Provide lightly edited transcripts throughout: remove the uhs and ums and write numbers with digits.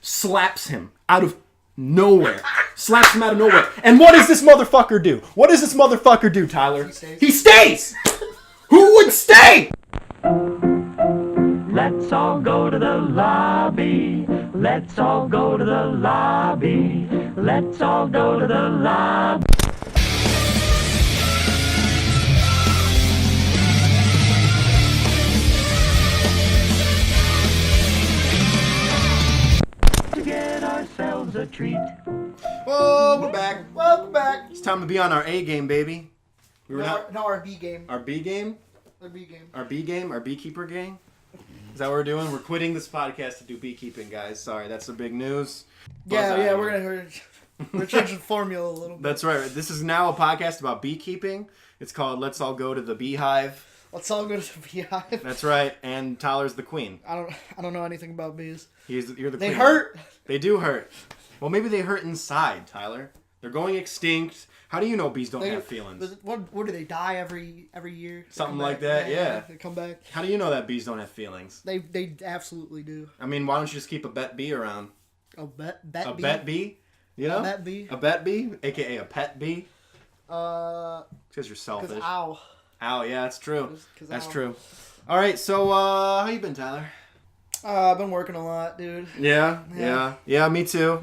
slaps him out of nowhere. Slaps him out of nowhere. And what does this motherfucker do? What does this motherfucker do, Tyler? He stays! Who would stay? Let's all go to the lobby. Let's all go to the lobby. Let's all go to the lobby. To get ourselves a treat. Oh, we're back. Welcome back. It's time to be on our A game, baby. Our B game. Our B game? Our B game. Our B game? Our beekeeper game? Is that what we're doing? We're quitting this podcast to do beekeeping, guys. Sorry, that's the big news. We're changing formula a little bit. That's right. This is now a podcast about beekeeping. It's called Let's All Go to the Beehive. Let's all go to the beehive. That's right. And Tyler's the queen. I don't know anything about bees. You're the queen. They hurt. They do hurt. Well, maybe they hurt inside, Tyler. They're going extinct. How do you know bees don't have feelings? What do they die every year? Something like that, yeah. They come back. How do you know that bees don't have feelings? They absolutely do. I mean, why don't you just keep a bet bee around? A bet bee? Bet bee? You know? A bet bee? A bet bee? AKA a pet bee? Because you're selfish. Because ow. Ow, yeah, that's true. That's ow. true. All right, so how you been, Tyler? I've been working a lot, dude. Yeah, me too.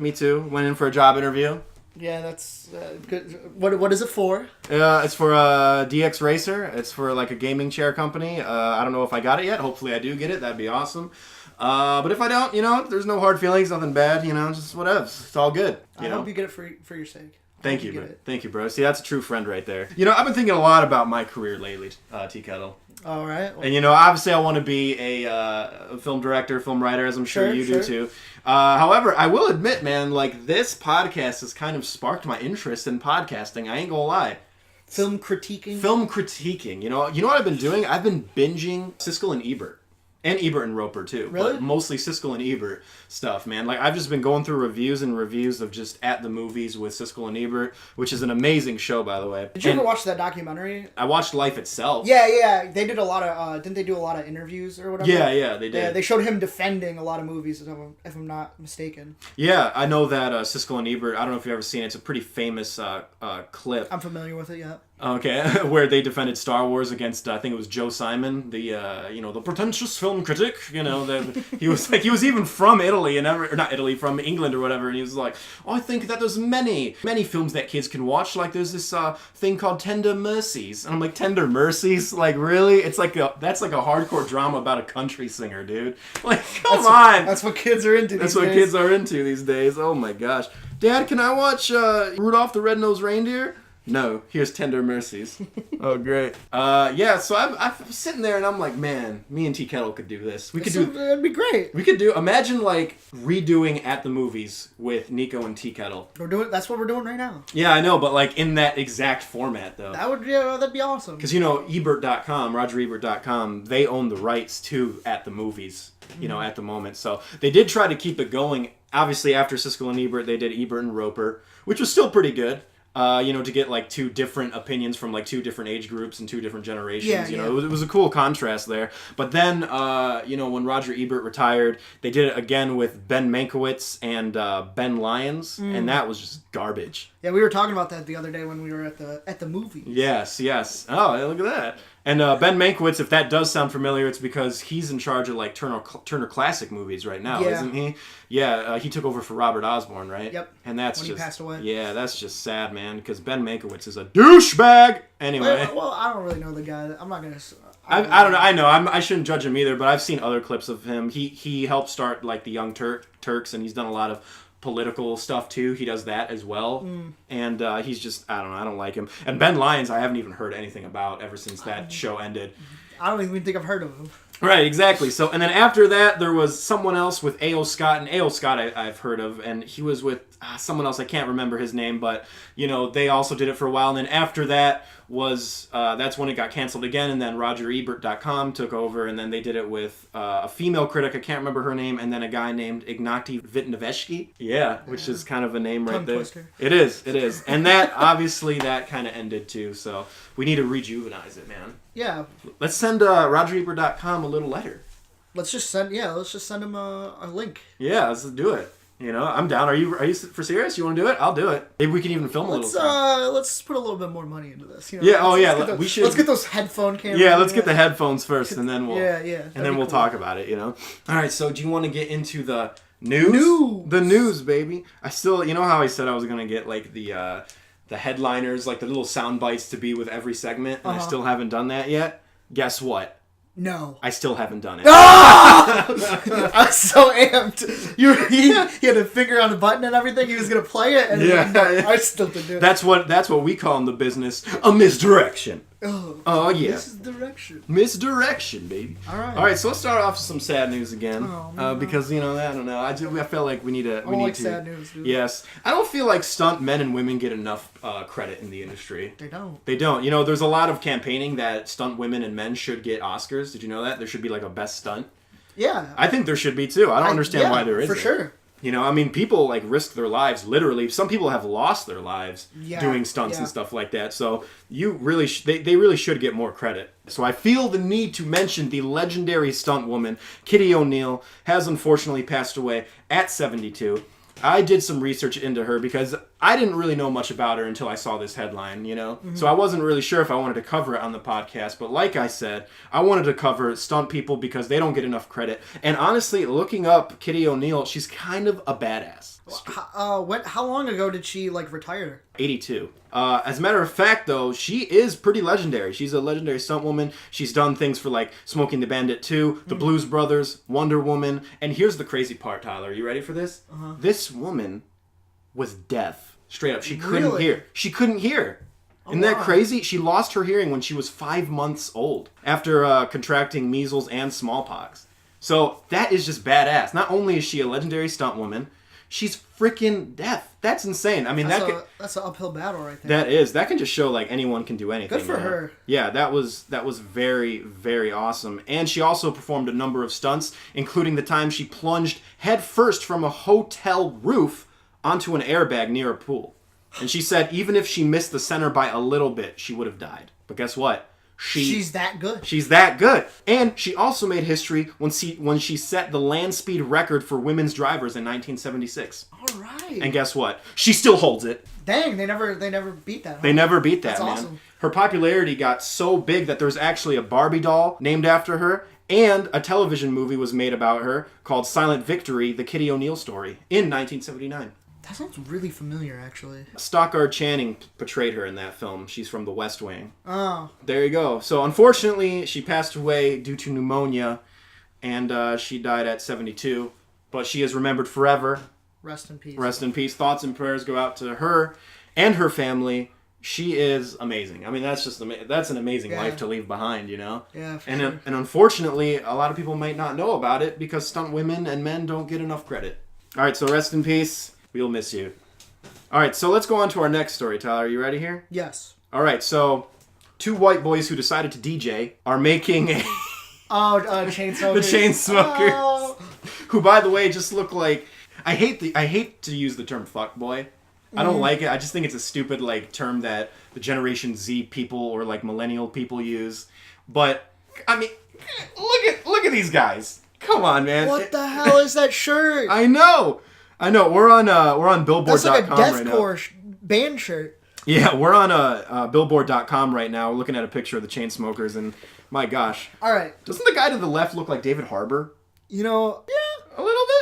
Went in for a job interview. Yeah, that's good. What is it for? It's for DX Racer. It's for like a gaming chair company. I don't know if I got it yet. Hopefully I do get it. That'd be awesome. But if I don't, there's no hard feelings, nothing bad. Just whatever. It's all good. I hope you get it for your sake. Thank you, bro. Thank you, bro. See, that's a true friend right there. I've been thinking a lot about my career lately, T-Kettle. All right. Well, And obviously I want to be a film director, film writer, as I'm sure you do too. However, I will admit, man, like this podcast has kind of sparked my interest in podcasting. I ain't gonna lie. Film critiquing. You know what I've been doing? I've been binging Siskel and Ebert. And Ebert and Roper, too. Really? But mostly Siskel and Ebert stuff, man. Like, I've just been going through reviews of just At the Movies with Siskel and Ebert, which is an amazing show, by the way. Did you ever watch that documentary? I watched Life Itself. Yeah. They did a lot of, didn't they do a lot of interviews or whatever? Yeah, they did. Yeah, they showed him defending a lot of movies, if I'm not mistaken. Yeah, I know that Siskel and Ebert, I don't know if you've ever seen it, it's a pretty famous clip. I'm familiar with it, yeah. Okay, where they defended Star Wars against I think it was Joe Simon, the the pretentious film critic. He was even from Italy from England or whatever, and he was like, I think that there's many films that kids can watch. Like there's this thing called Tender Mercies, and I'm like, Tender Mercies, like really? It's like that's like a hardcore drama about a country singer, dude. Like come on, that's what kids are into. That's what kids are into these days. Oh my gosh, Dad, can I watch Rudolph the Red-Nosed Reindeer? No, here's Tender Mercies. Oh, great. So I'm sitting there and I'm like, man, me and T-Kettle could do this. That'd be great. Imagine like redoing At the Movies with Niko and TKettle. That's what we're doing right now. Yeah, I know, but like in that exact format though. That'd be awesome. Because Ebert.com, RogerEbert.com, they own the rights to At the Movies, at the moment. So they did try to keep it going. Obviously, after Siskel and Ebert, they did Ebert and Roper, which was still pretty good. To get like two different opinions from like two different age groups and two different generations. It was a cool contrast there. But then, when Roger Ebert retired, they did it again with Ben Mankiewicz and Ben Lyons, and that was just garbage. Yeah, we were talking about that the other day when we were at the movie. Yes. Oh, look at that. And Ben Mankiewicz, if that does sound familiar, it's because he's in charge of like Turner Classic Movies right now, isn't he? Yeah, he took over for Robert Osborne, right? Yep. And that's when just he passed away. Yeah, that's just sad, man. Because Ben Mankiewicz is a douchebag. Anyway. Well, I don't really know the guy. I'm not gonna. I don't know. I know. I shouldn't judge him either, but I've seen other clips of him. He helped start like the Young Turks, and he's done a lot of political stuff too. He does that as well, and he's just I don't like him. And Ben Lyons, I haven't even heard anything about ever since that show ended. I don't even think I've heard of him. Right, exactly. So, and then after that, there was someone else with A.O. Scott, and A.O. Scott I've heard of, and he was with someone else. I can't remember his name, but they also did it for a while. And then after that was that's when it got canceled again, and then RogerEbert.com took over, and then they did it with a female critic. I can't remember her name, and then a guy named Ignaty Vitneveshki. Yeah, which is kind of a name right there. Twister. It is, and that obviously that kind of ended too. So we need to rejuvenize it, man. Yeah. Let's send RogerEbert.com a little letter. Let's just send him a link. Yeah, let's do it. You know, I'm down. Are you for serious? You want to do it? I'll do it. Maybe we can even film a little thing. Let's put a little bit more money into this. You know, Yeah. we should. Let's get those headphone cameras. Yeah, let's get the headphones first, and then we'll. Yeah. And then we'll talk about it. You know. All right. So, do you want to get into the news? The news, baby. I still, you know how I said I was gonna get like the headliners, like the little sound bites to be with every segment, and I still haven't done that yet. Guess what? No. I still haven't done it. Oh! I was so amped. He had a finger on the button and everything. He was going to play it. And I still didn't do it. That's what we call in the business a misdirection. Oh yeah. Misdirection, baby. All right. So let's start off with some sad news again. Because I don't know. I felt like we need to. Sad news, dude. Yes. I don't feel like stunt men and women get enough credit in the industry. They don't. You know, there's a lot of campaigning that stunt women and men should get Oscars. Did you know that? There should be like a best stunt. Yeah. I think there should be too. I don't understand why there isn't. For sure. You know, I mean, people like risk their lives literally. Some people have lost their lives doing stunts and stuff like that. So you really, they really should get more credit. So I feel the need to mention the legendary stunt woman, Kitty O'Neil, has unfortunately passed away at 72. I did some research into her because I didn't really know much about her until I saw this headline, you know? Mm-hmm. So I wasn't really sure if I wanted to cover it on the podcast, but like I said, I wanted to cover stunt people because they don't get enough credit. And honestly, looking up Kitty O'Neil, she's kind of a badass. How long ago did she, retire? 82. As a matter of fact, though, she is pretty legendary. She's a legendary stunt woman. She's done things for, Smokey and the Bandit 2, The Blues Brothers, Wonder Woman. And here's the crazy part, Tyler. Are you ready for this? Uh-huh. This woman was deaf. Straight up. She couldn't hear. She couldn't hear. Isn't that crazy? She lost her hearing when she was 5 months old after contracting measles and smallpox. So that is just badass. Not only is she a legendary stunt woman, she's freaking deaf. That's insane. I mean, that's an uphill battle right there. That can just show anyone can do anything. Good for her. Yeah, that was very, very awesome. And she also performed a number of stunts, including the time she plunged headfirst from a hotel roof onto an airbag near a pool. And she said even if she missed the center by a little bit, she would have died. But guess what? She's that good. She's that good. And she also made history when she set the land speed record for women's drivers in 1976. All right. And guess what? She still holds it. Dang, they never beat that. Huh? They never beat that, That's man. Awesome. Her popularity got so big that there's actually a Barbie doll named after her, and a television movie was made about her called Silent Victory: The Kitty O'Neil Story in 1979. That sounds really familiar, actually. Stockard Channing portrayed her in that film. She's from The West Wing. Oh. There you go. So, unfortunately, she passed away due to pneumonia, and she died at 72. But she is remembered forever. Rest in peace. Rest in peace. Thoughts and prayers go out to her and her family. She is amazing. I mean, that's an amazing life to leave behind, you know? Yeah, for and sure. And unfortunately, a lot of people might not know about it because stunt women and men don't get enough credit. All right, so rest in peace. We'll miss you. All right, so let's go on to our next story, Tyler. Are you ready here? Yes. All right, so 2 white boys who decided to DJ are making a... Chainsmokers. The Chainsmokers. Oh. Who, by the way, just look like... I hate to use the term fuckboy. I don't like it. I just think it's a stupid term that the Generation Z people or millennial people use. But I mean, look at these guys. Come on, man. What the hell is that shirt? I know. We're on Billboard.com right now. That's like a deathcore band shirt. Yeah, we're on Billboard.com right now. We're looking at a picture of the Chainsmokers, and my gosh. All right. Doesn't the guy to the left look like David Harbour? You know, yeah, a little bit.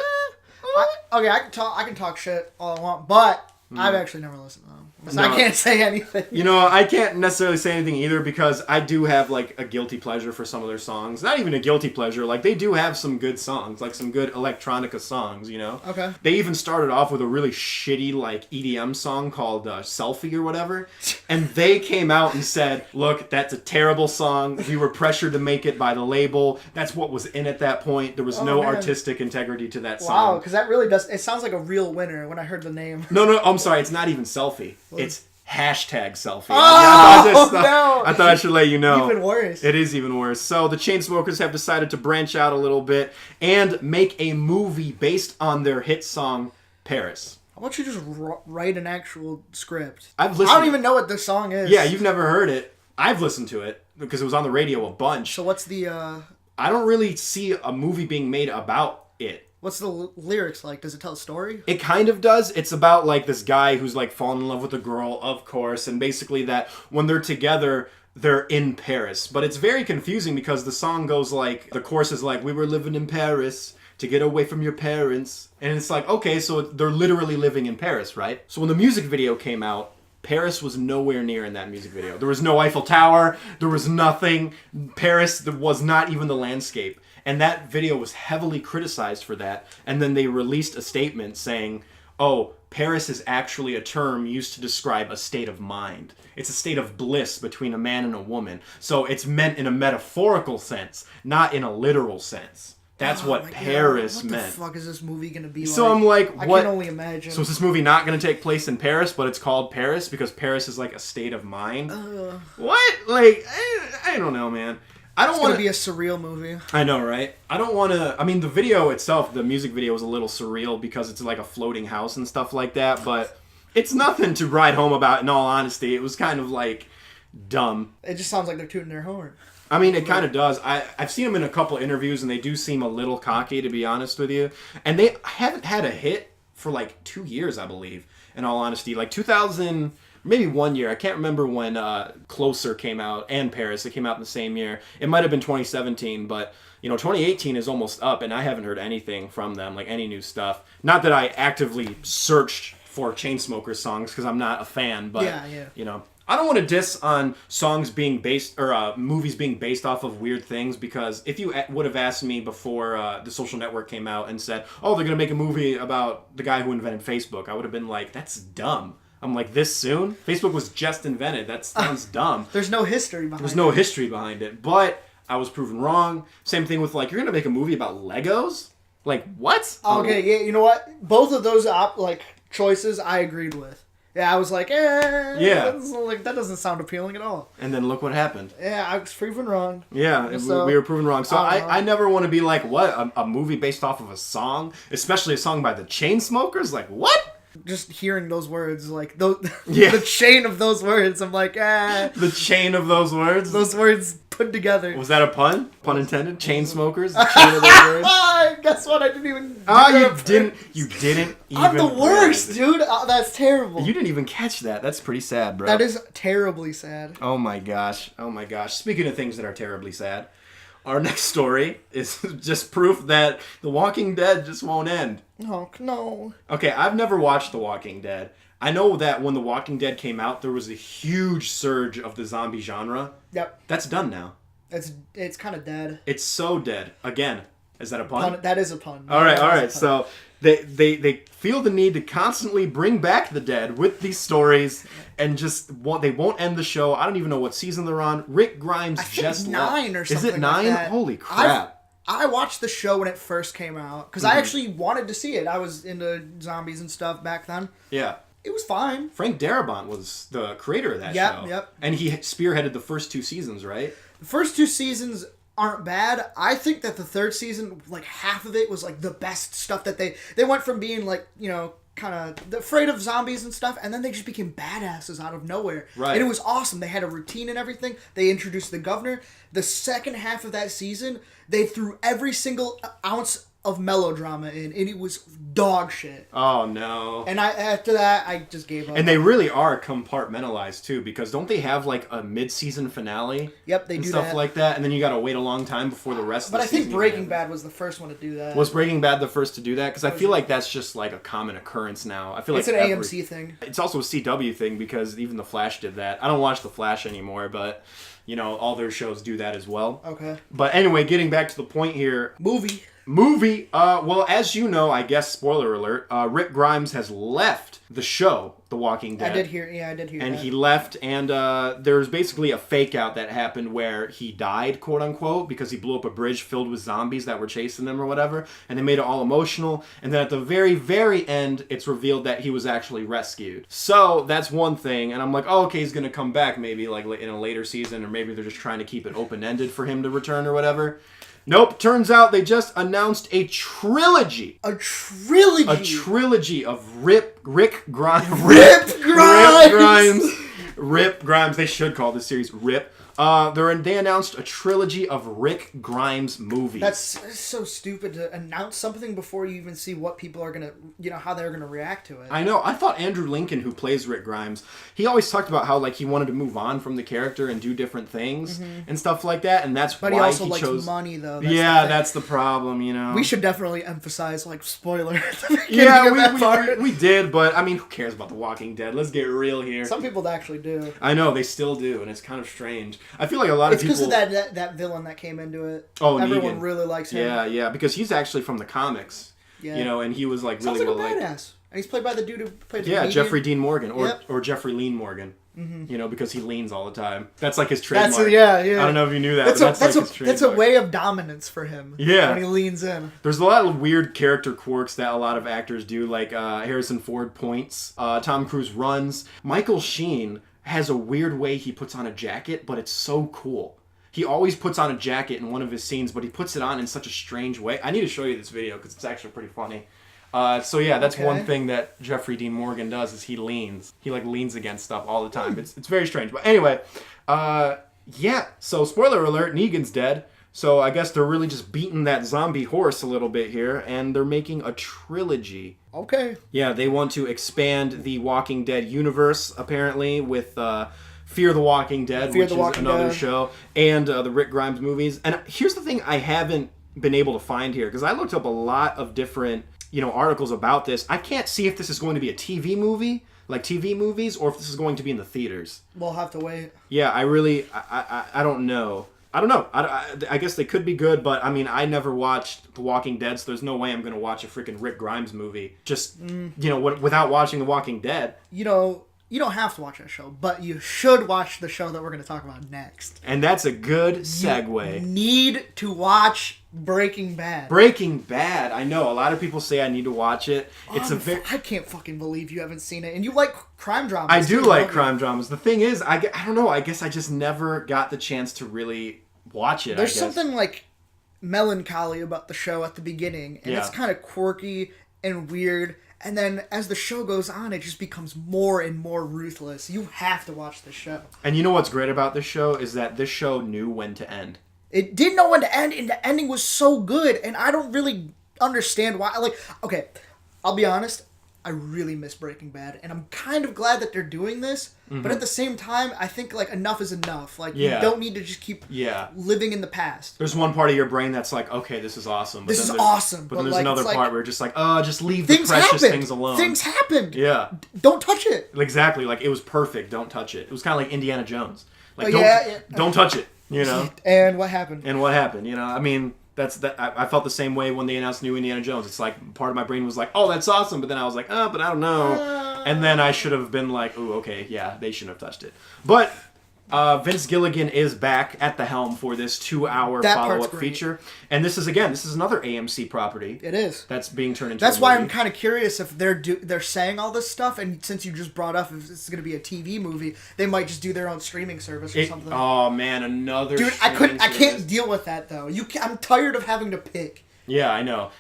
Okay, I can talk shit all I want, but I've actually never listened to them. So I can't say anything. You know, I can't necessarily say anything either because I do have a guilty pleasure for some of their songs. Not even a guilty pleasure. They do have some good songs, some good electronica songs, you know? Okay. They even started off with a really shitty EDM song called Selfie or whatever. And they came out and said, look, that's a terrible song. We were pressured to make it by the label. That's what was in at that point. There was no artistic integrity to that song. Wow, because that really does... It sounds like a real winner when I heard the name. No, I'm sorry. It's not even Selfie. It's #selfie. No! I thought I should let you know. Even worse. It is even worse. So the Chainsmokers have decided to branch out a little bit and make a movie based on their hit song, Paris. How about you just write an actual script? I don't even know what this song is. Yeah, you've never heard it. I've listened to it because it was on the radio a bunch. So what's the... I don't really see a movie being made about it. What's the lyrics like? Does it tell a story? It kind of does. It's about like this guy who's like fallen in love with a girl, of course, and basically that when they're together, they're in Paris. But it's very confusing because the song goes like, the chorus is like, we were living in Paris to get away from your parents. And it's like, okay, so they're literally living in Paris, right? So when the music video came out, Paris was nowhere near in that music video. There was no Eiffel Tower. There was nothing. Paris was not even the landscape. And that video was heavily criticized for that. And then they released a statement saying, oh, Paris is actually a term used to describe a state of mind. It's a state of bliss between a man and a woman. So it's meant in a metaphorical sense, not in a literal sense. That's what Paris meant. What the fuck is this movie going to be so like? I'm like, what? I can only imagine. So is this movie not going to take place in Paris, but it's called Paris because Paris is like a state of mind? What? Like, I don't know, man. I don't want to be a surreal movie. I know, right? I don't want to. I mean, the video itself, the music video, was a little surreal because it's like a floating house and stuff like that. But it's nothing to write home about. In all honesty, it was kind of like dumb. It just sounds like they're tooting their horn. I mean, it kind of does. I've seen them in a couple interviews, and they do seem a little cocky, to be honest with you. And they haven't had a hit for like 2 years, I believe. In all honesty, like 2000. Maybe 1 year. I can't remember when Closer came out and Paris. It came out in the same year. It might have been 2017, but 2018 is almost up, and I haven't heard anything from them, like any new stuff. Not that I actively searched for Chainsmokers songs because I'm not a fan, but I don't want to diss on songs being based or movies being based off of weird things because if you would have asked me before The Social Network came out and said, "Oh, they're gonna make a movie about the guy who invented Facebook," I would have been like, "That's dumb." I'm like, this soon? Facebook was just invented. That sounds dumb. There's no history behind it. There's no history behind it. But I was proven wrong. Same thing with, like, you're going to make a movie about Legos? Like, what? Okay, yeah, you know what? Both of those choices I agreed with. Yeah, I was like, that doesn't sound appealing at all. And then look what happened. Yeah, I was proven wrong. Yeah, so, we were proven wrong. So I never want to be like, what? A movie based off of a song? Especially a song by the Chainsmokers? Like, what? Just hearing those words, like the chain of those words, I'm like, The chain of those words? Those words put together. Was that a pun? Pun intended? Chainsmokers? The chain of those words? Guess what? I didn't even... You didn't even... I'm the worst, dude. That's terrible. You didn't even catch that. That's pretty sad, bro. That is terribly sad. Oh my gosh. Speaking of things that are terribly sad, our next story is just proof that The Walking Dead just won't end. Oh, no. Okay, I've never watched The Walking Dead. I know that when The Walking Dead came out, there was a huge surge of the zombie genre. Yep. That's done now. It's kind of dead. It's so dead. Again, is that a pun? That is a pun. All right. So they feel the need to constantly bring back the dead with these stories, and they won't end the show. I don't even know what season they're on. Rick Grimes just 9 or something. Is it 9? Like that. Holy crap! I watched the show when it first came out because I actually wanted to see it. I was into zombies and stuff back then. Yeah. It was fine. Frank Darabont was the creator of that show. Yep. And he spearheaded the first 2 seasons, right? The first 2 seasons aren't bad. I think that the 3rd season, like half of it was like the best stuff that they went from being like, kind of afraid of zombies and stuff, and then they just became badasses out of nowhere. Right. And it was awesome. They had a routine and everything. They introduced the governor. The second half of that season, they threw every single ounce of melodrama in, and it was dog shit. Oh no. And after that I just gave up. And they really are compartmentalized too, because don't they have like a mid-season finale? Yep, they do stuff that. like that, and then you gotta wait a long time before the rest of the season. But I think Breaking Bad was the first one to do that. Was Breaking Bad the first to do that? Because I feel like that's just like a common occurrence now. I feel like it's an AMC thing. It's also a CW thing because even The Flash did that. I don't watch The Flash anymore, but all their shows do that as well. Okay. But anyway, getting back to the point here. Movie. Well, as you know, I guess, spoiler alert, Rick Grimes has left the show, The Walking Dead. I did hear that. And he left, and there's basically a fake out that happened where he died, quote unquote, because he blew up a bridge filled with zombies that were chasing them or whatever, and they made it all emotional. And then at the very, very end, it's revealed that he was actually rescued. So that's one thing, and I'm like, oh, okay, he's going to come back maybe like in a later season, or maybe they're just trying to keep it open-ended for him to return or whatever. Nope, turns out they just announced a trilogy. A trilogy? A trilogy of Rick Grimes. Rip Grimes! Rip Grimes. They should call this series Rip. They announced a trilogy of Rick Grimes movies. That's so stupid to announce something before you even see what people are gonna, how they're gonna react to it. I know. I thought Andrew Lincoln, who plays Rick Grimes, he always talked about how like he wanted to move on from the character and do different things and stuff like that, and that's but why he also he likes chose money though. That's the problem. We should definitely emphasize like spoiler at the beginning of that part. We did, but I mean, who cares about The Walking Dead? Let's get real here. Some people actually do. I know they still do, and it's kind of strange. I feel like a lot of people. It's because of that villain that came into it. Oh, everyone Negan. really likes him. Yeah, because he's actually from the comics. Yeah. And he was like Sounds really like well a badass. And he's played by the dude who played. Yeah, the Jeffrey Dean Morgan, Yep. or Jeffrey Lean Morgan. Because he leans all the time. That's like his trademark. Yeah. I don't know if you knew that. That's a way of dominance for him. Yeah. When he leans in. There's a lot of weird character quirks that a lot of actors do, like Harrison Ford points, Tom Cruise runs. Michael Sheen has a weird way he puts on a jacket, but it's so cool. He always puts on a jacket in one of his scenes, but he puts it on in such a strange way. I need to show you this video because it's actually pretty funny. That's one thing that Jeffrey Dean Morgan does is he leans. He like leans against stuff all the time. It's very strange. But anyway, so spoiler alert, Negan's dead. So I guess they're really just beating that zombie horse a little bit here, and they're making a trilogy. Okay. Yeah, they want to expand the Walking Dead universe, apparently, with Fear the Walking Dead, which is another show, and the Rick Grimes movies. And here's the thing I haven't been able to find here, because I looked up a lot of different articles about this. I can't see if this is going to be a TV movie, like TV movies, or if this is going to be in the theaters. We'll have to wait. Yeah, I don't know. I guess they could be good, but I mean, I never watched The Walking Dead, so there's no way I'm going to watch a freaking Rick Grimes movie just, without watching The Walking Dead. You don't have to watch that show, but you should watch the show that we're going to talk about next. And that's a good segue. You need to watch Breaking Bad. Breaking Bad. I know. A lot of people say I need to watch it. I can't fucking believe you haven't seen it. And you like crime dramas. I do like crime dramas. The thing is, I don't know. I guess I just never got the chance to really watch it. There's something like melancholy about the show at the beginning. And it's kind of quirky and weird. And then as the show goes on, it just becomes more and more ruthless. You have to watch the show. And you know what's great about this show is that this show knew when to end. It did know when to end, and the ending was so good. And I don't really understand why. Like, okay, I'll be honest. I really miss Breaking Bad, and I'm kind of glad that they're doing this. Mm-hmm. But at the same time, I think like enough is enough. Like you don't need to just keep living in the past. There's one part of your brain that's like, okay, this is awesome. But But then there's another part where you're just like, just leave the precious things alone. Things happened. Yeah. Don't touch it. Exactly. Like it was perfect. Don't touch it. It was kind of like Indiana Jones. Like don't touch it. And what happened? I mean. I felt the same way when they announced New Indiana Jones. It's like part of my brain was like, oh, that's awesome. But then I was like, but I don't know. And then I should have been like, oh, okay, yeah, they shouldn't have touched it. But Vince Gilligan is back at the helm for this 2-hour follow-up feature. And this is another AMC property. It is. That's being turned into That's why I'm kind of curious if they're saying all this stuff. And since you just brought up if it's going to be a TV movie, they might just do their own streaming service or something. Oh, man, another Dude, I can't deal with that, though. I'm tired of having to pick. Yeah, I know.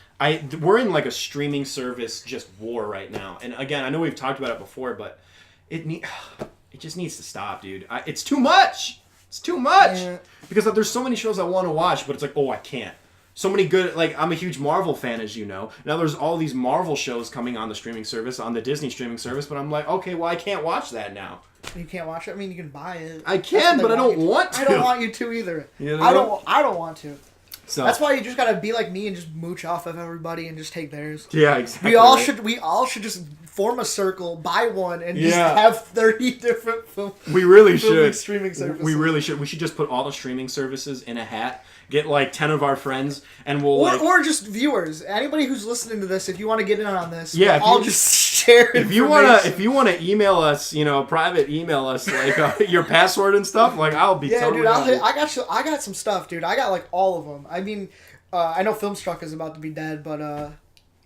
We're in like a streaming service just war right now. And again, I know we've talked about it before, but it just needs to stop, dude. It's too much. It's too much. Yeah. Because there's so many shows I want to watch, but it's like, I can't. So many good, like, I'm a huge Marvel fan, as you know. Now there's all these Marvel shows coming on the streaming service, on the Disney streaming service, but I'm like, okay, well, I can't watch that now. You can't watch it? I mean, you can buy it. I can, but I don't want to. I don't want you to either. I don't want to. So that's why you just gotta be like me and just mooch off of everybody and just take theirs. Yeah, exactly. We all should just form a circle, buy one, and just have 30 different streaming services. We really should. We should just put all the streaming services in a hat. Get like 10 of our friends, and we'll or just viewers. Anybody who's listening to this, if you want to get in on this, I'll just share. If you wanna email us, private email us like your password and stuff, like I'll be totally. Dude, I got some stuff, dude. I got like all of them. I mean, I know Filmstruck is about to be dead, but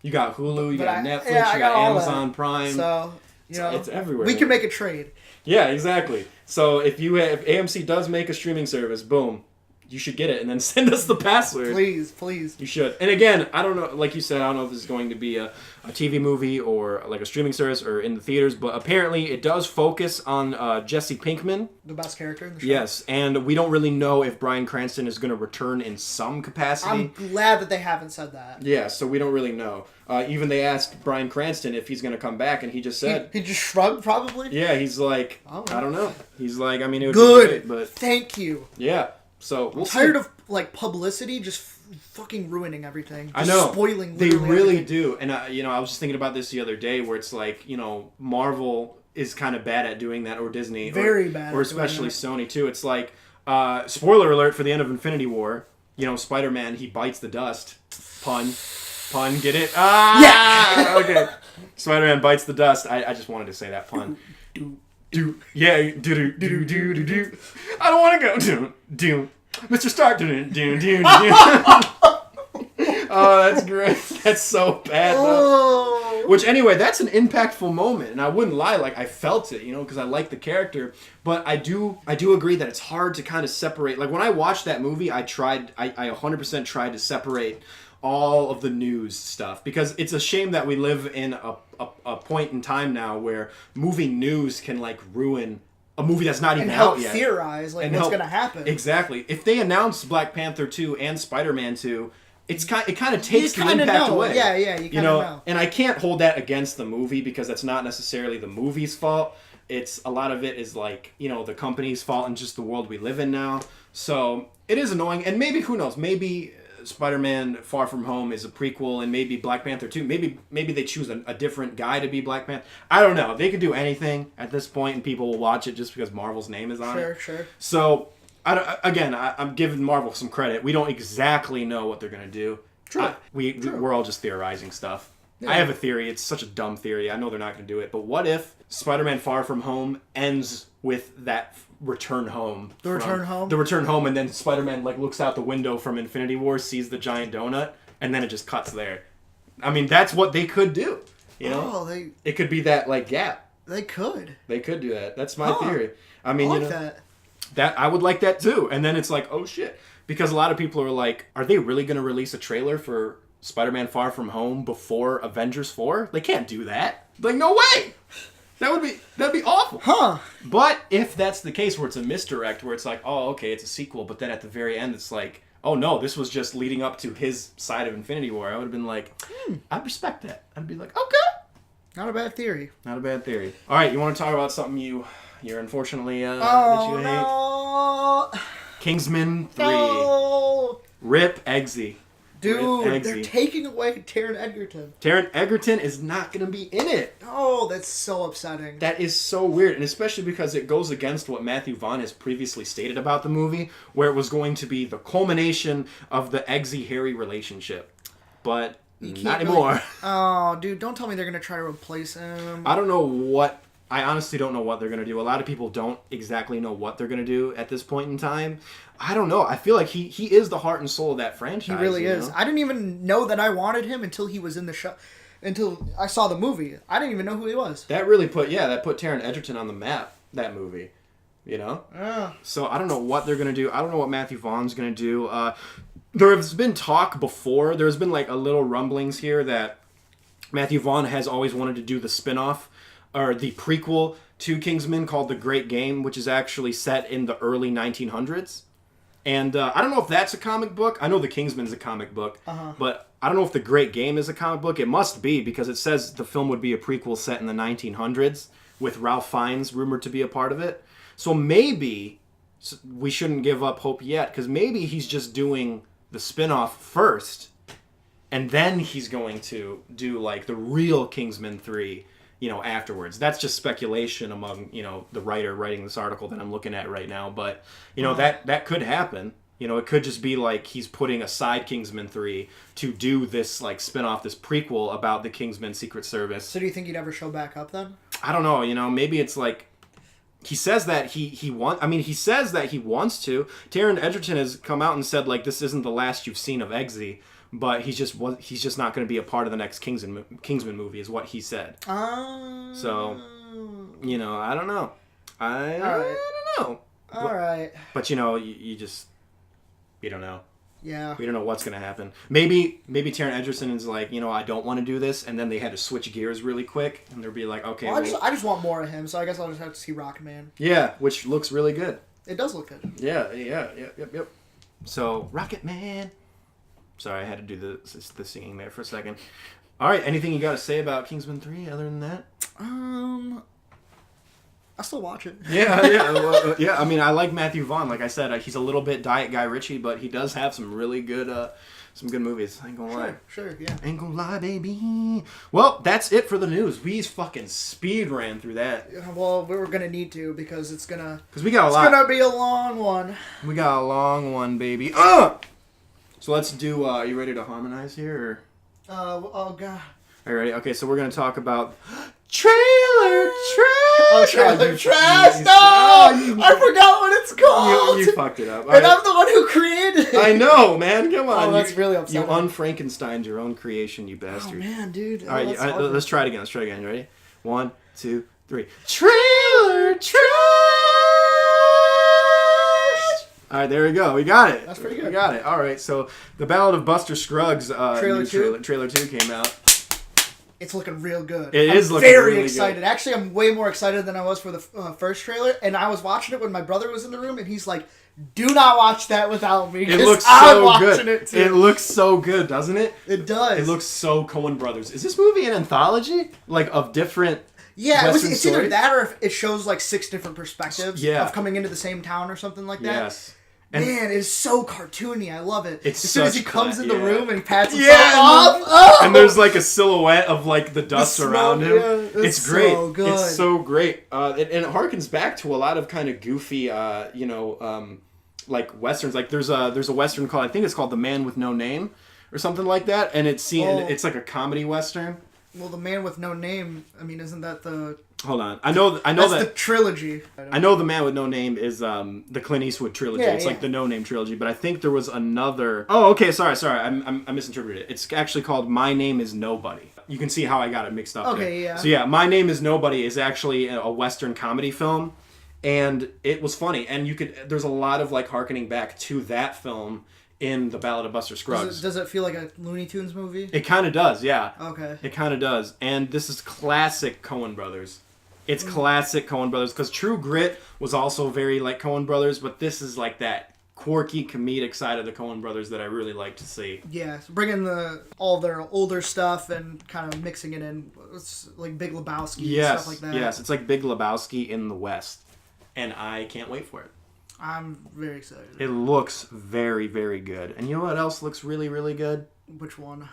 you got Hulu, you got Netflix, you got Amazon Prime. So it's everywhere. We can make a trade. Yeah, exactly. So if AMC does make a streaming service, boom. you should get it and then send us the password. Please. You should. And again, I don't know, like you said, I don't know if this is going to be a TV movie or like a streaming service or in the theaters, but apparently it does focus on Jesse Pinkman. The best character in the show. Yes, and we don't really know if Bryan Cranston is going to return in some capacity. I'm glad that they haven't said that. Yeah, so we don't really know. Even they asked Bryan Cranston if he's going to come back, and he just said... He just shrugged, probably? Yeah, he's like, I don't know. He's like, I mean, it would Good. be great, but... Thank you. Yeah, so we'll I'm tired of, like, publicity just fucking ruining everything. Just I know. Spoiling They literally really everything. do. And, I was just thinking about this the other day where it's like, Marvel is kind of bad at doing that, or Disney. Very bad Or at doing especially that. Sony, too. It's like, spoiler alert for the end of Infinity War, Spider-Man, he bites the dust. Pun, get it? Ah! Yeah! Okay. Spider-Man bites the dust. I just wanted to say that pun. Do. Yeah, do. I don't want to go. Do. Mr. Stark, do. Oh, that's great. That's so bad, though. Which, anyway, that's an impactful moment, and I wouldn't lie, like, I felt it, because I like the character, but I do agree that it's hard to kind of separate, like, when I watched that movie, I 100% tried to separate all of the news stuff, because it's a shame that we live in a point in time now where movie news can, like, ruin a movie that's not even out yet. And help theorize, like, what's going to happen. Exactly. If they announce Black Panther 2 and Spider-Man 2, it kind of takes the impact away. Yeah, you kind of know. And I can't hold that against the movie because that's not necessarily the movie's fault. It's a lot of it is like, the company's fault and just the world we live in now. So it is annoying. And maybe, who knows, maybe Spider-Man Far From Home is a prequel and maybe Black Panther 2. Maybe they choose a different guy to be Black Panther. I don't know. They could do anything at this point and people will watch it just because Marvel's name is on it. Sure. So... I'm giving Marvel some credit. We don't exactly know what they're going to do. True. We're all just theorizing stuff. Yeah. I have a theory. It's such a dumb theory. I know they're not going to do it. But what if Spider-Man Far From Home ends with that return home? The return home, and then Spider-Man looks out the window from Infinity War, sees the giant donut, and then it just cuts there. I mean, that's what they could do. It could be that gap. They could. They could do that. That's my theory. I mean, I like that. That I would like that too. And then it's like, oh shit. Because a lot of people are like, are they really going to release a trailer for Spider-Man Far From Home before Avengers 4? They can't do that. Like, no way. That'd be awful. Huh. But if that's the case where it's a misdirect, where it's like, oh, okay, it's a sequel, but then at the very end it's like, oh no, this was just leading up to his side of Infinity War, I would have been like, I'd respect that. I'd be like, okay. Not a bad theory. Not a bad theory. All right, you want to talk about something you're unfortunately that you hate? No. Kingsman 3. No. Rip Eggsy. Dude, Rip Eggsy. they're taking away Taron Egerton. Taron Egerton is not going to be in it. Oh, that's so upsetting. That is so weird, and especially because it goes against what Matthew Vaughn has previously stated about the movie, where it was going to be the culmination of the Eggsy-Harry relationship. But not anymore. Oh, dude, don't tell me they're going to try to replace him. I honestly don't know what they're going to do. A lot of people don't exactly know what they're going to do at this point in time. I don't know. I feel like he is the heart and soul of that franchise. He really is. Know? I didn't even know that I wanted him until he was in the show. Until I saw the movie. I didn't even know who he was. That really put Taron Egerton on the map, that movie. So I don't know what they're going to do. I don't know what Matthew Vaughn's going to do. There has been talk before. There's been a little rumblings here that Matthew Vaughn has always wanted to do the spin-off or the prequel to Kingsman called The Great Game, which is actually set in the early 1900s. And I don't know if that's a comic book. I know The Kingsman's a comic book, but I don't know if The Great Game is a comic book. It must be, because it says the film would be a prequel set in the 1900s with Ralph Fiennes rumored to be a part of it. So maybe we shouldn't give up hope yet, because maybe he's just doing the spin-off first, and then he's going to do the real Kingsman 3 afterwards. That's just speculation among, the writer writing this article that I'm looking at right now. But, that could happen. It could just be he's putting aside Kingsman 3 to do this, spin-off, this prequel about the Kingsman Secret Service. So do you think he'd ever show back up then? I don't know. Maybe it's he says that he says that he wants to. Taron Egerton has come out and said, this isn't the last you've seen of Eggsy. But he's just not going to be a part of the next Kingsman movie, is what he said. So, I don't know. I don't know. All right. But you just We don't know. Yeah. We don't know what's going to happen. Maybe Taron Egerton is like, I don't want to do this, and then they had to switch gears really quick, and they'll be like, okay. Well, I just want more of him, so I guess I'll just have to see Rocket Man. Yeah, which looks really good. It does look good. Yeah. Yep. So, Rocket Man. Sorry, I had to do the singing there for a second. All right, anything you got to say about Kingsman 3 other than that? I still watch it. Yeah. I mean, I like Matthew Vaughn. Like I said, he's a little bit Diet Guy Ritchie, but he does have some really good, movies. I ain't gonna lie. Sure, yeah. Ain't gonna lie, baby. Well, that's it for the news. We fucking speed ran through that. Well, we were gonna need to because it's we got a It's gonna be a long one. We got a long one, baby. So let's do. Are you ready to harmonize here? Or? Oh god. Are you ready? Okay, so we're gonna talk about trailer trash. Oh, trailer trash! No, I forgot what it's called. You fucked it up. And I'm the one who created it. I know, man. Come on. Oh, that's really upsetting. You un-Frankensteined your own creation, you bastard. Oh man, dude. All right, let's try it again. You ready? 1, 2, 3. Trailer trash. All right, there we go. We got it. That's pretty good. We got it. All right, so the Ballad of Buster Scruggs Trailer 2 came out. It's looking real good. It is looking very really excited. good. Actually, I'm way more excited than I was for the first trailer. And I was watching it when my brother was in the room, and he's like, "Do not watch that without me." It looks I'm so watching good. It, too. It looks so good, doesn't it? It does. It looks so Coen Brothers. Is this movie an anthology, like of different? Yeah, Western it's either stories? that or if it shows like 6 different perspectives Yeah. of coming into the same town or something like that. Yes. And Man, it's so cartoony. I love it. It's as soon as he such comes in the yeah. room and he pats himself Yeah, off. Oh! And there's like a silhouette of like the dust smoke, around him. yeah, it's great. so good. It's so great. And it harkens back to a lot of kind of goofy, like westerns. Like there's a western called, I think it's called The Man with No Name or something like that. And it's it's like a comedy western. Well, The Man with No Name. I mean, isn't that the? Hold on, I know That's that the trilogy. I know The Man with No Name is the Clint Eastwood trilogy. Yeah, it's yeah. like the No Name trilogy, but I think there was another. Oh, okay, sorry, I misinterpreted it. It's actually called My Name Is Nobody. You can see how I got it mixed up. Okay, there. yeah. So yeah, My Name Is Nobody is actually a Western comedy film, and it was funny. And there's a lot of like harkening back to that film in The Ballad of Buster Scruggs. Does it feel like a Looney Tunes movie? It kind of does, yeah. Okay. It kind of does. And this is classic Coen Brothers. It's classic Coen Brothers, because True Grit was also very like Coen Brothers, but this is like that quirky comedic side of the Coen Brothers that I really like to see. Yeah, so bringing all their older stuff and kind of mixing it in. It's like Big Lebowski and stuff like that. Yes, it's like Big Lebowski in the West, and I can't wait for it. I'm very excited. It looks very, very good. And you know what else looks really, really good? Which one?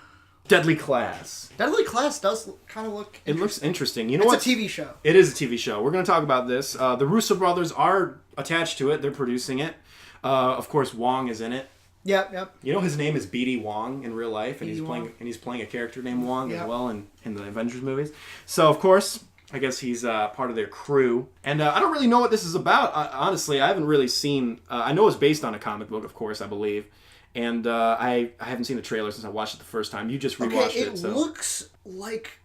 Deadly Class. Deadly Class does kind of look. It looks interesting. You know what? It's a TV show. It is a TV show. We're going to talk about this. The Russo brothers are attached to it. They're producing it. Of course, Wong is in it. Yep. You know his name is B.D. Wong in real life, and B.D. he's playing a character named Wong as Yep. well in the Avengers movies. So of course, I guess he's part of their crew. And I don't really know what this is about. Honestly, I haven't really seen. I know it's based on a comic book, of course, I believe. And I haven't seen the trailer since I watched it the first time. You just rewatched it. It looks like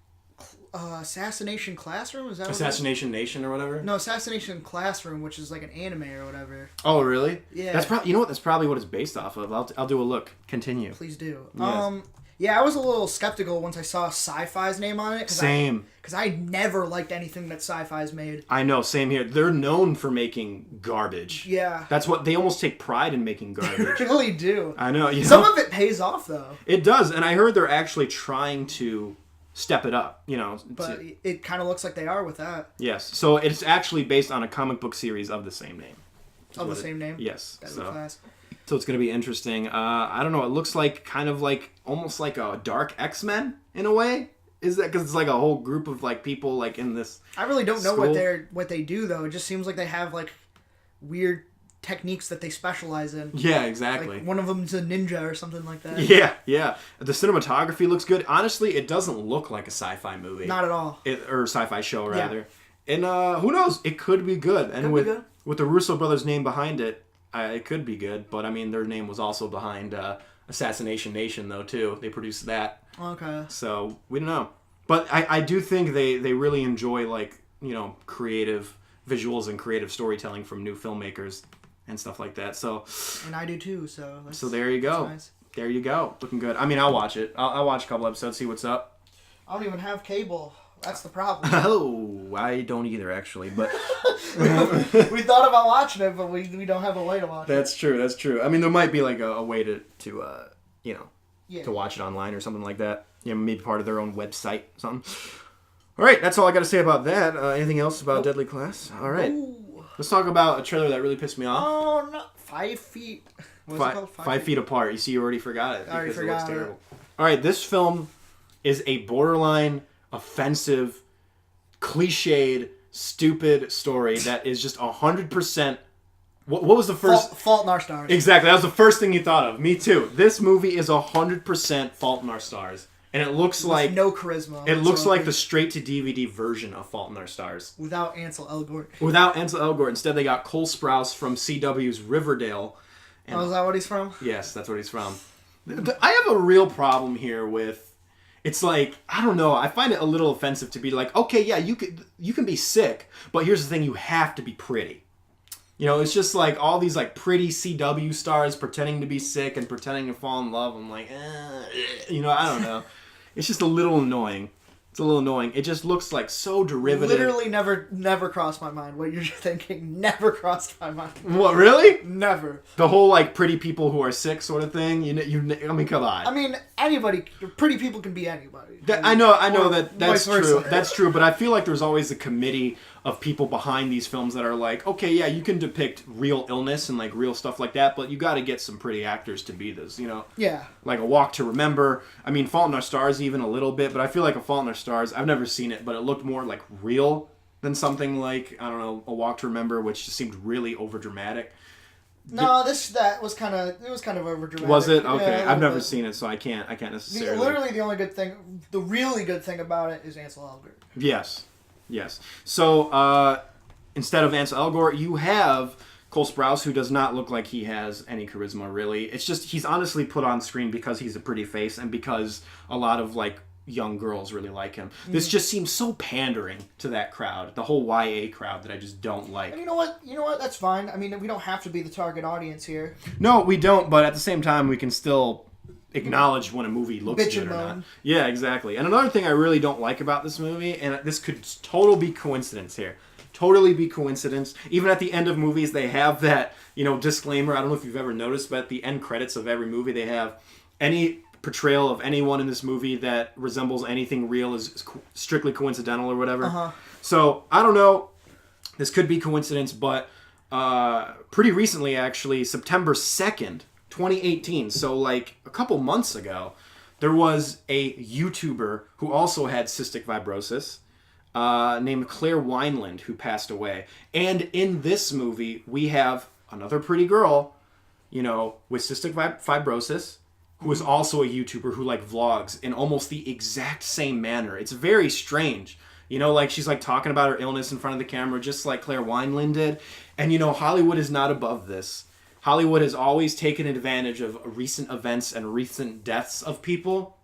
Assassination Classroom. Is that Assassination Nation or whatever? No, Assassination Classroom, which is like an anime or whatever. Oh, really? Yeah. That's probably. You know what? That's probably what it's based off of. I'll do a look. Continue. Please do. Yes. Yeah, I was a little skeptical once I saw Sci-Fi's name on it. Same. Because I never liked anything that Sci-Fi's made. I know. Same here. They're known for making garbage. Yeah. That's what they almost take pride in making They garbage. really do. I know. Some of it pays off, though. It does, and I heard they're actually trying to step it up. But it kind of looks like they are with that. Yes. So it's actually based on a comic book series of the same name. Of the same name? Yes. Deadly Class. So it's going to be interesting. I don't know. It looks like kind of like almost like a dark X-Men in a way. Is that because it's like a whole group of like people like in this? I really don't know school? what they do though. It just seems like they have like weird techniques that they specialize in. Yeah, exactly. Like one of them's a ninja or something like that. Yeah. The cinematography looks good. Honestly, it doesn't look like a sci-fi movie. Not at all. Or sci-fi show rather. Yeah. And who knows? It could be good. And with the Russo brothers' name behind it. It could be good, but I mean, their name was also behind Assassination Nation, though, too. They produced that. Okay. So, we don't know. But I do think they really enjoy, like, creative visuals and creative storytelling from new filmmakers. and stuff like that. So, And I do too. So there you go. Nice. There you go. Looking good. I mean, I'll watch it. I'll watch a couple episodes, see what's up. I don't even have cable. That's the problem. Oh, I don't either, actually. But We thought about watching it, but we don't have a way to watch it. That's true. I mean, there might be like a way to Yeah. to watch it online or something like that. Maybe part of their own website or something. All right, that's all I got to say about that. Anything else about Deadly Class? All right. Ooh. Let's talk about a trailer that really pissed me off. Oh, no. 5 feet. What's it called? 5 feet apart. You see, you already forgot it. I already because forgot it looks it. terrible. All right, this film is a borderline offensive, cliched, stupid story that is just 100%. What was the first? Fault in Our Stars. Exactly. That was the first thing you thought of. Me too. This movie is 100% Fault in Our Stars. And it looks like... no charisma. It looks like the straight-to-DVD version of Fault in Our Stars. Without Ansel Elgort. Without Ansel Elgort. Instead, they got Cole Sprouse from CW's Riverdale. And is that what he's from? yes, that's what he's from. I have a real problem here with... It's like, I don't know, I find it a little offensive to be like, okay, yeah, you can be sick, but here's the thing, you have to be pretty. It's just like all these like pretty CW stars pretending to be sick and pretending to fall in love. I'm like, I don't know. It's just a little annoying. It's a little annoying. It just looks like so derivative. Literally never crossed my mind. What you're thinking never crossed my mind. What, really? Never. The whole like pretty people who are sick sort of thing. I mean, come on. I mean, pretty people can be anybody. I know that's vice true. versa. That's true, but I feel like there's always a committee of people behind these films that are like, okay, yeah, you can depict real illness and like real stuff like that, but you got to get some pretty actors to be this, Yeah. Like A Walk to Remember. I mean, Fault in Our Stars even a little bit, but I feel like A Fault in Our Stars, I've never seen it, but it looked more like real than something like, I don't know, A Walk to Remember, which just seemed really overdramatic. No, that was kind of overdramatic. Was it? Okay, Yeah, I've never seen it, so I can't necessarily. Literally, the really good thing about it is Ansel Elgort. Yes. So instead of Ansel Elgort, you have Cole Sprouse, who does not look like he has any charisma. Really, it's just he's honestly put on screen because he's a pretty face and because a lot of like young girls really like him. This just seems so pandering to that crowd, the whole YA crowd, that I just don't like. And you know what? That's fine. I mean, we don't have to be the target audience here. No, we don't. But at the same time, we can still acknowledge when a movie looks Bitch good and or moan. not. Yeah, exactly. And another thing I really don't like about this movie, and this could totally be coincidence here. Totally be coincidence. Even at the end of movies, they have that, disclaimer. I don't know if you've ever noticed, but at the end credits of every movie, they have any portrayal of anyone in this movie that resembles anything real is strictly coincidental or whatever. Uh-huh. So, I don't know. This could be coincidence, but pretty recently, actually, September 2nd, 2018, so like a couple months ago, there was a YouTuber who also had cystic fibrosis named Claire Wineland who passed away. And in this movie, we have another pretty girl, with cystic fibrosis, who is also a YouTuber who like vlogs in almost the exact same manner. It's very strange. Like she's like talking about her illness in front of the camera, just like Claire Wineland did. And Hollywood is not above this. Hollywood has always taken advantage of recent events and recent deaths of people,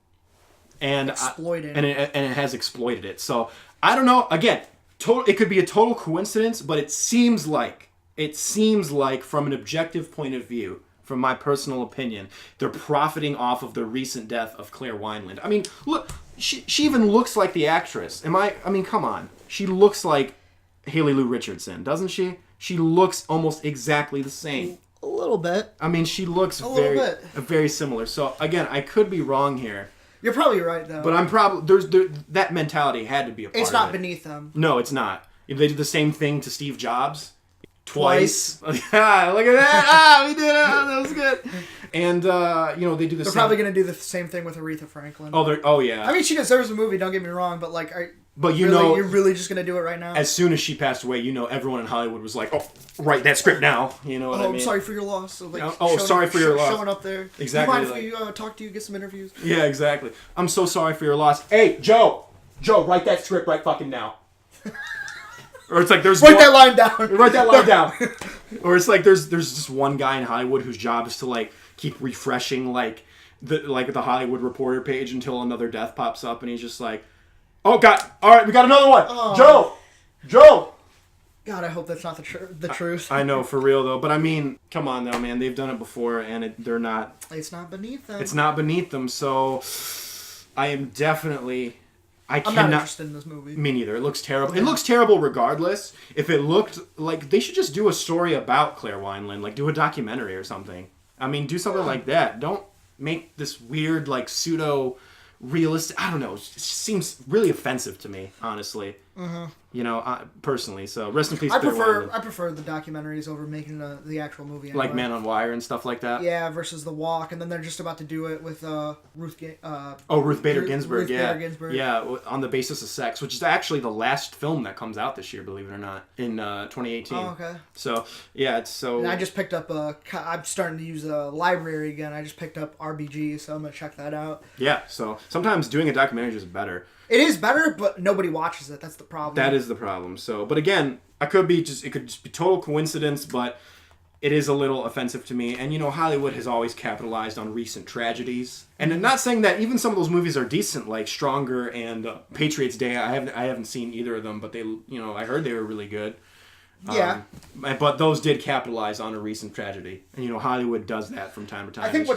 and it has exploited it. So I don't know. Again, it could be a total coincidence, but it seems like from an objective point of view, from my personal opinion, they're profiting off of the recent death of Claire Wineland. I mean, look, she even looks like the actress. I mean, come on. She looks like Haley Lou Richardson, doesn't she? She looks almost exactly the same. A little bit. I mean, she looks very similar. So again, I could be wrong here. You're probably right though. But I'm probably that mentality had to be a part of it. It's not beneath them. No, it's not. They did the same thing to Steve Jobs twice. Look at that! We did it. That was good. And they do the. They're probably gonna do the same thing with Aretha Franklin. Oh yeah. I mean, she deserves a movie. Don't get me wrong, but like, but you're really just gonna do it right now. As soon as she passed away, everyone in Hollywood was like, "Oh, write that script now." You know what I mean? I'm sorry for your loss. So, like, sorry for your loss. Showing up there. Exactly. You mind if we talk to you, get some interviews? Yeah, exactly. I'm so sorry for your loss. Hey, Joe, write that script right fucking now. Or it's like there's write that line down. Write that line down. Or it's like there's just one guy in Hollywood whose job is to like keep refreshing like the Hollywood Reporter page until another death pops up, and he's just like, "Oh God! All right, we got another one. Oh. Joe, God, I hope that's not the truth. I know, for real, though. But I mean, come on, though, man. They've done it before, and they're not... It's not beneath them. It's not beneath them, so... I am definitely... I'm not interested in this movie. Me neither. It looks terrible. It looks terrible regardless. If it looked like... They should just do a story about Claire Wineland. Like, do a documentary or something. I mean, do something like that. Don't make this weird, like, pseudo-realistic... I don't know. It just seems really offensive to me, honestly. Mm-hmm. You know, personally. So, rest in peace, Claire Wineland. I prefer the documentaries over making the actual movie. Anyway. Like Man on Wire and stuff like that? Yeah, versus The Walk. And then they're just about to do it with Ruth Bader Ginsburg. Bader Ginsburg. Yeah, on the basis of sex, which is actually the last film that comes out this year, believe it or not, in 2018. Oh, okay. So, yeah, it's so... And I just picked up I'm starting to use a library again. I just picked up RBG, so I'm going to check that out. Yeah, so sometimes doing a documentary is better. It is better, but nobody watches it. That's the problem. That is the problem. So, but again, it could just be total coincidence, but it is a little offensive to me. And, you know, Hollywood has always capitalized on recent tragedies. And I'm not saying that even some of those movies are decent, like Stronger and Patriots Day. I haven't seen either of them, but I heard they were really good. Yeah. But those did capitalize on a recent tragedy. And, you know, Hollywood does that from time to time. I think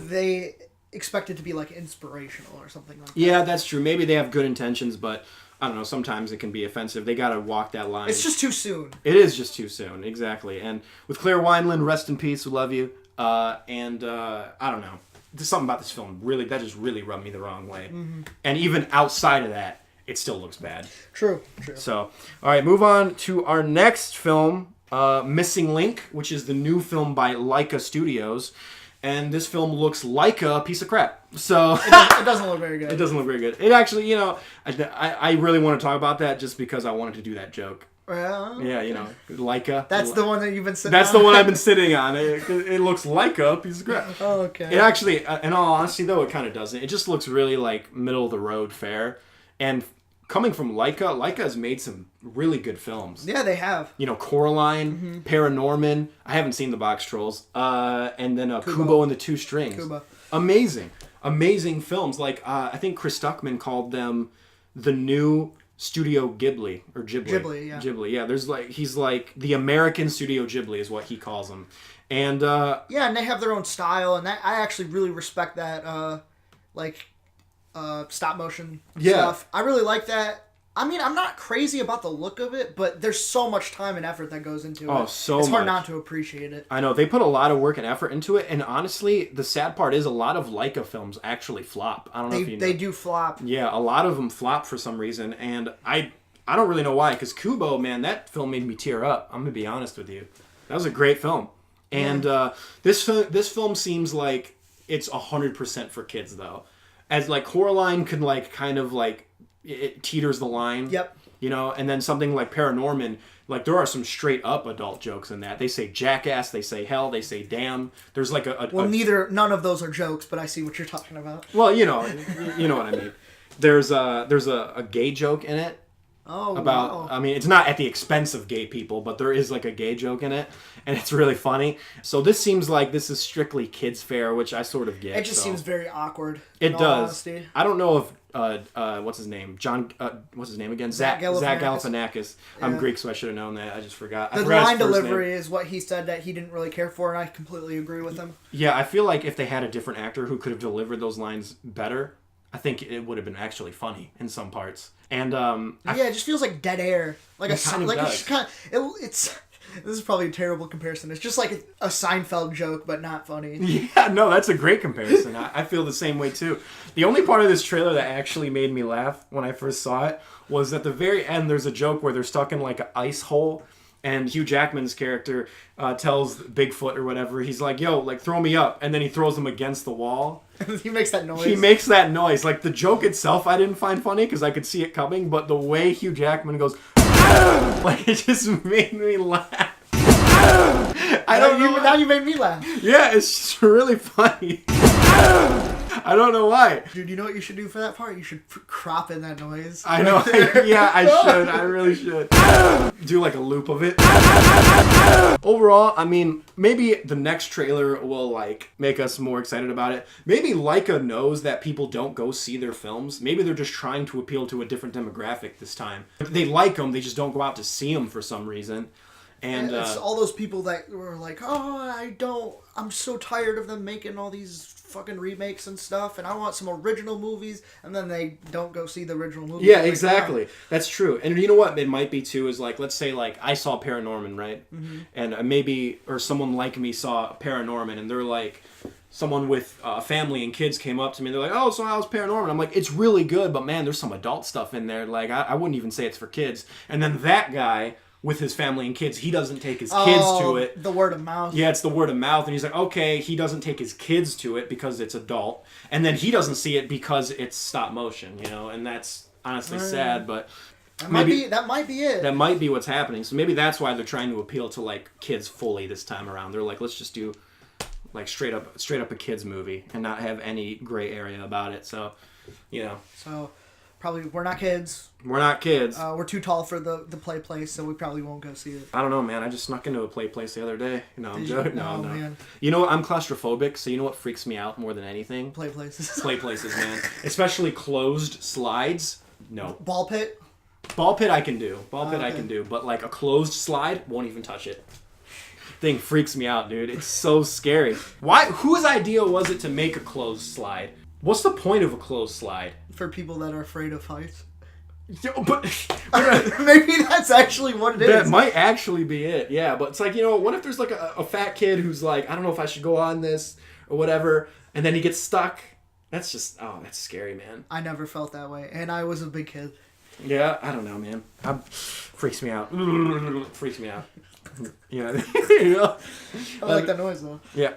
they expect it to be, like, inspirational or something like that. Yeah, that's true. Maybe they have good intentions, but... I don't know, sometimes it can be offensive. They gotta walk that line. It's just too soon. It is just too soon, exactly. And with Claire Wineland, rest in peace, we love you. I don't know. There's something about this film that just really rubbed me the wrong way. Mm-hmm. And even outside of that, it still looks bad. True. So, alright, move on to our next film, Missing Link, which is the new film by Laika Studios. And this film looks like a piece of crap. So it doesn't look very good. It doesn't look very good. It actually, you know, I really want to talk about that just because I wanted to do that joke. Well, yeah, you know, Laika. That's the one that you've been sitting That's on? the one I've been sitting on. It looks like a piece of crap. Oh, okay. It actually, in all honesty, though, it kind of doesn't. It just looks really, like, middle-of-the-road fare. And coming from Laika has made some really good films. Yeah, they have. You know, Coraline, Paranorman. I haven't seen The Box Trolls. And then Kubo and the Two Strings. Kubo. Amazing films. Like, I think Chris Stuckman called them the new Studio Ghibli. Or Ghibli. Ghibli, yeah. Ghibli, yeah. He's like, the American Studio Ghibli is what he calls them. And, yeah, and they have their own style, and I actually really respect that, stop motion stuff. I really like that. I mean, I'm not crazy about the look of it, but there's so much time and effort that goes into it. Oh, so much. It's hard not to appreciate it. I know. They put a lot of work and effort into it, and honestly, the sad part is a lot of Laika films actually flop. I don't know if you know. They do flop. Yeah, a lot of them flop for some reason, and I don't really know why, because Kubo, man, that film made me tear up. I'm going to be honest with you. That was a great film. And this film seems like it's 100% for kids, though. As, like, Coraline could, like, kind of, like, it teeters the line. Yep. You know, and then something like Paranorman, like, there are some straight-up adult jokes in that. They say jackass, they say hell, they say damn. There's, like, none of those are jokes, but I see what you're talking about. Well, you know what I mean. There's a gay joke in it. Oh, wow. I mean, it's not at the expense of gay people, but there is, like, a gay joke in it, and it's really funny. So this seems like this is strictly kids' fare, which I sort of get. It just seems very awkward. It does. Honesty. I don't know if what's his name? What's his name again? Zach Galifianakis. Yeah. I'm Greek, so I should have known that. I just forgot. The line delivery is what he said that he didn't really care for, and I completely agree with him. Yeah, I feel like if they had a different actor who could have delivered those lines better, I think it would have been actually funny in some parts. And it just feels like dead air. This is probably a terrible comparison. It's just like a Seinfeld joke, but not funny. Yeah, no, that's a great comparison. I feel the same way too. The only part of this trailer that actually made me laugh when I first saw it was at the very end. There's a joke where they're stuck in like an ice hole, and Hugh Jackman's character tells Bigfoot or whatever, he's like, yo, like, throw me up. And then he throws him against the wall. He makes that noise. Like, the joke itself I didn't find funny because I could see it coming, but the way Hugh Jackman goes, like, it just made me laugh. I don't know. Now you made me laugh. Yeah, it's just really funny. I don't know why. Dude, you know what you should do for that part? You should crop in that noise. I know. Yeah, I should. I really should. Do like a loop of it. Overall, I mean, maybe the next trailer will like make us more excited about it. Maybe Leica knows that people don't go see their films. Maybe they're just trying to appeal to a different demographic this time. They like them, they just don't go out to see them for some reason. And it's all those people that were like, oh, I'm so tired of them making all these fucking remakes and stuff, and I want some original movies, and then they don't go see the original movie. Yeah, exactly. That's true. And you know what it might be too is like, let's say like I saw Paranorman, right? Mm-hmm. And maybe, or someone like me saw Paranorman, and they're like, someone with family and kids came up to me, and they're like, oh, so how's Paranorman? I'm like, it's really good, but man, there's some adult stuff in there. Like, I wouldn't even say it's for kids. And then that guy with his family and kids, he doesn't take his kids to it. The word of mouth. Yeah, it's the word of mouth. And he's like, okay, he doesn't take his kids to it because it's adult. And then he doesn't see it because it's stop motion, you know? And that's honestly sad, but that might be it. That might be what's happening. So maybe that's why they're trying to appeal to, like, kids fully this time around. They're like, let's just do, like, straight up a kids movie and not have any gray area about it. So, you know. So, probably, we're not kids. We're not kids. We're too tall for the play place, so we probably won't go see it. I don't know, man. I just snuck into a play place the other day. No, I'm joking. No. Man. You know what? I'm claustrophobic, so you know what freaks me out more than anything? Play places. Play places, man. Especially closed slides. No. Ball pit? Ball pit I can do. I okay. can do. But like a closed slide, won't even touch it. Thing freaks me out, dude. It's so scary. Why? Whose idea was it to make a closed slide? What's the point of a closed slide? For people that are afraid of heights. But maybe that's actually what it is. That might actually be it, yeah. But it's like, you know, what if there's like a fat kid who's like, I don't know if I should go on this or whatever, and then he gets stuck. That's just, that's scary, man. I never felt that way, and I was a big kid. Yeah, I don't know, man. Freaks me out. Freaks me out. Yeah. I like that noise, though. Yeah.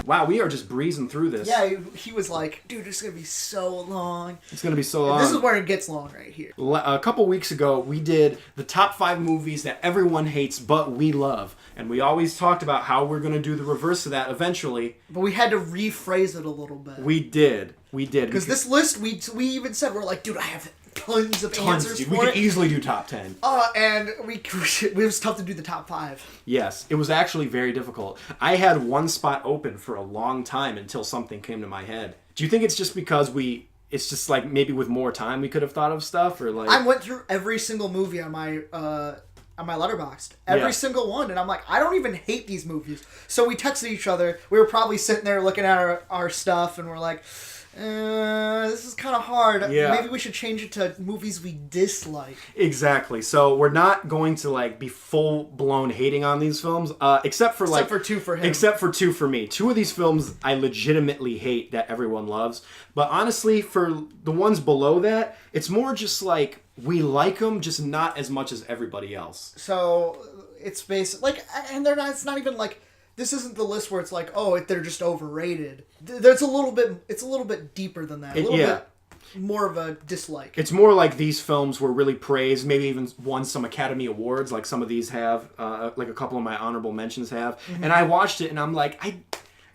Wow, we are just breezing through this. Yeah, he was like, dude, it's going to be so long. It's going to be so long. This is where it gets long right here. A couple weeks ago, we did the top 5 movies that everyone hates but we love. And we always talked about how we're going to do the reverse of that eventually. But we had to rephrase it a little bit. We did. Because this list, we even said, we're like, dude, I have tons of answers dude. for We it. could easily do top 10. And it was tough to do the top 5. Yes, it was actually very difficult. I had one spot open for a long time until something came to my head. Do you think it's just because it's just like maybe with more time we could have thought of stuff, or like? I went through every single movie on my Letterboxd, every single one, and I'm like, I don't even hate these movies. So we texted each other. We were probably sitting there looking at our stuff, and we're like, this is kind of hard. Yeah. Maybe we should change it to movies we dislike. Exactly. So we're not going to like be full blown hating on these films, except for 2 for him. Except for 2 for me. 2 of these films I legitimately hate that everyone loves. But honestly, for the ones below that, it's more just like we like them, just not as much as everybody else. So it's based like, and they're not. It's not even like. This isn't the list where it's like, oh, they're just overrated. It's a little bit deeper than that. A little bit more of a dislike. It's more like these films were really praised, maybe even won some Academy Awards, like some of these have, like a couple of my honorable mentions have. Mm-hmm. And I watched it and I'm like,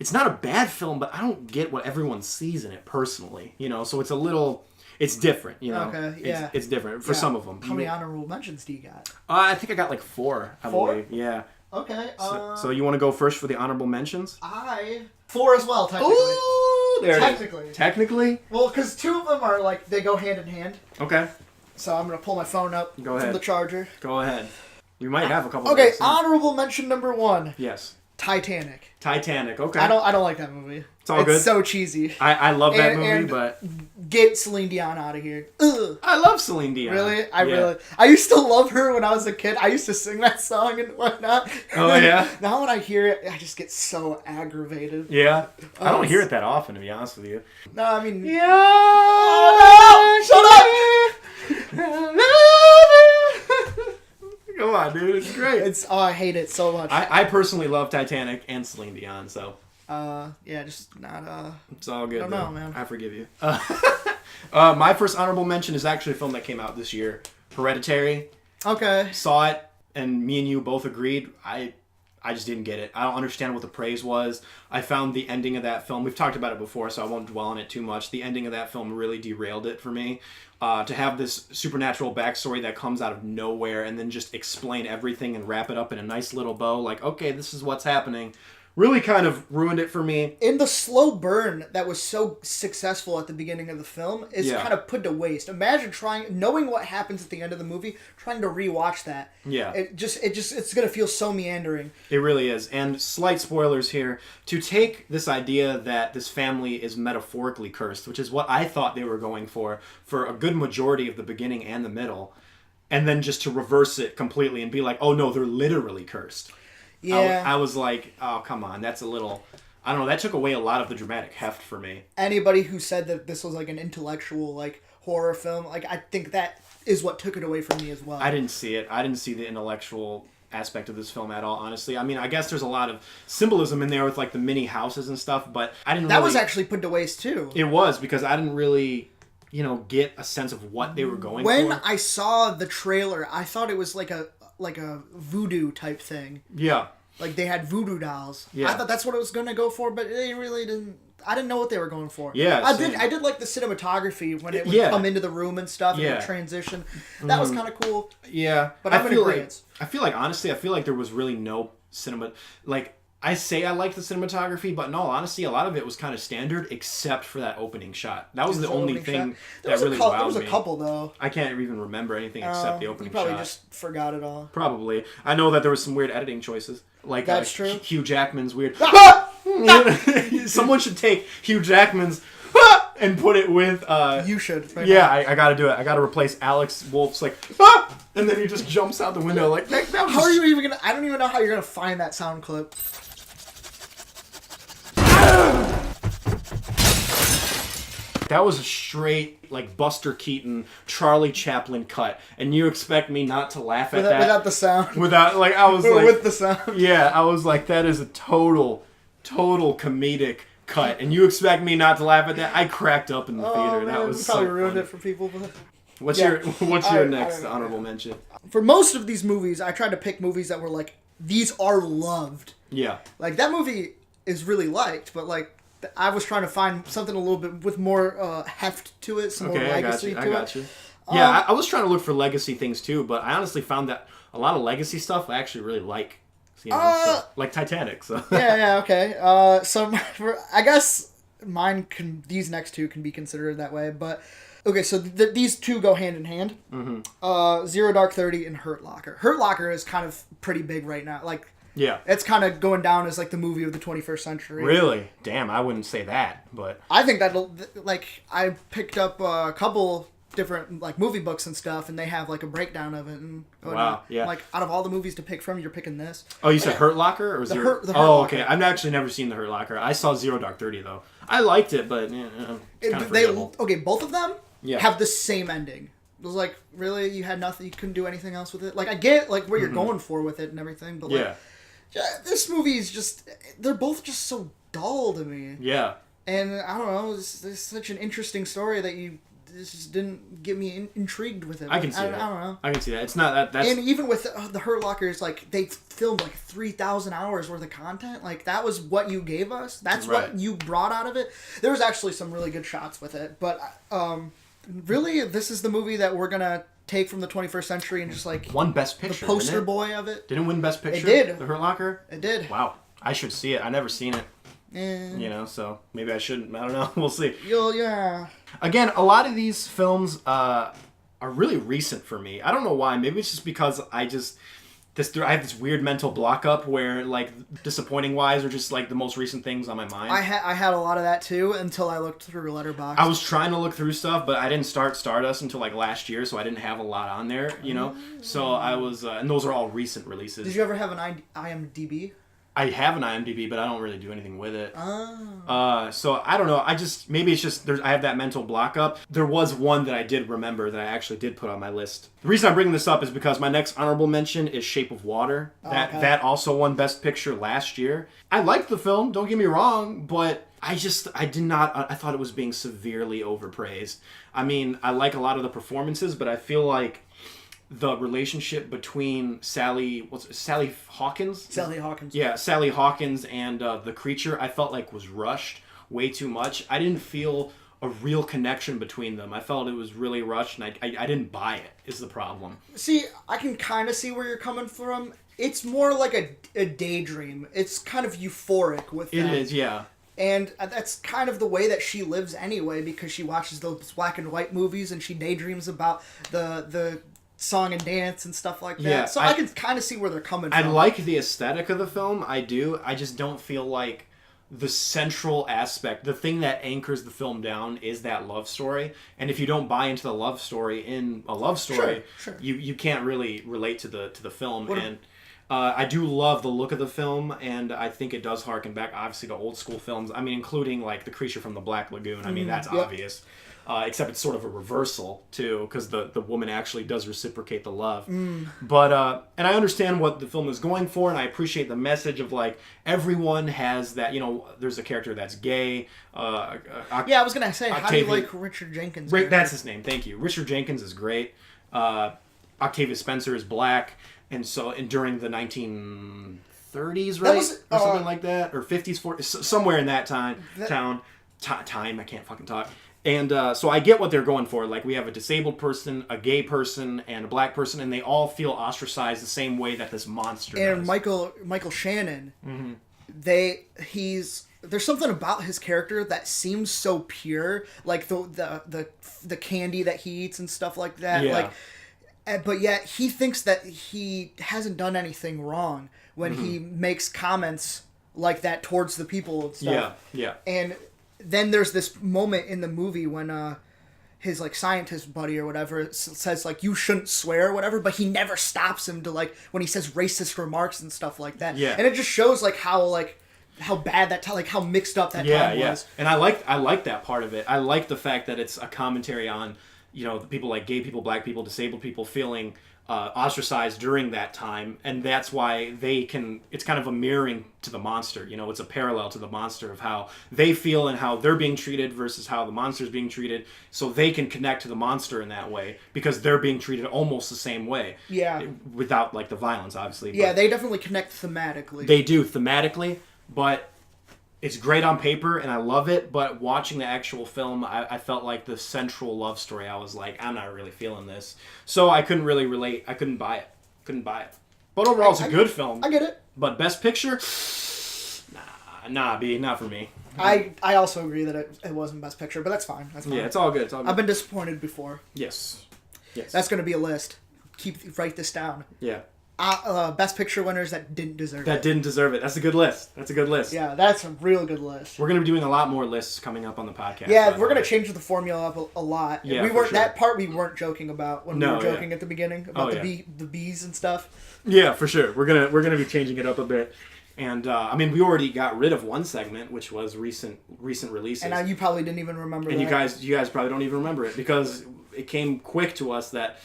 it's not a bad film, but I don't get what everyone sees in it personally, you know? So it's different, you know? Okay, yeah. It's different for some of them. How many honorable mentions do you got? I think I got like 4, I believe. Yeah. Okay. So you want to go first for the honorable mentions? 4 as well, technically. Ooh, there technically. It is. Technically? Well, because 2 of them are like, they go hand in hand. Okay. So I'm going to pull my phone up from the charger. Go ahead. We might have a couple of those. Honorable mention number 1. Yes. Titanic. Okay. I don't like that movie. It's all good. It's so cheesy. I love that movie, but get Celine Dion out of here. Ugh. I love Celine Dion. Really? I used to love her when I was a kid. I used to sing that song and whatnot. Oh yeah. Now when I hear it, I just get so aggravated. Yeah. I don't hear it that often, to be honest with you. No, I mean. Yeah. Oh, no! Shut up! Come on, dude. It's great. I hate it so much. I personally love Titanic and Celine Dion, so. Yeah, just not, It's all good. I don't know, man. I forgive you. My first honorable mention is actually a film that came out this year. Hereditary. Okay. Saw it, and me and you both agreed. I I just didn't get it. I don't understand what the praise was. I found the ending of that film, we've talked about it before, so I won't dwell on it too much. The ending of that film really derailed it for me. To have this supernatural backstory that comes out of nowhere and then just explain everything and wrap it up in a nice little bow, like, okay, this is what's happening, really kind of ruined it for me. In the slow burn that was so successful at the beginning of the film is kind of put to waste. Imagine knowing what happens at the end of the movie, trying to rewatch that. Yeah. It's gonna feel so meandering. It really is. And slight spoilers here, to take this idea that this family is metaphorically cursed, which is what I thought they were going for a good majority of the beginning and the middle, and then just to reverse it completely and be like, oh no, they're literally cursed. Yeah. I was like, oh, come on, that's a little... I don't know, that took away a lot of the dramatic heft for me. Anybody who said that this was like an intellectual like horror film, like I think that is what took it away from me as well. I didn't see it. I didn't see the intellectual aspect of this film at all, honestly. I mean, I guess there's a lot of symbolism in there with like the mini houses and stuff, but I didn't That was actually put to waste too. It was, because I didn't really... get a sense of what they were going for. When I saw the trailer, I thought it was like a voodoo type thing. Yeah. Like they had voodoo dolls. Yeah. I thought that's what it was going to go for, but they really didn't. I didn't know what they were going for. Yeah. I did like the cinematography when it would come into the room and stuff and the transition. That was kind of cool. Yeah. But I feel like honestly, there was really no cinema. Like, I say I like the cinematography, but in all honesty, a lot of it was kind of standard, except for that opening shot. That was the only thing that really wowed me. There was a couple, though. I can't even remember anything except the opening shot. You probably just forgot it all. Probably. I know that there was some weird editing choices. Like, that's true. Hugh Jackman's weird... Someone should take Hugh Jackman's... and put it with... You should. I gotta do it. I gotta replace Alex Wolf's, like... and then he just jumps out the window, like... How are you even gonna... I don't even know how you're gonna find that sound clip. That was a straight, like, Buster Keaton, Charlie Chaplin cut. And you expect me not to laugh at that? Without the sound. Without, like, I was like... With the sound. Yeah, I was like, that is a total comedic cut. And you expect me not to laugh at that? I cracked up in the theater. Man, that was probably so ruined funny. it for people. But... What's your next honorable mention? For most of these movies, I tried to pick movies that were like, these are loved. Yeah. Like, that movie is really liked, but, like, I was trying to find something a little bit with more heft to it, some more legacy to it. I got you. Yeah, I was trying to look for legacy things too, but I honestly found that a lot of legacy stuff I actually really like. Like Titanic. So. Yeah, okay. I guess these next two can be considered that way, but... Okay, so these two go hand in hand. Mm-hmm. Zero Dark 30 and Hurt Locker. Hurt Locker is kind of pretty big right now. Like, yeah, it's kind of going down as like the movie of the 21st century. Really? Damn, I wouldn't say that, but I think I picked up a couple different like movie books and stuff, and they have like a breakdown of it. And yeah. Like, out of all the movies to pick from, you're picking this. Oh, you said Hurt Locker or Zero? The Hurt Locker. Okay. I've actually never seen the Hurt Locker. I saw Zero Dark 30 though. I liked it, but it's kind of forgettable. Both of them yeah. have the same ending. It was like, really, you had nothing, you couldn't do anything else with it. Like, I get like where you're going for with it and everything, but like, this movie is just, they're both just so dull to me. Yeah. And I don't know, it's such an interesting story that this just didn't get me intrigued with it. I can see that. I don't know. I can see that. It's not that's... And even with the Hurt Lockers, like, they filmed like 3,000 hours worth of content. Like, that was what you gave us. That's right. What you brought out of it. There was actually some really good shots with it. But really, this is the movie that we're going to take from the 21st century and just like... Won Best Picture, the poster boy of it. Didn't win Best Picture? It did. The Hurt Locker? It did. Wow. I should see it. I've never seen it. So maybe I shouldn't. I don't know. We'll see. Yeah. Again, a lot of these films are really recent for me. I don't know why. Maybe it's just because I have this weird mental block up where, like, disappointing wise are just like the most recent things on my mind. I had a lot of that too until I looked through Letterboxd. I was trying to look through stuff, but I didn't start Stardust until like last year, so I didn't have a lot on there, So I was, and those are all recent releases. Did you ever have an IMDb? I have an IMDb, but I don't really do anything with it. Oh. So I don't know. Maybe it's just I have that mental block up. There was one that I did remember that I actually did put on my list. The reason I'm bringing this up is because my next honorable mention is Shape of Water. That also won Best Picture last year. I liked the film. Don't get me wrong, but I thought it was being severely overpraised. I mean, I like a lot of the performances, but I feel like the relationship between Sally Hawkins? Sally Hawkins. Yeah, Sally Hawkins and the creature, I felt like was rushed way too much. I didn't feel a real connection between them. I felt it was really rushed, and I didn't buy it, is the problem. See, I can kind of see where you're coming from. It's more like a daydream. It's kind of euphoric with that. It is, yeah. And that's kind of the way that she lives anyway, because she watches those black and white movies and she daydreams about the song and dance and stuff like that. Yeah, so I can kind of see where they're coming from. I like the aesthetic of the film. I do. I just don't feel like the central aspect, the thing that anchors the film down, is that love story. And if you don't buy into the love story in a love story, sure. You can't really relate to the film. I do love the look of the film, and I think it does harken back, obviously, to old school films. I mean, including, like, The Creature from the Black Lagoon. I mean, that's obvious. Except it's sort of a reversal, too, because the woman actually does reciprocate the love. But, and I understand what the film is going for, and I appreciate the message of, like, everyone has that, there's a character that's gay. I was going to say, how do you like Richard Jenkins? That's his name, thank you. Richard Jenkins is great. Octavia Spencer is black. And during the 1930s, right? Or something like that. Or 50s, 40s, somewhere in that time, I can't fucking talk. And so I get what they're going for. Like, we have a disabled person, a gay person, and a black person, and they all feel ostracized the same way that this monster does. And Michael Shannon, there's something about his character that seems so pure. Like, the candy that he eats and stuff like that. Yeah. Like, but yet he thinks that he hasn't done anything wrong when he makes comments like that towards the people and stuff. Yeah. And then there's this moment in the movie when his like scientist buddy or whatever says like, you shouldn't swear or whatever, but he never stops him to like when he says racist remarks and stuff like that. Yeah. And it just shows like how bad that time, like how mixed up that time was. And I like that part of it. I like the fact that it's a commentary on the people like gay people, black people, disabled people feeling ostracized during that time, and that's why it's kind of a mirroring to the monster. It's a parallel to the monster of how they feel and how they're being treated versus how the monster's being treated, so they can connect to the monster in that way because they're being treated almost the same way. Yeah. Without like the violence, obviously. Yeah, they definitely connect thematically. They do thematically, but it's great on paper, and I love it, but watching the actual film, I felt like the central love story, I was like, I'm not really feeling this. So I couldn't really relate. I couldn't buy it. But overall, it's a good film. I get it. But Best Picture? Nah, B, not for me. I also agree that it wasn't Best Picture, but that's fine. Yeah, it's all good. I've been disappointed before. Yes. That's going to be a list. Write this down. Yeah. Best Picture winners that didn't deserve it. That didn't deserve it. That's a good list. Yeah, that's a real good list. We're going to be doing a lot more lists coming up on the podcast. Yeah, we're going to change the formula up a lot. Yeah, that part we weren't joking about when we were joking at the beginning about the bees and stuff. Yeah, for sure. We're gonna be changing it up a bit. And I mean, we already got rid of one segment, which was recent releases. And you probably didn't even remember that. And you guys probably don't even remember it because it came quick to us that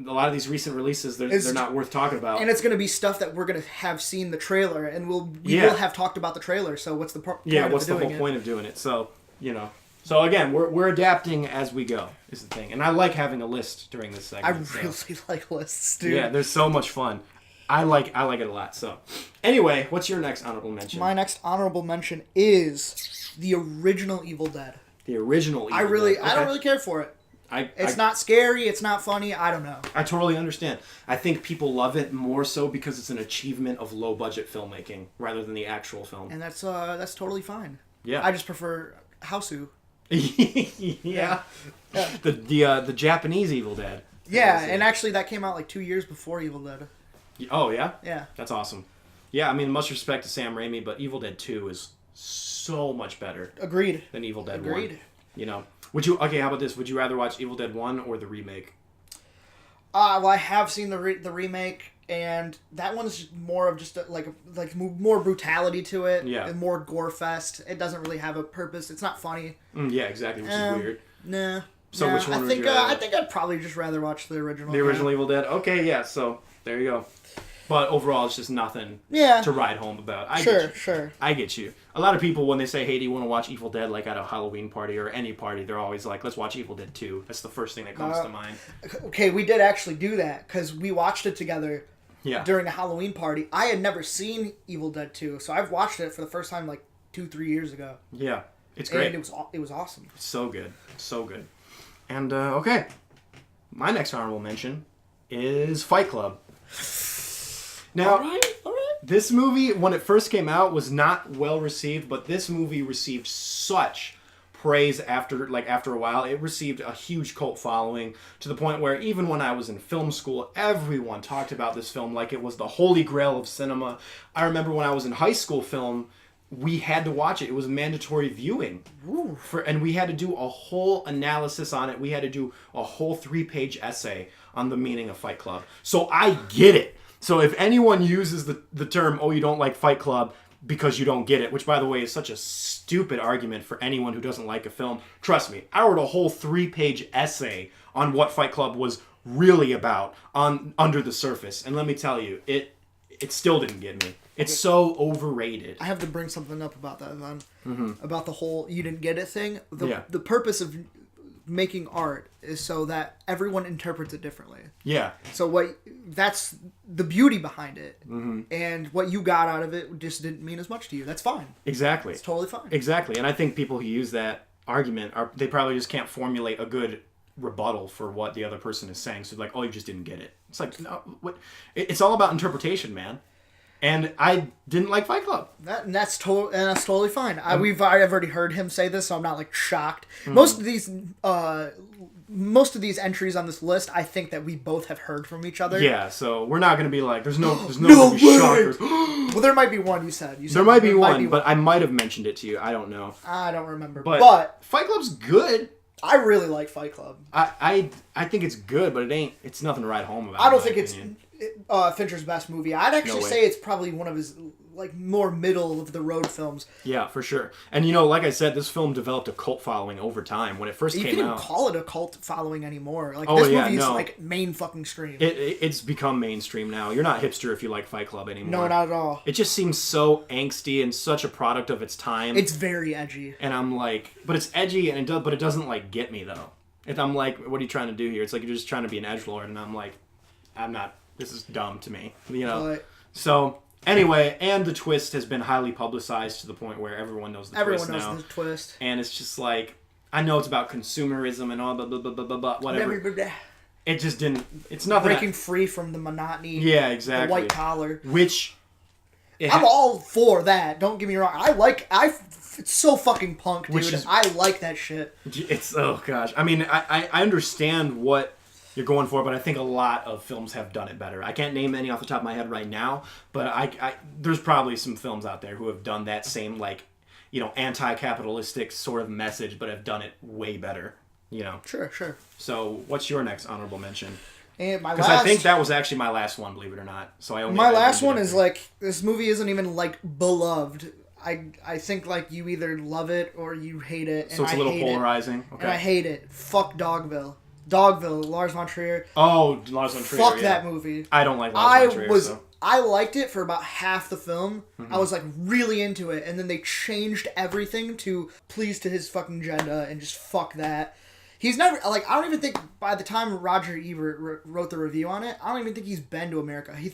a lot of these recent releases, they're not worth talking about. And it's going to be stuff that we're going to have seen the trailer, and we will have talked about the trailer, so what's the point what's the whole point of doing it? So, So again, we're adapting as we go, is the thing. And I like having a list during this segment. I really like lists, dude. Yeah, there's so much fun. I like it a lot. So, anyway, what's your next honorable mention? My next honorable mention is the original Evil Dead. The original Evil Dead. I don't really care for it. It's not scary. It's not funny. I don't know. I totally understand. I think people love it more so because it's an achievement of low budget filmmaking rather than the actual film. And that's totally fine. Yeah. I just prefer Houseu. Yeah. The Japanese Evil Dead. Yeah, and actually that came out like 2 years before Evil Dead. Oh yeah. Yeah. That's awesome. Yeah, I mean, much respect to Sam Raimi, but Evil Dead 2 is so much better. Agreed. Than Evil Dead 1. Agreed. How about this? Would you rather watch Evil Dead 1 or the remake? Well, I have seen the remake, and that one's more of just more brutality to it. Yeah. And more gore fest. It doesn't really have a purpose. It's not funny. Yeah, exactly, which is weird. Nah. So which one would you rather? I think I'd probably just rather watch the original. The original Evil Dead? Okay, yeah, so there you go. But overall, it's just nothing Yeah. to write home about. Sure. I get you. A lot of people, when they say, hey, do you want to watch Evil Dead, like at a Halloween party or any party, they're always like, let's watch Evil Dead 2. That's the first thing that comes to mind. Okay, we did actually do that because we watched it together during a Halloween party. I had never seen Evil Dead 2, so I've watched it for the first time like 2-3 years ago. Yeah, it's great. And it was awesome. So good. So good. And, okay. My next honorable mention is Fight Club. Now, All right. this movie, when it first came out, was not well received, but this movie received such praise after a while. It received a huge cult following to the point where even when I was in film school, everyone talked about this film like it was the holy grail of cinema. I remember when I was in high school film, we had to watch it. It was mandatory viewing. And we had to do a whole analysis on it. We had to do a whole 3-page essay on the meaning of Fight Club. So I get it. So if anyone uses the term, oh, you don't like Fight Club because you don't get it, which, by the way, is such a stupid argument for anyone who doesn't like a film, trust me, I wrote a whole 3-page essay on what Fight Club was really about under the surface. And let me tell you, it still didn't get me. It's so overrated. I have to bring something up about that then. About the whole you didn't get it thing. The purpose of making art is so that everyone interprets it differently. Yeah. So that's the beauty behind it. And what you got out of it just didn't mean as much to you. That's fine. Exactly. It's totally fine. Exactly. And I think people who use that argument, they probably just can't formulate a good rebuttal for what the other person is saying. So like, oh, you just didn't get it. It's like, no, what? It's all about interpretation, man. And I didn't like Fight Club. That's totally fine. I've already heard him say this, so I'm not like shocked. Most of these entries on this list, I think that we both have heard from each other. Yeah, so we're not going to be like, there's no No shockers. Well, there might be one. You said there might be one, but I might have mentioned it to you. I don't know. I don't remember. But Fight Club's good. I really like Fight Club. I think it's good, but it's nothing to write home about. I don't think it's Fincher's best movie. I'd actually say it's probably one of his like more middle of the road films. Yeah, for sure. And like I said, this film developed a cult following over time. When it first came out, you can't even call it a cult following anymore. Like this movie is like main fucking stream. It's become mainstream now. You're not hipster if you like Fight Club anymore. No, not at all. It just seems so angsty and such a product of its time. It's very edgy. And I'm like, but it's edgy and but it doesn't like get me though. If I'm like, what are you trying to do here? It's like you're just trying to be an edgelord, and I'm like, I'm not. This is dumb to me, So anyway, and the twist has been highly publicized to the point where everyone knows the twist now. Everyone knows the twist. And it's just like, I know it's about consumerism and all blah blah blah blah blah blah whatever. It just didn't. It's nothing. Breaking free from the monotony. Yeah, exactly. The white collar. Which. I'm all for that. Don't get me wrong. It's so fucking punk, dude. I like that shit. It's oh gosh. I mean, I understand what you're going for, but I think a lot of films have done it better. I can't name any off the top of my head right now, but I there's probably some films out there who have done that same anti-capitalistic sort of message, but have done it way better. Sure. So, what's your next honorable mention? And because I think that was actually my last one, believe it or not. So my last one is like this movie isn't even like beloved. I think like you either love it or you hate it. So it's a little polarizing. Okay. And I hate it. Fuck Dogville. Lars von Trier. Oh, Lars von Trier. Fuck that movie. I don't like Lars von Trier. I liked it for about half the film. I was like really into it, and then they changed everything to please to his fucking agenda and just fuck that. He's never I don't even think by the time Roger Ebert wrote the review on it, I don't even think he's been to America. I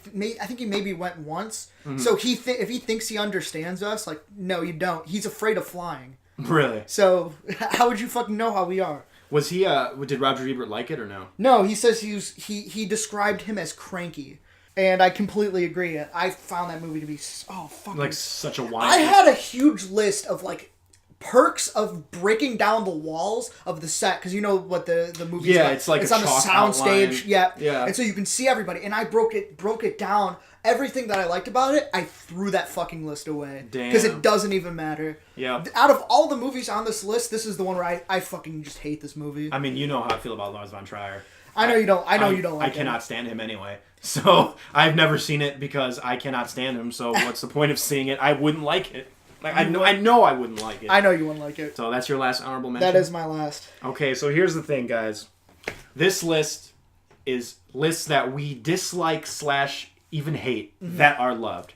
think he maybe went once. So if he thinks he understands us, like no, you don't. He's afraid of flying. Really? So how would you fucking know how we are? Was he? Did Roger Ebert like it or no? No, he says he described him as cranky, and I completely agree. I found that movie to be fucking like such a whine. I had a huge list of like perks of breaking down the walls of the set because you know what the movie's like. It's like it's a on the chalk soundstage. Yeah, and so you can see everybody. And I broke it down. Everything that I liked about it, I threw that fucking list away. Damn. Because it doesn't even matter. Yeah. Out of all the movies on this list, this is the one where I fucking just hate this movie. I mean, you know how I feel about Lars von Trier. I know you don't. I know you don't like him. I cannot stand him anyway. So I've never seen it because I cannot stand him. So what's the point of seeing it? I wouldn't like it. Like I know I wouldn't like it. I know you wouldn't like it. So that's your last honorable mention? That is my last. Okay, so here's the thing, guys. This list is lists that we dislike / even hate, that are loved.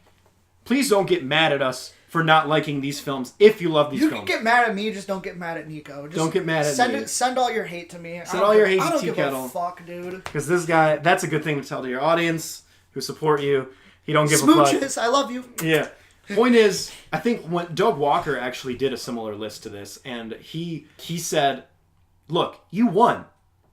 Please don't get mad at us for not liking these films if you love these films. You can get mad at me, just don't get mad at Niko. Just don't get mad at me. Send all your hate to me. Send all your hate to T-Kettle. I don't T-Kettle. give a fuck, dude. Because this guy, that's a good thing to tell to your audience who support you. He don't give a Smooches, fuck. I love you. Yeah. Point is, I think when Doug Walker actually did a similar list to this, and he said, look, you won.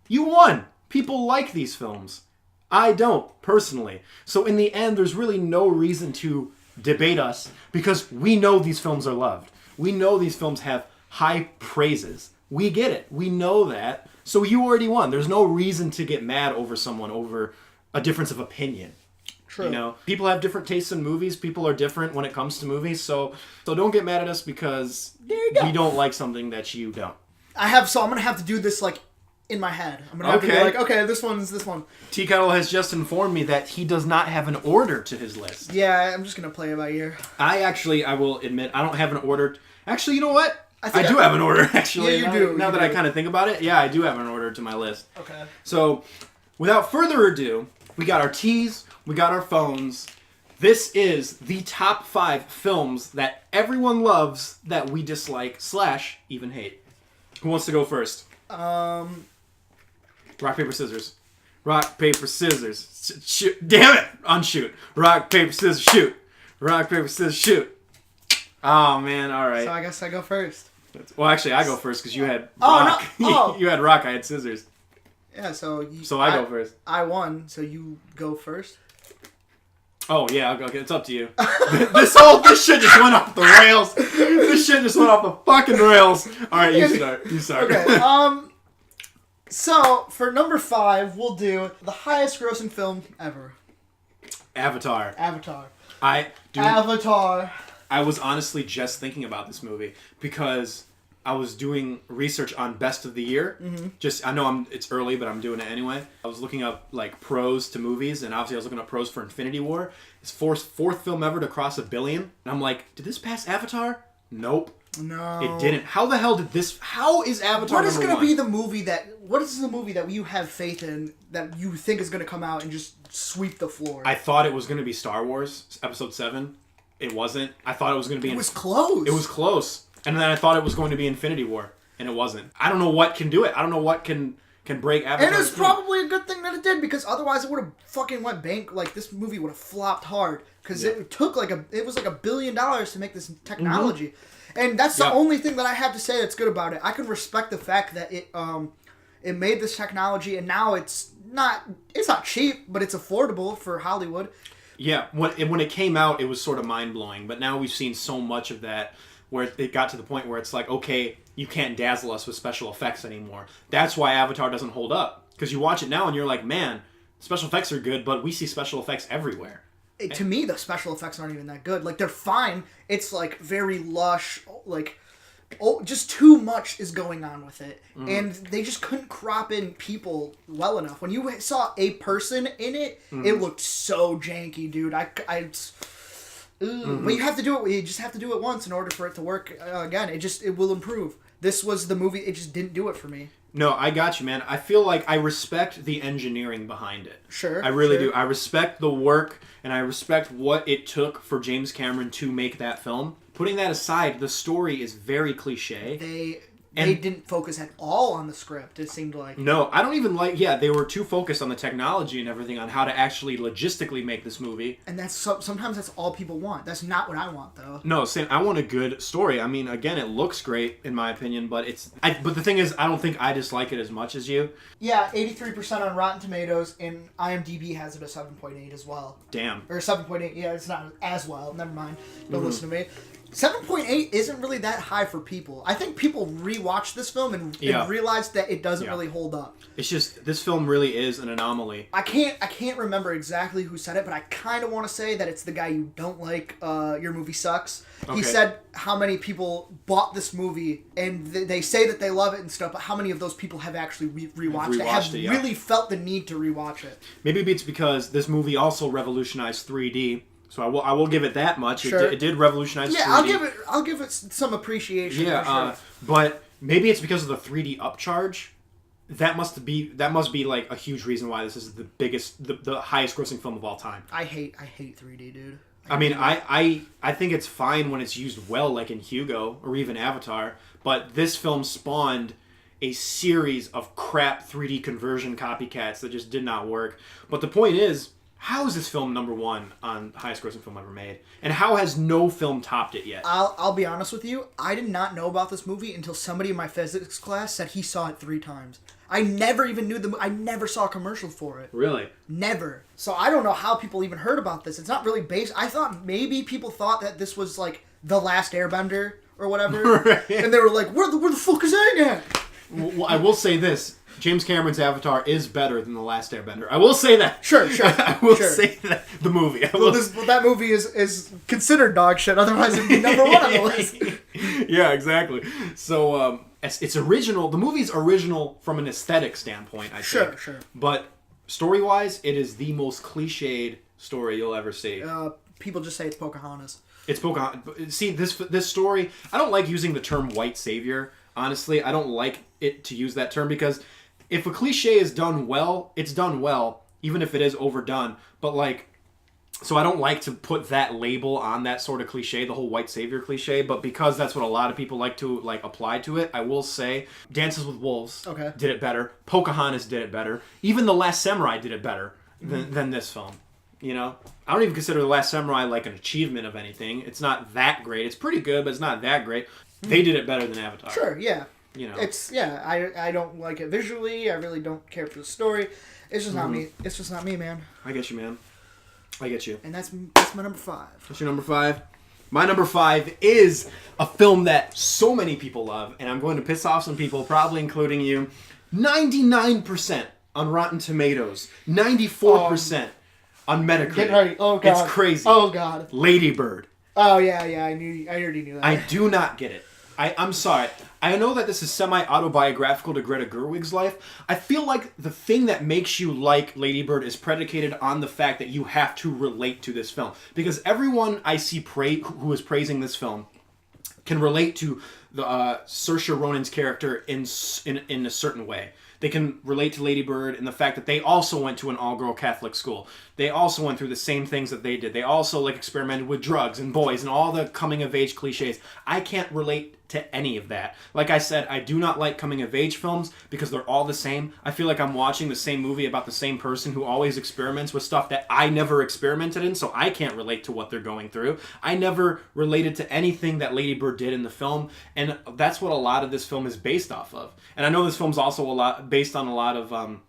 You won. People like these films. I don't, personally. So in the end, there's really no reason to debate us because we know these films are loved. We know these films have high praises. We get it. We know that. So you already won. There's no reason to get mad over someone over a difference of opinion. True. You know, people have different tastes in movies. People are different when it comes to movies. So don't get mad at us because we don't like something that you don't. So I'm gonna have to do this like in my head. I'm gonna have to be like, okay, this one's this one. T-Kettle has just informed me that he does not have an order to his list. Yeah, I'm just gonna play it by ear. I will admit, I don't have an order. Actually, you know what? I do have an order, actually. Yeah, you do. Now that I kind of think about it, yeah, I do have an order to my list. Okay. So, without further ado, we got our teas, we got our phones. This is the top 5 films that everyone loves that we dislike / even hate. Who wants to go first? Rock, paper, scissors. Rock, paper, scissors. Shoot. Damn it! Unshoot. Rock, paper, scissors, shoot. Rock, paper, scissors, shoot. Oh, man. All right. So I guess I go first. Well, actually, I go first because you had rock. No. Oh. You had rock, I had scissors. Yeah, so... So I go first. I won, so you go first. Oh, yeah, okay, it's up to you. This shit just went off the rails. This shit just went off the fucking rails. All right, you start. Okay, so, for number 5, we'll do the highest grossing film ever. Avatar. Avatar. I was honestly just thinking about this movie because I was doing research on best of the year. Mm-hmm. I know it's early, but I'm doing it anyway. I was looking up like pros to movies, and obviously I was looking up pros for Infinity War. It's fourth film ever to cross $1 billion, and I'm like, did this pass Avatar? Nope. No, it didn't. How the hell did this? How is Avatar? What is going to be the movie that? What is the movie that you have faith in that you think is going to come out and just sweep the floor? I thought it was going to be Star Wars Episode 7. It wasn't. I thought it was going to be. It was close. It was close, and then I thought it was going to be Infinity War, and it wasn't. I don't know what can do it. I don't know what can break Avatar. And it's probably a good thing that it did because otherwise it would have fucking went bank. Like this movie would have flopped hard because it took it was like $1 billion to make this technology. Mm-hmm. And that's the only thing that I have to say that's good about it. I can respect the fact that it made this technology, and now it's not cheap, but it's affordable for Hollywood. Yeah, when it came out, it was sort of mind-blowing, but now we've seen so much of that where it got to the point where it's like, okay, you can't dazzle us with special effects anymore. That's why Avatar doesn't hold up, because you watch it now and you're like, man, special effects are good, but we see special effects everywhere. To me, the special effects aren't even that good. Like, they're fine. It's, like, very lush. Like, just too much is going on with it. Mm. And they just couldn't crop in people well enough. When you saw a person in it, it looked so janky, dude. But you have to do it. You just have to do it once in order for it to work again. It will improve. This was the movie. It just didn't do it for me. No, I got you, man. I feel like I respect the engineering behind it. Sure. I really do. I respect the work, and I respect what it took for James Cameron to make that film. Putting that aside, the story is very cliche. They didn't focus at all on the script, it seemed like. No, I don't even like... Yeah, they were too focused on the technology and everything, on how to actually logistically make this movie. And sometimes that's all people want. That's not what I want, though. No, Sam, I want a good story. I mean, again, it looks great, in my opinion, but but the thing is, I don't think I dislike it as much as you. Yeah, 83% on Rotten Tomatoes, and IMDb has it at 7.8 as well. Damn. Or 7.8, yeah, it's not as well. Never mind. Don't listen to me. 7.8 isn't really that high for people. I think people rewatched this film and realized that it doesn't really hold up. It's just, this film really is an anomaly. I can't remember exactly who said it, but I kind of want to say that it's the guy you don't like, your movie sucks. Okay. He said how many people bought this movie, and they say that they love it and stuff, but how many of those people have actually rewatched it, have really felt the need to rewatch it. Maybe it's because this movie also revolutionized 3D. So I will give it that much. Sure. It did revolutionize 3D. Yeah, I'll give it some appreciation. Yeah, for sure. But maybe it's because of the 3D upcharge that must be like a huge reason why this is the highest grossing film of all time. I hate 3D, dude. I mean, I think it's fine when it's used well, like in Hugo or even Avatar, but this film spawned a series of crap 3D conversion copycats that just did not work. But the point is, how is this film number one on highest grossing film ever made? And how has no film topped it yet? I'll be honest with you. I did not know about this movie until somebody in my physics class said he saw it 3 times. I never even knew I never saw a commercial for it. Really? Never. So I don't know how people even heard about this. It's not really based. I thought maybe people thought that this was like The Last Airbender or whatever. Right. And they were like, where the fuck is Aang at? Well, I will say this. James Cameron's Avatar is better than The Last Airbender. I will say that. Sure. I will say that. The movie. That movie is considered dog shit. Otherwise, it'd be number 1 on the list. Yeah, exactly. So, it's original. The movie's original from an aesthetic standpoint, I think. Sure. But story-wise, it is the most cliched story you'll ever see. People just say it's Pocahontas. It's Pocahontas. See, this story, I don't like using the term white savior. Honestly, I don't like it to use that term because if a cliche is done well, it's done well, even if it is overdone. But so I don't like to put that label on that sort of cliche, the whole white savior cliche. But because that's what a lot of people like to apply to it, I will say Dances with Wolves did it better. Pocahontas did it better. Even The Last Samurai did it better than this film. You know, I don't even consider The Last Samurai like an achievement of anything. It's not that great. It's pretty good, but it's not that great. They did it better than Avatar. Sure, yeah. You know, I don't like it visually. I really don't care for the story. It's just not me. It's just not me, man. I get you, man. I get you. And that's my number 5. That's your number 5? My number 5 is a film that so many people love, and I'm going to piss off some people, probably including you. 99% on Rotten Tomatoes. 94% on Metacritic. Get ready. Oh, God. It's crazy. Oh, God. Lady Bird. Oh, yeah. I already knew that. I do not get it. I'm sorry. I know that this is semi-autobiographical to Greta Gerwig's life. I feel like the thing that makes you like Lady Bird is predicated on the fact that you have to relate to this film. Because everyone I see who is praising this film can relate to the Saoirse Ronan's character in a certain way. They can relate to Lady Bird in the fact that they also went to an all-girl Catholic school. They also went through the same things that they did. They also experimented with drugs and boys and all the coming-of-age cliches. I can't relate to any of that. Like I said, I do not like coming-of-age films because they're all the same. I feel like I'm watching the same movie about the same person who always experiments with stuff that I never experimented in, so I can't relate to what they're going through. I never related to anything that Lady Bird did in the film, and that's what a lot of this film is based off of. And I know this film's also based on a lot of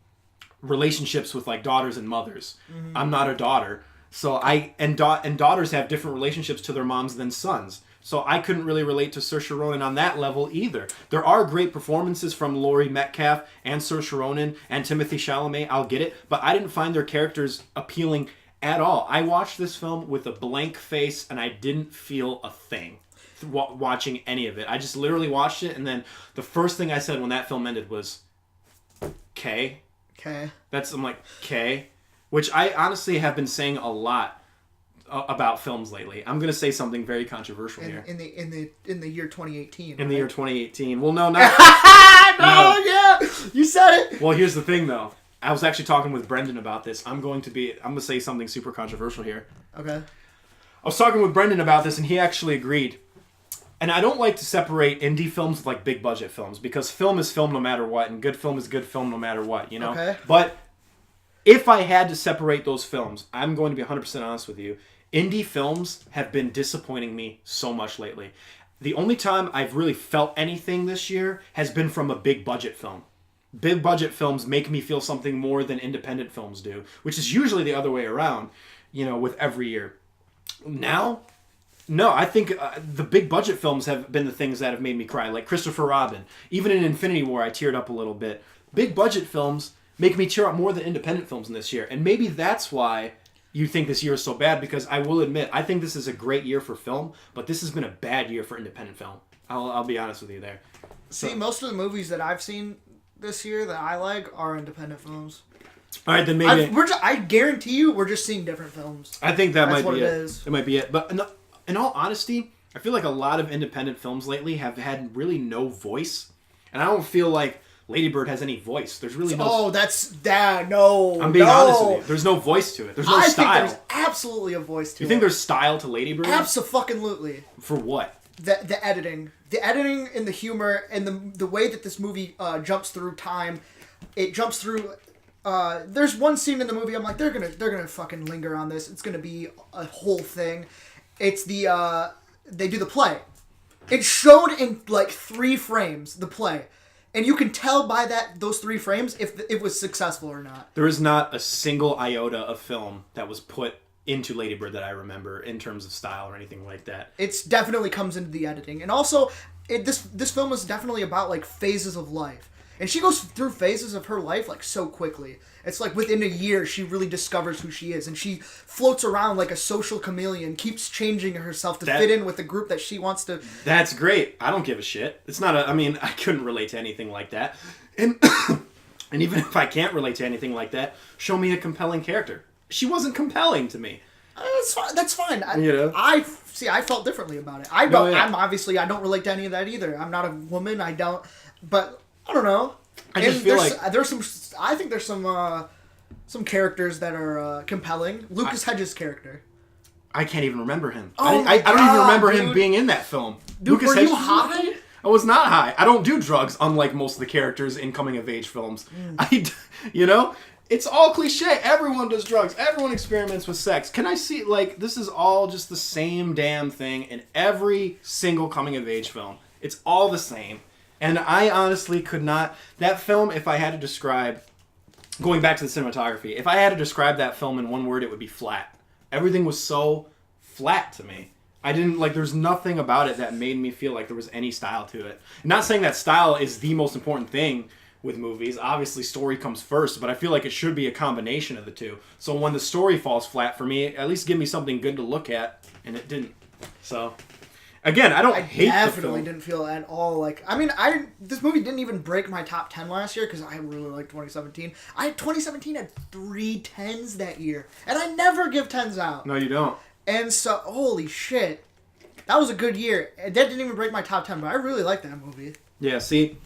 relationships with daughters and mothers. Mm-hmm. I'm not a daughter, so and daughters have different relationships to their moms than sons. So I couldn't really relate to Saoirse Ronan on that level either. There are great performances from Laurie Metcalf and Saoirse Ronan and Timothée Chalamet. I'll get it, but I didn't find their characters appealing at all. I watched this film with a blank face, and I didn't feel a thing watching any of it. I just literally watched it, and then the first thing I said when that film ended was, "K." Okay. I'm like, "K," which I honestly have been saying a lot about films lately. I'm going to say something very controversial here. In the year 2018. In the year 2018. Well, no, not. No, yeah, you said it. Well, here's the thing, though. I was actually talking with Brendan about this. I'm going to say something super controversial here. Okay. I was talking with Brendan about this, and he actually agreed. And I don't like to separate indie films with big budget films, because film is film no matter what, and good film is good film no matter what, you know? Okay. But if I had to separate those films, I'm going to be 100% honest with you. Indie films have been disappointing me so much lately. The only time I've really felt anything this year has been from a big budget film. Big budget films make me feel something more than independent films do, which is usually the other way around, with every year. Now, no, I think the big budget films have been the things that have made me cry, like Christopher Robin. Even in Infinity War, I teared up a little bit. Big budget films make me tear up more than independent films in this year, and maybe that's why you think this year is so bad, because I will admit, I think this is a great year for film, but this has been a bad year for independent film. I'll be honest with you there. See, most of the movies that I've seen this year that I like are independent films. All right, then maybe I guarantee you we're just seeing different films. I think that's might what be it it. is. It might be it. But in all honesty, I feel like a lot of independent films lately have had really no voice, and I don't feel like Lady Bird has any voice. There's really no... Oh, that's... that. No. I'm being honest with you. There's no voice to it. There's no style. I think there's absolutely a voice to it. You think there's style to Lady Bird? Abso-fucking-lutely. For what? The editing. The editing and the humor and the way that this movie jumps through time. It jumps through... there's one scene in the movie I'm like, they're gonna fucking linger on this. It's gonna be a whole thing. It's the... they do the play. It's shown in like 3 frames, the play. And you can tell by those 3 frames if it was successful or not. There is not a single iota of film that was put into Lady Bird that I remember in terms of style or anything like that. It definitely comes into the editing. And also, this film is definitely about like phases of life. And she goes through phases of her life like so quickly. It's like within a year she really discovers who she is. And she floats around like a social chameleon, keeps changing herself to fit in with the group that she wants to... That's great. I don't give a shit. It's not I mean, I couldn't relate to anything like that. And and even if I can't relate to anything like that, show me a compelling character. She wasn't compelling to me. That's fine. I felt differently about it. I don't relate to any of that either. I'm not a woman. But I don't know. I just feel like I think there's some characters that are compelling. Lucas Hedges' character. I can't even remember him. Oh I don't even remember him being in that film. Dude, Lucas were Hedges, you high? I was not high. I don't do drugs, unlike most of the characters in coming of age films. It's all cliche. Everyone does drugs. Everyone experiments with sex. Can I see, this is all just the same damn thing in every single coming of age film. It's all the same. And I honestly could not... That film, if I had to describe... Going back to the cinematography, if I had to describe that film in one word, it would be flat. Everything was so flat to me. I didn't... there's nothing about it that made me feel like there was any style to it. I'm not saying that style is the most important thing with movies. Obviously, story comes first, but I feel like it should be a combination of the two. So when the story falls flat for me, at least give me something good to look at, and it didn't. So... Again, I hate the film. I definitely didn't feel at all like... this movie didn't even break my top 10 last year because I really liked 2017. 2017 had 3 10s that year. And I never give 10s out. No, you don't. And so, holy shit. That was a good year. That didn't even break my top 10, but I really liked that movie. Yeah, see,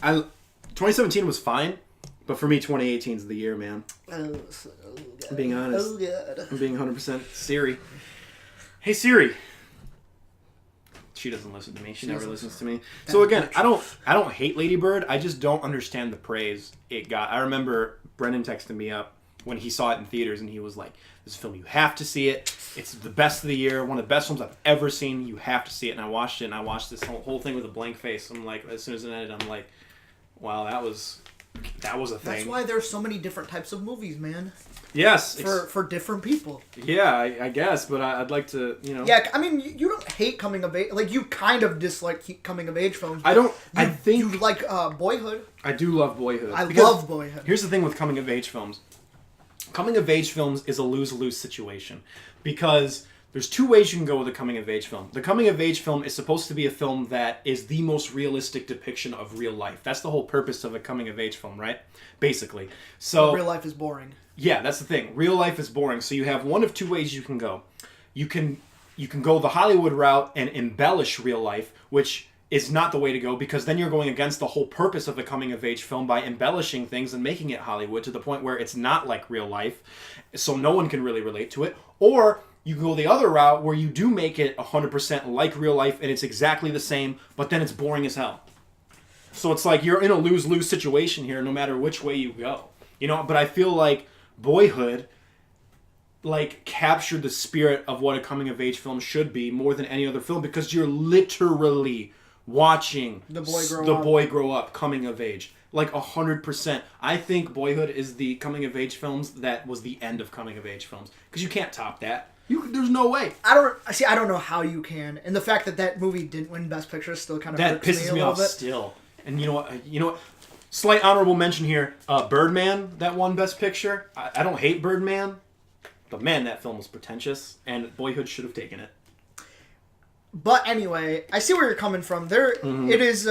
2017 was fine, but for me, 2018 is the year, man. Oh, so good. I'm being honest. Oh, good. I'm being 100% Siri. Hey, Siri. She doesn't listen to me. She never listens to me. So again, I don't hate Lady Bird. I just don't understand the praise it got. I remember Brendan texted me up when he saw it in theaters, and he was like, "This is a film, you have to see it. It's the best of the year. One of the best films I've ever seen. You have to see it." And I watched it, and I watched this whole thing with a blank face. I'm like, as soon as it ended, I'm like, "Wow, that was a thing." That's why there's so many different types of movies, man. Yes. For different people. Yeah, I guess, but I'd like to, Yeah, I mean, you don't hate coming of age... you kind of dislike coming of age films. I think... You like Boyhood. I do love Boyhood. I love Boyhood. Here's the thing with coming of age films. Coming of age films is a lose-lose situation. Because there's 2 ways you can go with a coming of age film. The coming of age film is supposed to be a film that is the most realistic depiction of real life. That's the whole purpose of a coming of age film, right? Basically. So real life is boring. Yeah, that's the thing. Real life is boring. So you have one of 2 ways you can go. You can go the Hollywood route and embellish real life, which is not the way to go, because then you're going against the whole purpose of the coming of age film by embellishing things and making it Hollywood to the point where it's not like real life, so no one can really relate to it. Or you go the other route where you do make it 100% like real life and it's exactly the same, but then it's boring as hell. So it's like you're in a lose-lose situation here no matter which way you go. But I feel like Boyhood captured the spirit of what a coming of age film should be more than any other film, because you're literally watching the boy grow up coming of age 100%. I think Boyhood is the coming of age films that was the end of coming of age films, because you can't top that. There's no way. I don't know how you can, and the fact that movie didn't win Best Picture still kind of pisses me off still. And you know what? Slight honorable mention here, Birdman, that won Best Picture. I don't hate Birdman, but man, that film was pretentious, and Boyhood should have taken it. But anyway, I see where you're coming from. It is,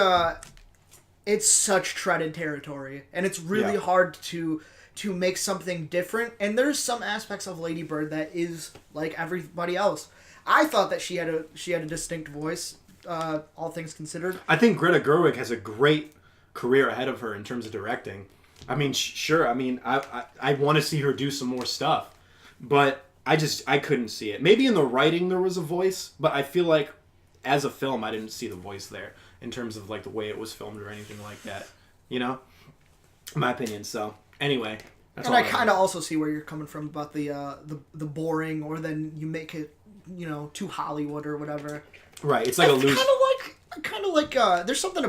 it's such treaded territory, and it's really hard to make something different. And there's some aspects of Lady Bird that is like everybody else. I thought that she had a distinct voice, all things considered. I think Greta Gerwig has a great career ahead of her in terms of directing. I mean, sure. I mean, I want to see her do some more stuff, but I couldn't see it. Maybe in the writing there was a voice, but I feel like as a film I didn't see the voice there in terms of like the way it was filmed or anything like that. You know, in my opinion. So anyway, that's and all I kind of also see where you're coming from about the boring, or then you make it, you know, too Hollywood or whatever. Right. It's like a loose. Kind of like there's something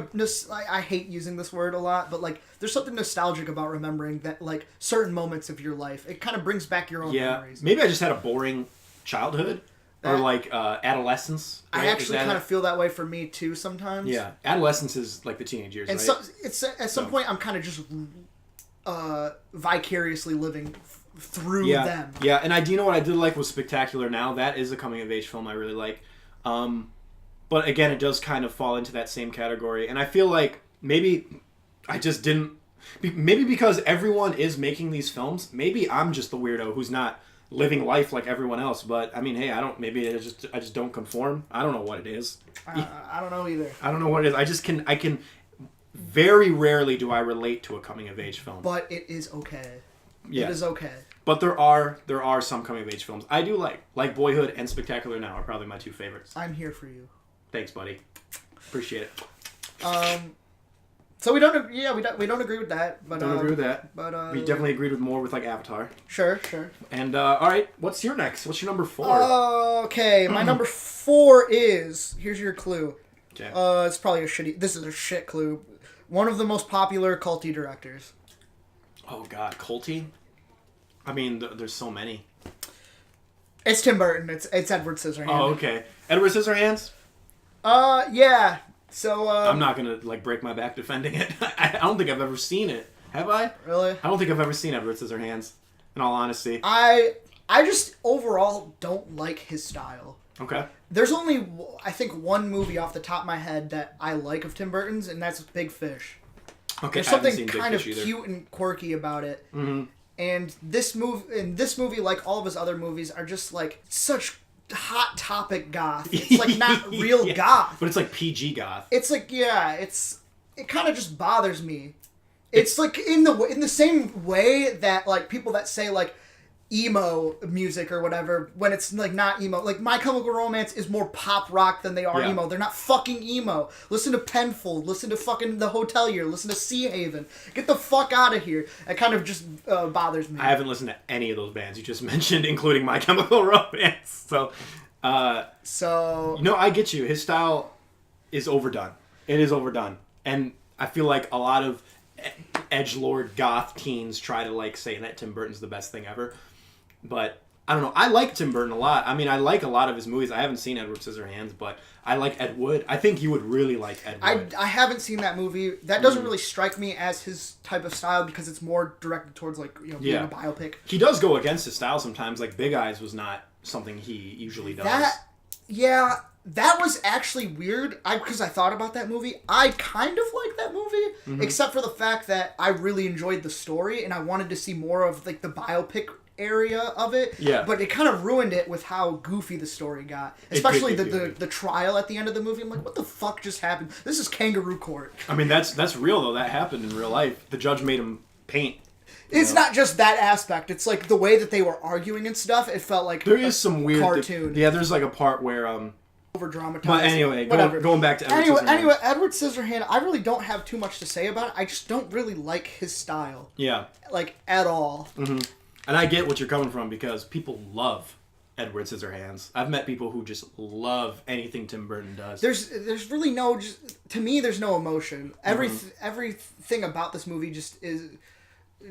I hate using this word a lot, but like there's something nostalgic about remembering that, like, certain moments of your life. It kind of brings back your own memories. Maybe I just had a boring childhood or like adolescence. Right? I actually kind of feel that way for me too sometimes. Yeah, adolescence is like the teenage years, and right? so it's at some point I'm kind of just vicariously living through them. Yeah, and you know what I did like was Spectacular Now. That is a coming of age film I really like. But again, it does kind of fall into that same category. And I feel like maybe I just didn't... Maybe because everyone is making these films, maybe I'm just the weirdo who's not living life like everyone else. But, I mean, hey, maybe I just don't conform. I don't know what it is. I don't know either. I don't know what it is. I can... Very rarely do I relate to a coming of age film. But it is okay. Yeah. It is okay. But there are some coming of age films I do like Boyhood and Spectacular Now are probably my two favorites. I'm here for you. Thanks, buddy. Appreciate it. So we don't agree with that. But don't agree with that. But we definitely agreed with more with like Avatar. Sure. And all right, what's your next? What's your number 4? Okay, my number 4 is, here's your clue. Okay. It's probably this is a shit clue. One of the most popular culty directors. Oh God, culty. I mean, there's so many. It's Tim Burton. It's Edward Scissorhands. Oh, okay. Edward Scissorhands. Yeah. So I'm not gonna like break my back defending it. I don't think I've ever seen it. Have I? Really? I don't think I've ever seen Edward Scissorhands. In all honesty. I just overall don't like his style. Okay. There's only, I think, one movie off the top of my head that I like of Tim Burton's, and that's Big Fish. Okay. There's something kind of cute and quirky about it. Mm-hmm. And this movie, like all of his other movies, are just like such hot topic goth. It's like not real goth, but it's like PG goth. It's like it kind of just bothers me. It's like in the same way that like people that say like emo music or whatever, when it's like not emo. Like My Chemical Romance is more pop rock than they are emo. They're not fucking emo. Listen to Penfold. Listen to fucking The Hotelier. Listen to Sea Haven. Get the fuck out of here. It kind of just bothers me. I haven't listened to any of those bands you just mentioned, including My Chemical Romance. So I get you. His style is overdone. It is overdone, and I feel like a lot of edgelord goth teens try to like say that Tim Burton's the best thing ever. But I don't know. I like Tim Burton a lot. I mean, I like a lot of his movies. I haven't seen Edward Scissorhands, but I like Ed Wood. I think you would really like Ed Wood. I haven't seen that movie. That doesn't really strike me as his type of style because it's more directed towards like being a biopic. He does go against his style sometimes. Like Big Eyes was not something he usually does. That was actually weird. Because I thought about that movie. I kind of liked that movie, except for the fact that I really enjoyed the story and I wanted to see more of like the biopic area of it. Yeah. But it kind of ruined it with how goofy the story got. Especially the trial at the end of the movie. I'm like, what the fuck just happened? This is kangaroo court. I mean, that's real though. That happened in real life. The judge made him paint. It's not just that aspect. It's like the way that they were arguing and stuff. It felt like there is some weird cartoon. There's like a part where over dramatized. But anyway, going back to Edward Scissorhands. Edward Scissorhands, I really don't have too much to say about it. I just don't really like his style. Yeah. Like at all. Mm-hmm. And I get what you're coming from because people love Edward Scissorhands. I've met people who just love anything Tim Burton does. There's really to me there's no emotion. Everything about this movie just is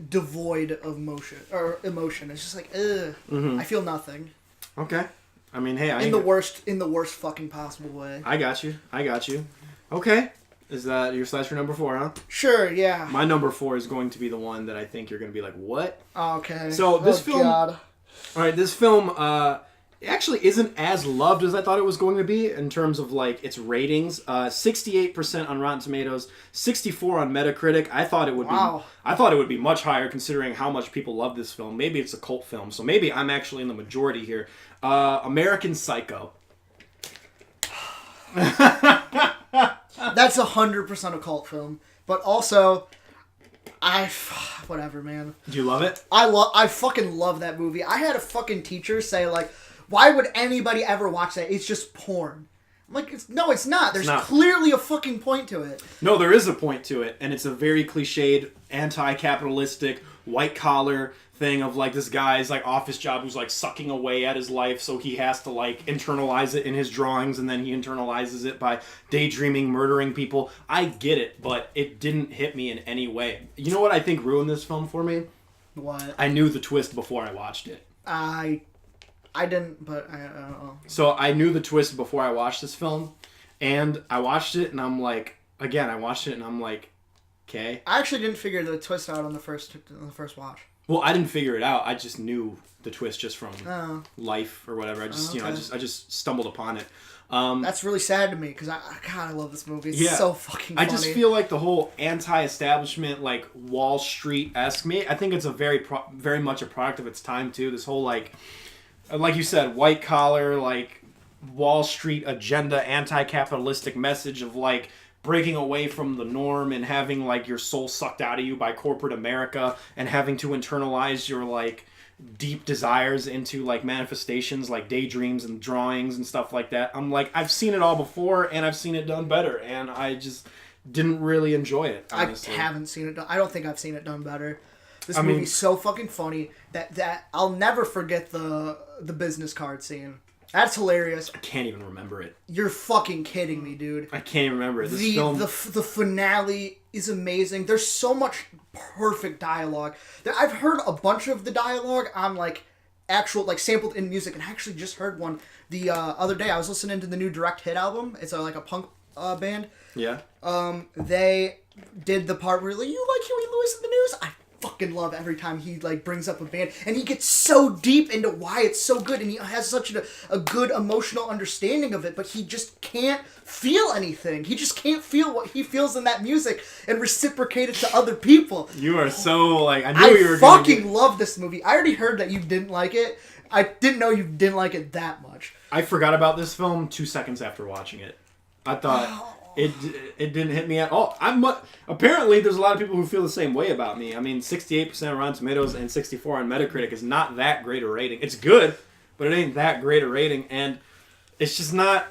devoid of emotion. It's just like I feel nothing. Okay. I mean, hey, in the worst fucking possible way. I got you. Okay. Is that your slasher number 4, huh? Sure, yeah. My number 4 is going to be the one that I think you're going to be like, what? Okay. So this film... God. Alright, this film actually isn't as loved as I thought it was going to be in terms of like its ratings. 68% on Rotten Tomatoes, 64 on Metacritic. I thought it would be much higher considering how much people love this film. Maybe it's a cult film, so maybe I'm actually in the majority here. American Psycho. That's 100% a cult film. But also, whatever, man. Do you love it? I fucking love that movie. I had a fucking teacher say, like, why would anybody ever watch that? It's just porn. I'm like, no, it's not. There's clearly a fucking point to it. No, there is a point to it, and it's a very cliched, anti-capitalistic, white-collar thing of, like, this guy's, like, office job who's, like, sucking away at his life, so he has to, like, internalize it in his drawings, and then he internalizes it by daydreaming, murdering people. I get it, but it didn't hit me in any way. You know what I think ruined this film for me? What? I knew the twist before I watched it. I didn't, but I don't know. So I knew the twist before I watched this film, and I watched it, and I'm like, again, I watched it, and I'm like, okay. I actually didn't figure the twist out on the first watch. Well, I didn't figure it out. I just knew the twist just from life or whatever. I just, I just stumbled upon it. That's really sad to me because I love this movie. It's so fucking funny. I just feel like the whole anti-establishment, like Wall Street-esque. I think it's a very much a product of its time too. This whole like you said, white collar, like Wall Street agenda, anti-capitalistic message of like breaking away from the norm and having like your soul sucked out of you by corporate America and having to internalize your like deep desires into like manifestations like daydreams and drawings and stuff like that. I'm like, I've seen it all before and I've seen it done better, and I just didn't really enjoy it, honestly. I haven't seen it done. I don't think I've seen it done better. This movie's so fucking funny that I'll never forget the business card scene. That's hilarious. I can't even remember it. You're fucking kidding me, dude. I can't even remember it. The finale is amazing. There's so much perfect dialogue. I've heard a bunch of the dialogue on like actual like sampled in music, and I actually just heard one the other day. I was listening to the new Direct Hit album. It's like a punk band. Yeah. They did the part where like, you like Huey Lewis in the news? I fucking love every time he like brings up a band, and he gets so deep into why it's so good, and he has such a good emotional understanding of it, but he just can't feel anything. He just can't feel what he feels in that music and reciprocate it to other people. You are so like, I knew you were fucking love this movie. I already heard that you didn't like it. I didn't know you didn't like it that much. I forgot about this film 2 seconds after watching it. I thought it didn't hit me at all. Apparently, there's a lot of people who feel the same way about me. I mean, 68% on Rotten Tomatoes and 64 on Metacritic is not that great a rating. It's good, but it ain't that great a rating. And it's just not...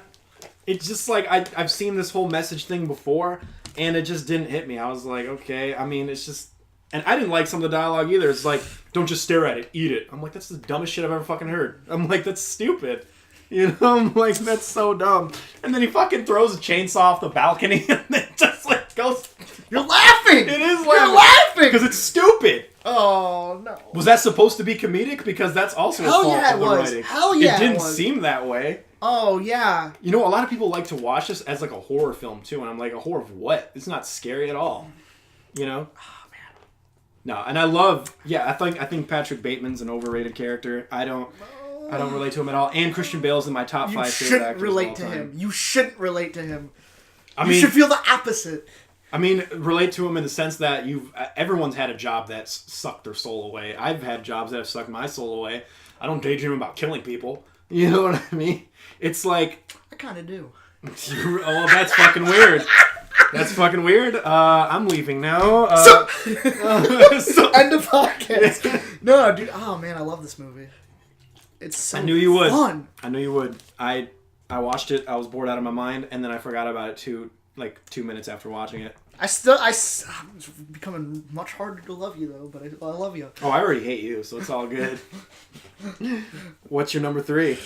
It's just like, I've seen this whole message thing before, and it just didn't hit me. I was like, okay. I mean, it's just... And I didn't like some of the dialogue either. It's like, don't just stare at it, eat it. I'm like, that's the dumbest shit I've ever fucking heard. I'm like, that's stupid. You know, I'm like, that's so dumb. And then he fucking throws a chainsaw off the balcony and then just like goes... You're laughing! It is laughing! You're laughing! Because it's stupid! Oh, no. Was that supposed to be comedic? Because that's also a fault of the writing. Hell yeah, it didn't seem that way. Oh, yeah. You know, a lot of people like to watch this as like a horror film too, and I'm like, a horror of what? It's not scary at all. You know? Oh, man. No, and I love... Yeah, I think Patrick Bateman's an overrated character. I don't relate to him at all. And Christian Bale's in my top 5 favorite actors of all time. You shouldn't relate to him. I you mean, should feel the opposite. I mean, relate to him in the sense that everyone's had a job that's sucked their soul away. I've had jobs that have sucked my soul away. I don't daydream about killing people. You know what I mean? It's like... I kind of do. Oh, that's fucking weird. That's fucking weird. I'm leaving now. End of podcast. No, dude. Oh, man, I love this movie. It's so I knew you would. Fun. I knew you would. I watched it. I was bored out of my mind, and then I forgot about it 2 minutes after watching it. I'm becoming much harder to love you though, but I love you. Oh, I already hate you, so it's all good. What's your number 3?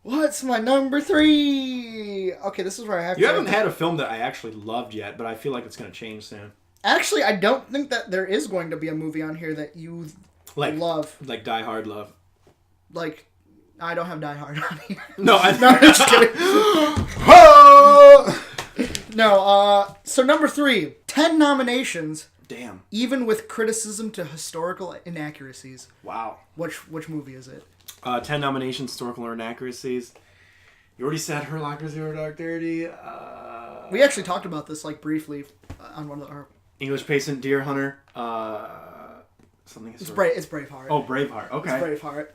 What's my number 3? Okay, this is where I have. You haven't had a film that I actually loved yet, but I feel like it's going to change soon. Actually, I don't think that there is going to be a movie on here that you love. Like Die Hard love. Like. I don't have Die Hard on here. No, I'm just kidding. No, so number 3, 10 nominations. Damn. Even with criticism to historical inaccuracies. Wow. Which movie is it? 10 nominations, historical inaccuracies. You already said Hurt Locker, Zero Dark 30. We actually talked about this like briefly on one of our... English Patient, Deer Hunter. Something. It's Braveheart. Oh, Braveheart. Okay. It's Braveheart.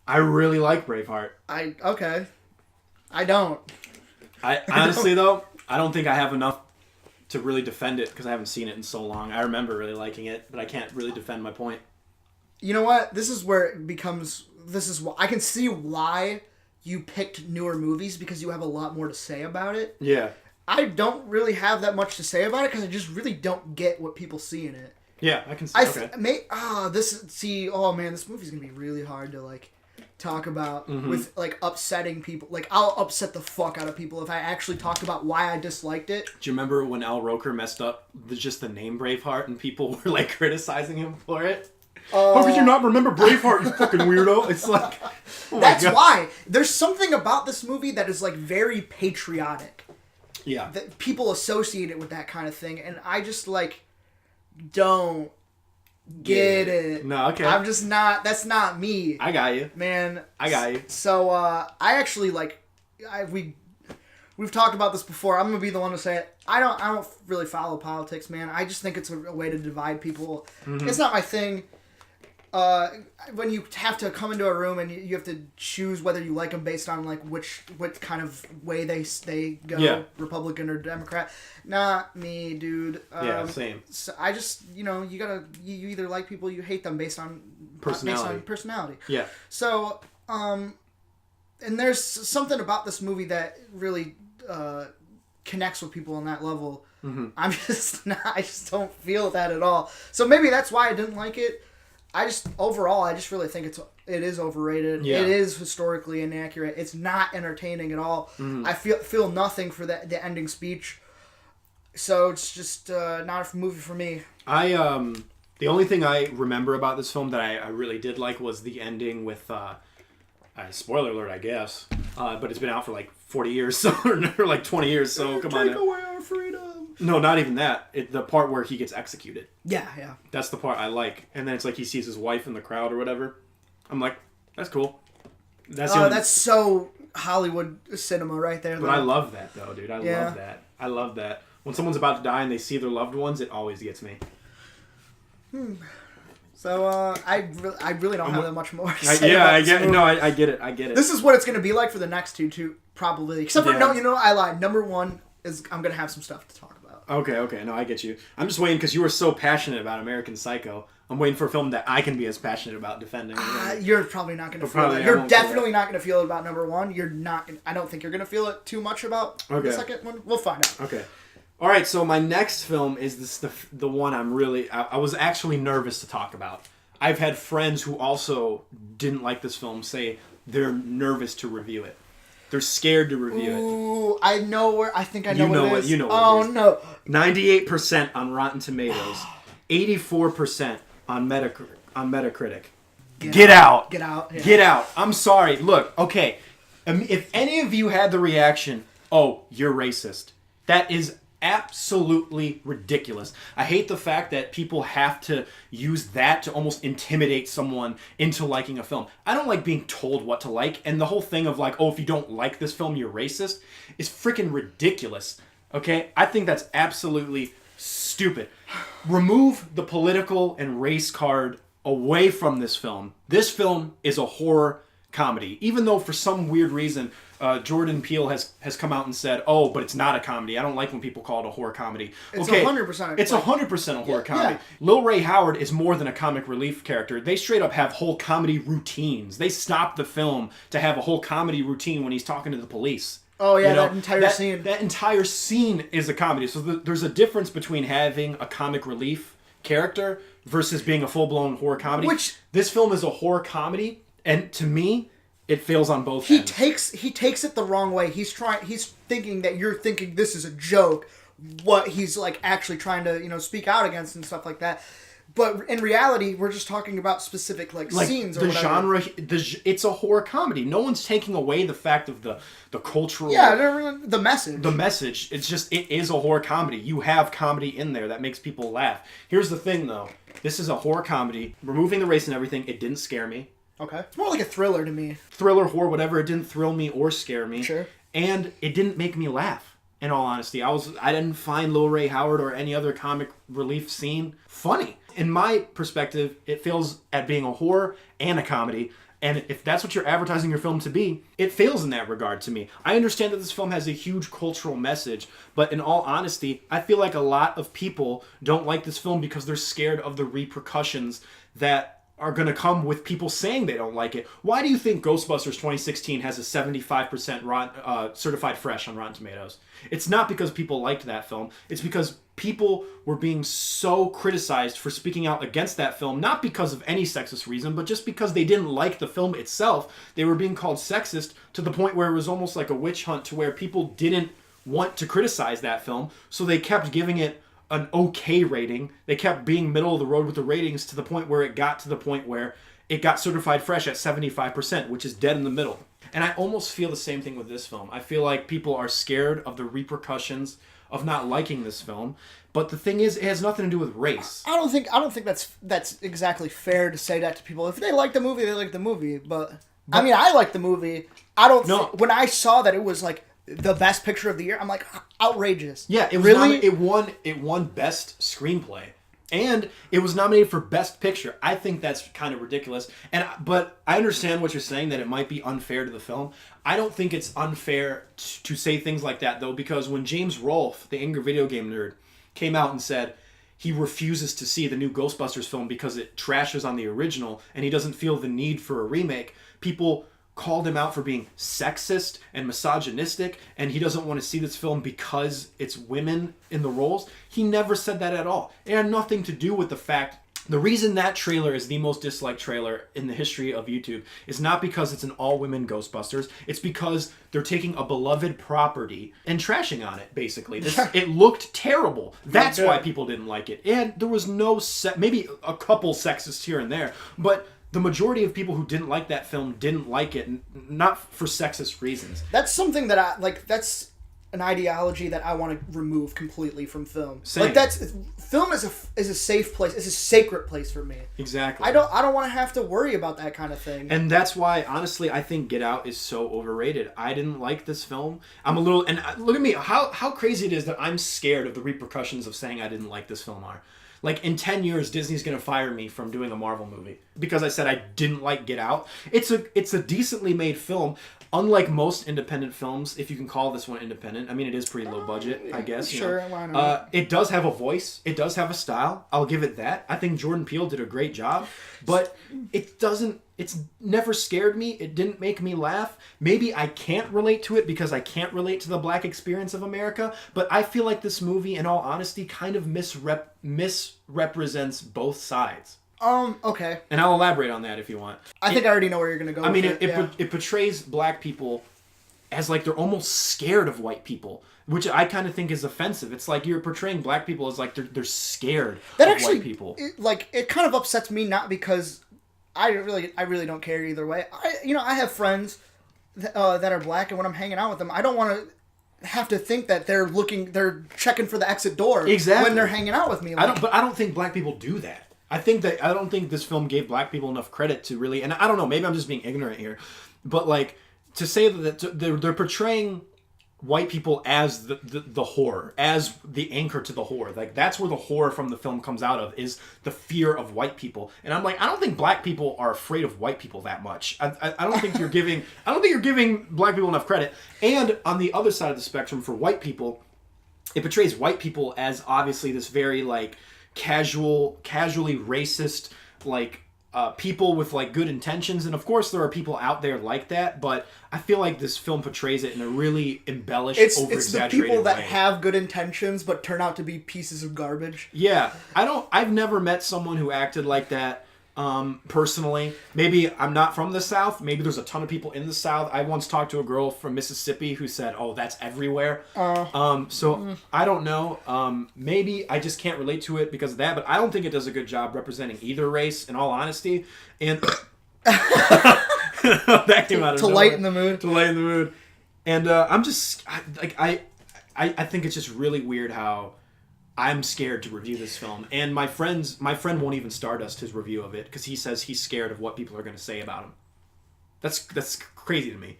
I really like Braveheart. Okay. I don't. Honestly though, I don't think I have enough to really defend it because I haven't seen it in so long. I remember really liking it, but I can't really defend my point. You know what? This is where it becomes... I can see why you picked newer movies because you have a lot more to say about it. Yeah. I don't really have that much to say about it because I just really don't get what people see in it. Yeah, I can see. Okay. Oh man, this movie's gonna be really hard to like talk about with like upsetting people. Like I'll upset the fuck out of people if I actually talk about why I disliked it. Do you remember when Al Roker messed up just the name Braveheart and people were like criticizing him for it? How could you not remember Braveheart, you fucking weirdo? It's like, oh that's why there's something about this movie that is like very patriotic. Yeah. That people associate it with that kind of thing, and I just like don't get it. No, okay. I'm just not. That's not me. I got you, man. I got you. So I actually like we've talked about this before. I'm gonna be the one to say it. I don't really follow politics, man. I just think it's a way to divide people. It's not my thing. When you have to come into a room and you have to choose whether you like them based on like what kind of way they go, Republican or Democrat. Not me, dude. Yeah, same. So I just you either like people, or you hate them based on personality. Yeah. So and there's something about this movie that really connects with people on that level. I just don't feel that at all. So maybe that's why I didn't like it. I just really think it is overrated. Yeah. It is historically inaccurate. It's not entertaining at all. I feel nothing for the ending speech. So it's just not a movie for me. The only thing I remember about this film that I really did like was the ending with spoiler alert, I guess. But it's been out for like 40 years, so or like 20 years. So come on. Take away our freedom. No, not even that. The part where he gets executed. Yeah. That's the part I like. And then it's like he sees his wife in the crowd or whatever. I'm like, that's cool. That's so Hollywood cinema right there. But I love that though, dude. I love that. I love that. When someone's about to die and they see their loved ones, it always gets me. So I really don't have that much more to say. I get it. No, I get it. I get it. This is what it's going to be like for the next two, probably. Except for I lied. Number one is I'm going to have some stuff to talk about. Okay. No, I get you. I'm just waiting because you were so passionate about American Psycho. I'm waiting for a film that I can be as passionate about defending. You're probably not going to feel it. You're definitely not going to feel it about number one. You're not. I don't think you're going to feel it too much about the second one. We'll find out. Okay. All right. So my next film is the one I was actually nervous to talk about. I've had friends who also didn't like this film say they're nervous to review it. They're scared to review it. Ooh, I know where. I think I know what it is. You know what it is. No. 98% on Rotten Tomatoes. 84% on Metacritic. Get out. Get out. Yeah. Get out. I'm sorry. Look, okay. If any of you had the reaction, oh, you're racist. That is absolutely ridiculous. I hate the fact that people have to use that to almost intimidate someone into liking a film. I don't like being told what to like, and the whole thing of like, oh, if you don't like this film, you're racist, is freaking ridiculous. Okay? I think that's absolutely stupid. Remove the political and race card away from this film. This film is a horror comedy. Even though for some weird reason Jordan Peele has come out and said, oh, but it's not a comedy. I don't like when people call it a horror comedy. It's 100%. It's 100% a horror comedy. Yeah. Lil Ray Howard is more than a comic relief character. They straight up have whole comedy routines. They stop the film to have a whole comedy routine when he's talking to the police. Oh, yeah, that entire scene. That entire scene is a comedy. So there's a difference between having a comic relief character versus being a full-blown horror comedy. This film is a horror comedy, and to me, it fails on both ends. He takes it the wrong way. He's thinking that you're thinking this is a joke. What he's like actually trying to speak out against and stuff like that. But in reality, we're just talking about specific like scenes or whatever. Genre. It's a horror comedy. No one's taking away the fact of the cultural. Yeah, the message. The message. It's just it is a horror comedy. You have comedy in there that makes people laugh. Here's the thing, though. This is a horror comedy. Removing the race and everything, it didn't scare me. Okay. It's more like a thriller to me. Thriller, horror, whatever. It didn't thrill me or scare me. Sure. And it didn't make me laugh, in all honesty. I didn't find Lil Ray Howard or any other comic relief scene funny. In my perspective, it fails at being a horror and a comedy. And if that's what you're advertising your film to be, it fails in that regard to me. I understand that this film has a huge cultural message, but in all honesty, I feel like a lot of people don't like this film because they're scared of the repercussions that are going to come with people saying they don't like it. Why do you think Ghostbusters 2016 has a 75% certified fresh on Rotten Tomatoes? It's not because people liked that film. It's because people were being so criticized for speaking out against that film, not because of any sexist reason, but just because they didn't like the film itself. They were being called sexist to the point where it was almost like a witch hunt, to where people didn't want to criticize that film, so they kept giving it an okay rating. They kept being middle of the road with the ratings to the point where it got certified fresh at 75%, which is dead in the middle. And I almost feel the same thing with this film. I feel like people are scared of the repercussions of not liking this film. But the thing is, it has nothing to do with race. I don't think that's exactly fair to say that to people. If they like the movie, they like the movie. But I mean, I like the movie. When I saw that it was like the best picture of the year, I'm like, outrageous. Yeah, it was really. It won best screenplay, and it was nominated for best picture. I think that's kind of ridiculous. But I understand what you're saying, that it might be unfair to the film. I don't think it's unfair to say things like that, though, because when James Rolfe, the angry video game nerd, came out and said he refuses to see the new Ghostbusters film because it trashes on the original and he doesn't feel the need for a remake, people called him out for being sexist and misogynistic, and he doesn't want to see this film because it's women in the roles. He never said that at all. It had nothing to do with the fact. The reason that trailer is the most disliked trailer in the history of YouTube is not because it's an all-women Ghostbusters. It's because they're taking a beloved property and trashing on it, basically. It looked terrible. That's why people didn't like it. And there was no maybe a couple sexists here and there, but the majority of people who didn't like that film didn't like it, not for sexist reasons. That's something that I like. That's an ideology that I want to remove completely from film. Same. Like film is a safe place. It's a sacred place for me. Exactly. I don't want to have to worry about that kind of thing. And that's why, honestly, I think Get Out is so overrated. I didn't like this film. I'm a little, and look at me, how crazy it is that I'm scared of the repercussions of saying I didn't like this film are. Like, in 10 years, Disney's going to fire me from doing a Marvel movie because I said I didn't like Get Out. It's a decently made film. Unlike most independent films, if you can call this one independent. I mean, it is pretty low budget, I guess. Sure, why not? It does have a voice. It does have a style. I'll give it that. I think Jordan Peele did a great job. But it's never scared me. It didn't make me laugh. Maybe I can't relate to it because I can't relate to the black experience of America. But I feel like this movie, in all honesty, kind of misrepresents both sides. Okay. And I'll elaborate on that if you want. I think I already know where you're going to go. I mean, it portrays black people as like they're almost scared of white people, which I kind of think is offensive. It's like you're portraying black people as like they're scared of white people. It kind of upsets me, not because I really don't care either way. I have friends that are black, and when I'm hanging out with them, I don't want to have to think that they're checking for the exit door when they're hanging out with me. But I don't think black people do that. I don't think this film gave black people enough credit to really, and I don't know, maybe I'm just being ignorant here, but like to say that they're portraying white people as the horror, as the anchor to the horror. Like that's where the horror from the film comes out of, is the fear of white people. And I'm like, I don't think black people are afraid of white people that much. I don't think you're giving black people enough credit. And on the other side of the spectrum, for white people, it portrays white people as obviously this very like casually racist, like people with like good intentions, and of course there are people out there like that, but I feel like this film portrays it in a really embellished, over-exaggerated it's the people that way. have good intentions but turn out to be pieces of garbage. Yeah, I've never met someone who acted like that. Personally, maybe I'm not from the South. Maybe there's a ton of people in the South. I once talked to a girl from Mississippi who said, "Oh, that's everywhere." I don't know. Maybe I just can't relate to it because of that. But I don't think it does a good job representing either race, in all honesty. And that came out of to nowhere. lighten the mood. To lighten the mood. And I think it's just really weird how I'm scared to review this film, and my friend won't even Stardust his review of it because he says he's scared of what people are going to say about him. That's crazy to me.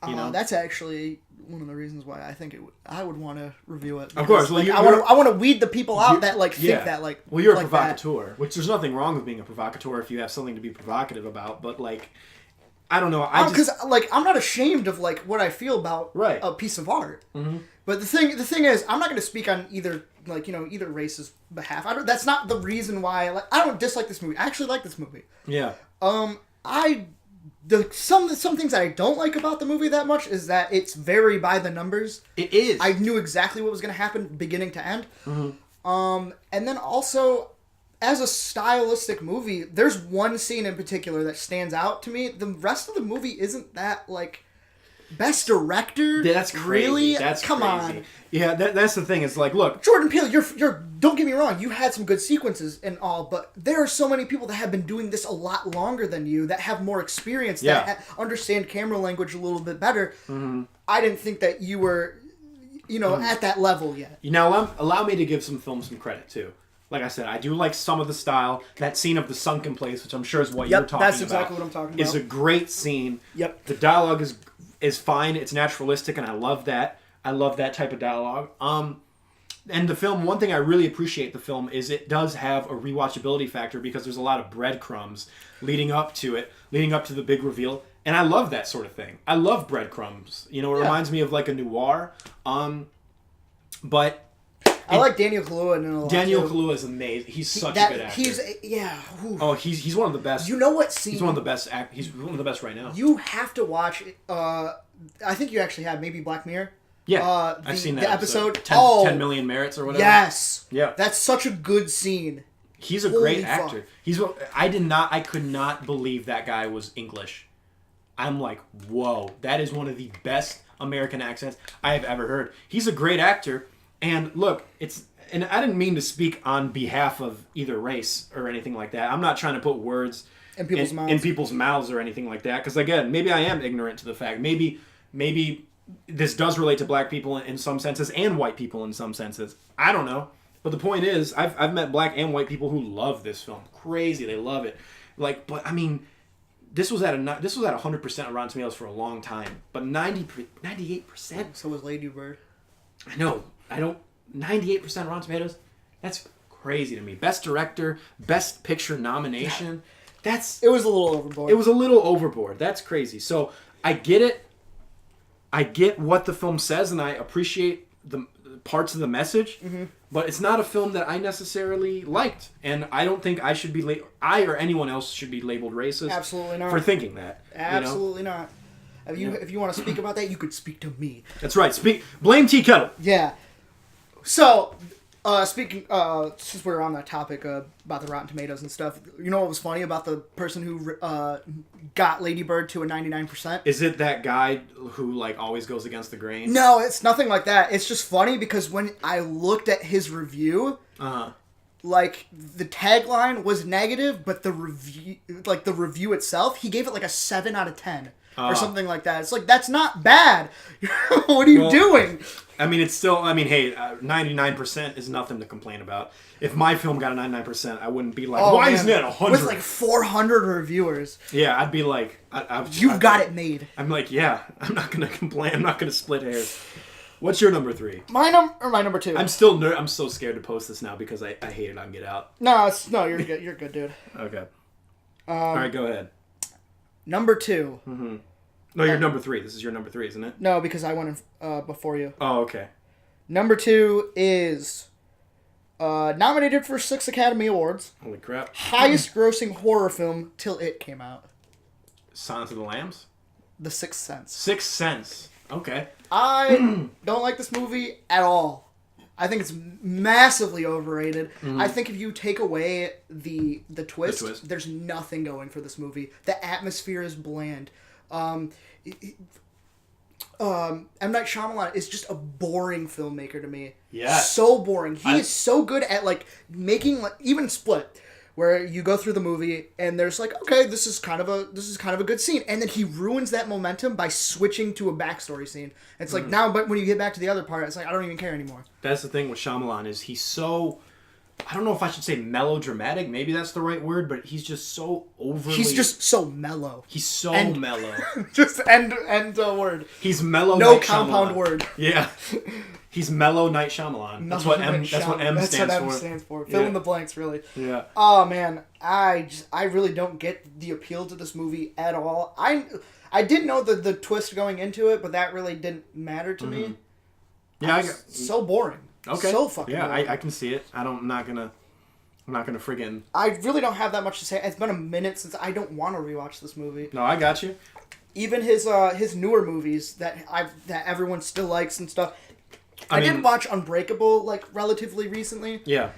You know? That's actually one of the reasons why I think I would want to review it. Of course, like, I want to weed the people out that like think that like. Well, you're like a provocateur, which there's nothing wrong with being a provocateur if you have something to be provocative about, but like, I don't know. Because like I'm not ashamed of like what I feel about a piece of art. Mm-hmm. But the thing is, I'm not going to speak on either either race's behalf. That's not the reason why. Like, I don't dislike this movie. I actually like this movie. Yeah. Some things I don't like about the movie that much is that it's very by the numbers. It is. I knew exactly what was going to happen beginning to end. Mm-hmm. And then also, as a stylistic movie, there's one scene in particular that stands out to me. The rest of the movie isn't that like best director. That's crazy. Really? That's Come crazy. on. Yeah, that's the thing. It's like, look, Jordan Peele, you're don't get me wrong, you had some good sequences and all, but there are so many people that have been doing this a lot longer than you, that have more experience, that understand camera language a little bit better. Mm-hmm. I didn't think that you were, at that level yet. Allow me to give some films some credit too. Like I said, I do like some of the style. That scene of the sunken place, which I'm sure is what you're talking about. That's exactly what I'm talking about. Is a great scene. Yep. The dialogue is fine. It's naturalistic, and I love that. I love that type of dialogue. And the film, one thing I really appreciate the film is it does have a rewatchability factor because there's a lot of breadcrumbs leading up to the big reveal. And I love that sort of thing. I love breadcrumbs. It reminds me of like a noir. But I like Daniel Kaluuya in a lot. Daniel Kaluuya is amazing. He's such a good actor. Oh, he's one of the best. You know what scene? He's one of the best. He's one of the best right now. You have to watch. I think you actually have maybe Black Mirror. Yeah, I've seen that episode. 10 million merits or whatever. Yes. Yeah. That's such a good scene. He's a great actor. I could not believe that guy was English. I'm like, whoa, that is one of the best American accents I have ever heard. He's a great actor. And look, and I didn't mean to speak on behalf of either race or anything like that. I'm not trying to put words in people's mouths or anything like that. Because again, maybe I am ignorant to the fact. Maybe this does relate to black people in some senses and white people in some senses. I don't know. But the point is, I've met black and white people who love this film. Crazy, they love it. But I mean, this was at 100% on Rotten Tomatoes for a long time. But 98%. So was Lady Bird. I know. 98% Rotten Tomatoes. That's crazy to me. Best director, best picture nomination. It was a little overboard. It was a little overboard. That's crazy. So I get it. I get what the film says, and I appreciate the parts of the message. Mm-hmm. But it's not a film that I necessarily liked, and I don't think I should be I or anyone else should be labeled racist. Absolutely not. For thinking that. Absolutely not. If you want to speak about that, you could speak to me. That's right. Blame T-Kettle. Yeah. So, speaking, since we're on that topic about the Rotten Tomatoes and stuff, you know what was funny about the person who got Lady Bird to a 99%? Is it that guy who always goes against the grain? No, it's nothing like that. It's just funny because when I looked at his review, the tagline was negative, but the review itself, he gave it a 7 out of 10. Or something like that. It's that's not bad. What are you doing? I mean, it's still... hey, 99% is nothing to complain about. If my film got a 99%, I wouldn't be why isn't it 100? With 400 reviewers. Yeah, I'd be You've got it made. I'm yeah, I'm not going to complain. I'm not going to split hairs. What's your number 3? My number 2. I'm so scared to post this now because I hate it on Get Out. No, you're good. You're good, dude. Okay. All right, go ahead. Number 2. Mm-hmm. No, you're number 3. This is your number 3, isn't it? No, because I went before you. Oh, okay. Number 2 is nominated for 6 Academy Awards. Holy crap. Highest grossing horror film till it came out. Silence of the Lambs? The Sixth Sense. Sixth Sense. Okay. I don't like this movie at all. I think it's massively overrated. Mm-hmm. I think if you take away the twist, there's nothing going for this movie. The atmosphere is bland. M. Night Shyamalan is just a boring filmmaker to me. Yeah. So boring. He is so good at making even Split, where you go through the movie and there's okay, this is kind of a good scene, and then he ruins that momentum by switching to a backstory scene. It's now, but when you get back to the other part, it's I don't even care anymore. That's the thing with Shyamalan is he's so, I don't know if I should say melodramatic. Maybe that's the right word, but he's just so overly... He's just so mellow. He's so mellow. Just end word. He's mellow. No compound word. Yeah. He's Mellow Night Shyamalan. That's what M stands for. Fill in the blanks, really. Yeah. Oh man, I really don't get the appeal to this movie at all. I did know the twist going into it, but that really didn't matter to me. Yeah, so boring. Okay. So fucking boring. I can see it. I'm not gonna friggin'. I really don't have that much to say. It's been a minute since I don't want to rewatch this movie. No, I got you. Even his newer movies that everyone still likes and stuff. I did watch Unbreakable like relatively recently. Yeah.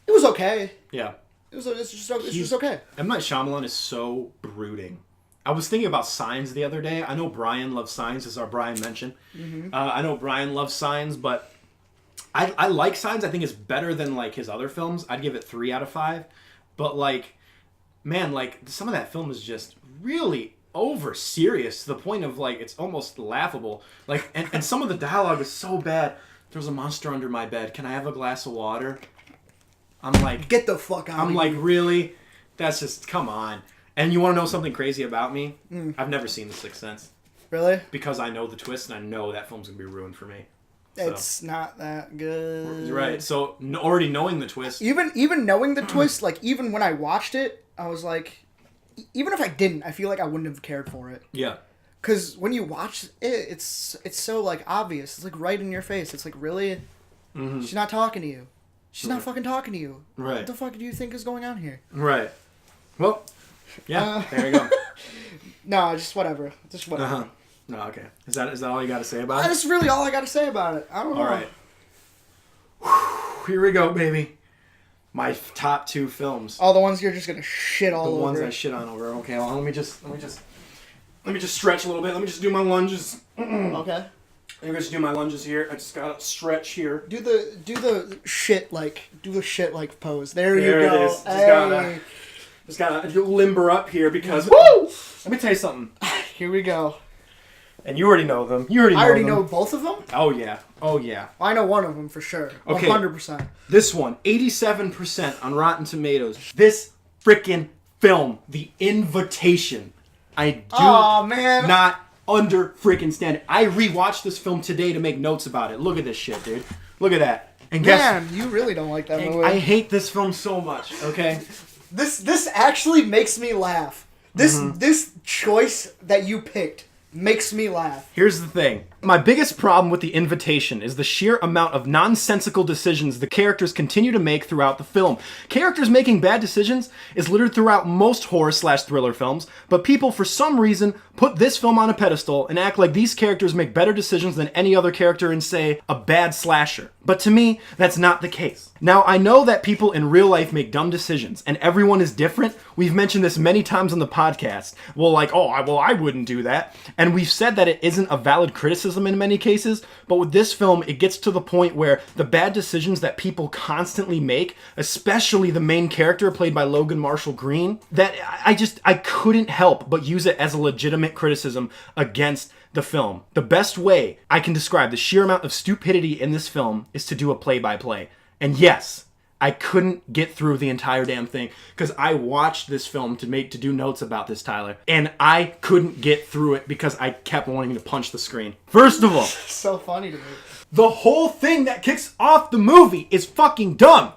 It was okay. Yeah. It's just okay. M. Night Shyamalan is so brooding. I was thinking about Signs the other day. I know Brian loves Signs, as our Brian mentioned. Mm-hmm. I know Brian loves Signs, but I like Signs. I think it's better than like his other films. I'd give it 3 out of 5. But like, man, like some of that film is just really over serious to the point of like it's almost laughable. Like, and some of the dialogue is so bad. There's a monster under my bed. Can I have a glass of water? I'm like, get the fuck out. I'm like, really? That's just, come on. And you want to know something crazy about me? I've never seen The Sixth Sense. Really? Because I know the twist and I know that film's gonna be ruined for me. It's not that good. Right. So already knowing the twist. Even knowing the twist, like even when I watched it, I was like, even if I didn't, I feel like I wouldn't have cared for it. Yeah. Because when you watch it, it's so like obvious. It's like right in your face. It's like, really? Mm-hmm. She's not talking to you. She's not fucking talking to you. Right. What the fuck do you think is going on here? Right. Well, yeah. There you go. No, just whatever. Just whatever. Uh-huh. No, okay. Is that all you got to say about it? That's really all I got to say about it. I don't know. All right. Here we go, baby. My top 2 films. All the ones you're just gonna shit all over. The ones I shit on over. Okay, well, let me just stretch a little bit. Let me just do my lunges. Okay. I'm just do my lunges here. I just gotta stretch here. Do the shit like pose. There you go. It is. Just gotta limber up here because woo! Let me tell you something. Here we go. And you already know them. I already know both of them? Oh yeah. I know one of them for sure. Okay. 100%. This one, 87% on Rotten Tomatoes. This freaking film, The Invitation. I do not under freaking stand it. I rewatched this film today to make notes about it. Look at this shit, dude. Look at that. And man, you really don't like that movie. I hate this film so much. Okay. This actually makes me laugh. This choice that you picked makes me laugh. Here's the thing. My biggest problem with The Invitation is the sheer amount of nonsensical decisions the characters continue to make throughout the film. Characters making bad decisions is littered throughout most horror/thriller films, but people for some reason put this film on a pedestal and act like these characters make better decisions than any other character in, say, a bad slasher. But to me, that's not the case. Now, I know that people in real life make dumb decisions, and everyone is different. We've mentioned this many times on the podcast. Well, like, I wouldn't do that. And we've said that it isn't a valid criticism in many cases, but with this film, it gets to the point where the bad decisions that people constantly make, especially the main character played by Logan Marshall Green, that I couldn't help but use it as a legitimate criticism against the film. The best way I can describe the sheer amount of stupidity in this film is to do a play-by-play. And yes, I couldn't get through the entire damn thing because I watched this film to do notes about this, Tyler, and I couldn't get through it because I kept wanting to punch the screen. First of all, so funny to me. The whole thing that kicks off the movie is fucking dumb.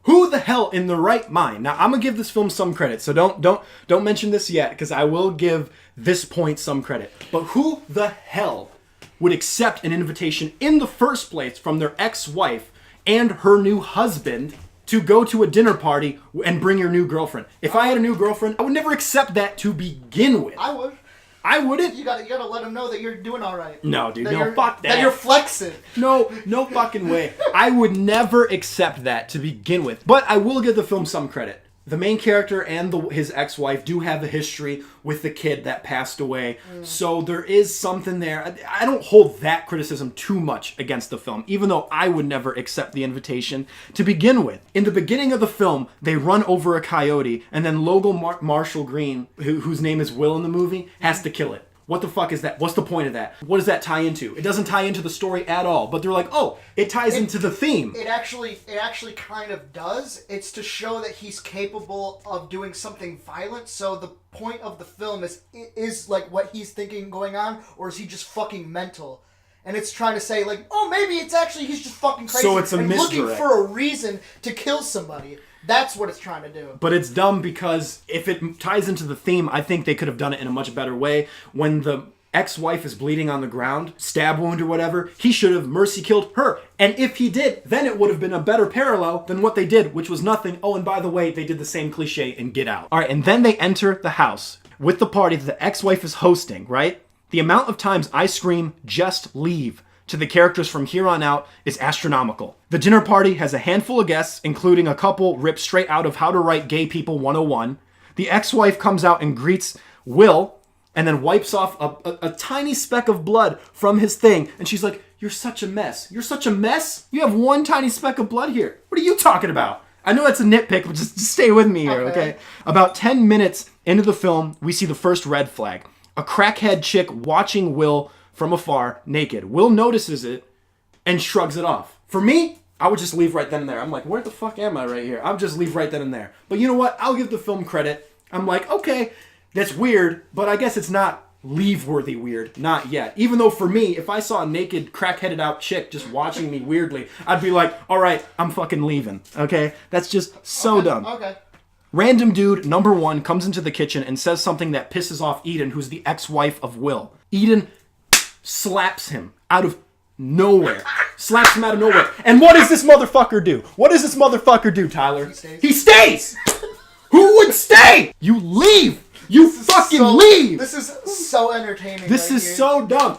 Who the hell in the right mind? Now I'm gonna give this film some credit, so don't mention this yet because I will give this point some credit. But who the hell would accept an invitation in the first place from their ex-wife and her new husband to go to a dinner party and bring your new girlfriend? If I had a new girlfriend, I would never accept that to begin with. I would. I wouldn't. You gotta let them know that you're doing all right. No, dude. No, fuck that. That you're flexing. No fucking way. I would never accept that to begin with. But I will give the film some credit. The main character and his ex-wife do have a history with the kid that passed away. So there is something there. I don't hold that criticism too much against the film, even though I would never accept the invitation to begin with. In the beginning of the film, they run over a coyote, and then Logan Marshall Green, whose name is Will in the movie, has to kill it. What the fuck is that? What's the point of that? What does that tie into? It doesn't tie into the story at all. But they're like, oh, it ties into the theme. It actually kind of does. It's to show that he's capable of doing something violent. So the point of the film is like what he's thinking going on, or is he just fucking mental? And it's trying to say, like, oh, maybe it's actually he's just fucking crazy. So it's a and looking misdirect. for a reason to kill somebody. That's what it's trying to do. But it's dumb because if it ties into the theme, I think they could have done it in a much better way. When the ex-wife is bleeding on the ground, stab wound or whatever, he should have mercy killed her. And if he did, then it would have been a better parallel than what they did, which was nothing. Oh, and by the way, they did the same cliche in Get Out. All right, and then they enter the house with the party that the ex-wife is hosting, right? The amount of times I scream, "Just leave," to the characters from here on out is astronomical. The dinner party has a handful of guests, including a couple ripped straight out of How to Write Gay People 101. The ex-wife comes out and greets Will, and then wipes off a tiny speck of blood from his thing. And she's like, "You're such a mess. You're such a mess? You have one tiny speck of blood here. What are you talking about?" I know that's a nitpick, but just stay with me here, okay? About 10 minutes into the film, we see the first red flag. A crackhead chick watching Will from afar, naked. Will notices it and shrugs it off. For me, I would just leave right then and there. I'm like, where the fuck am I right here? I'll just leave right then and there. But you know what? I'll give the film credit. I'm like, okay, that's weird, but I guess it's not leave-worthy weird. Not yet. Even though for me, if I saw a naked, crack-headed out chick just watching me weirdly, I'd be like, all right, I'm fucking leaving. Okay? That's just so dumb. Okay. Random dude, number 1, comes into the kitchen and says something that pisses off Eden, who's the ex-wife of Will. Eden slaps him out of nowhere. Slaps him out of nowhere. And what does this motherfucker do? What does this motherfucker do, Tyler? He stays! Who would stay? You leave! You fucking leave! This is so entertaining. This is so dumb.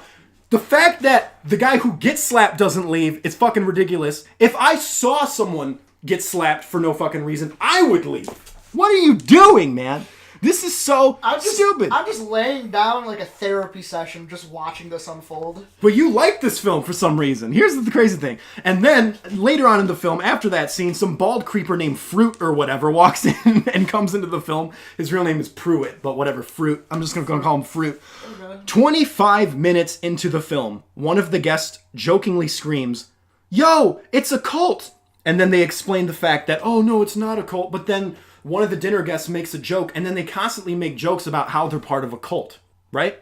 The fact that the guy who gets slapped doesn't leave, it's fucking ridiculous. If I saw someone get slapped for no fucking reason, I would leave. What are you doing, man? This is so stupid. I'm just laying down like a therapy session just watching this unfold. But you like this film for some reason. Here's the crazy thing. And then, later on in the film, after that scene, some bald creeper named Fruit or whatever walks in and comes into the film. His real name is Pruitt, but whatever, Fruit. I'm just going to call him Fruit. Okay. 25 minutes into the film, one of the guests jokingly screams, "Yo, it's a cult!" And then they explain the fact that, oh no, it's not a cult, but then one of the dinner guests makes a joke, and then they constantly make jokes about how they're part of a cult, right?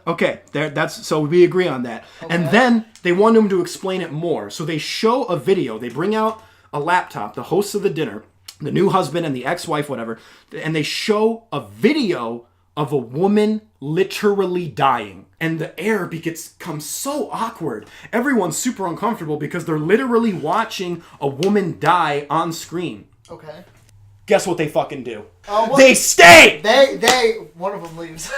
Okay, so we agree on that. Okay. And then they want him to explain it more. So they show a video. They bring out a laptop, the hosts of the dinner, the new husband and the ex-wife, whatever, and they show a video of a woman literally dying. And the air becomes so awkward. Everyone's super uncomfortable because they're literally watching a woman die on screen. Okay. Guess what they fucking do? They stay! One of them leaves.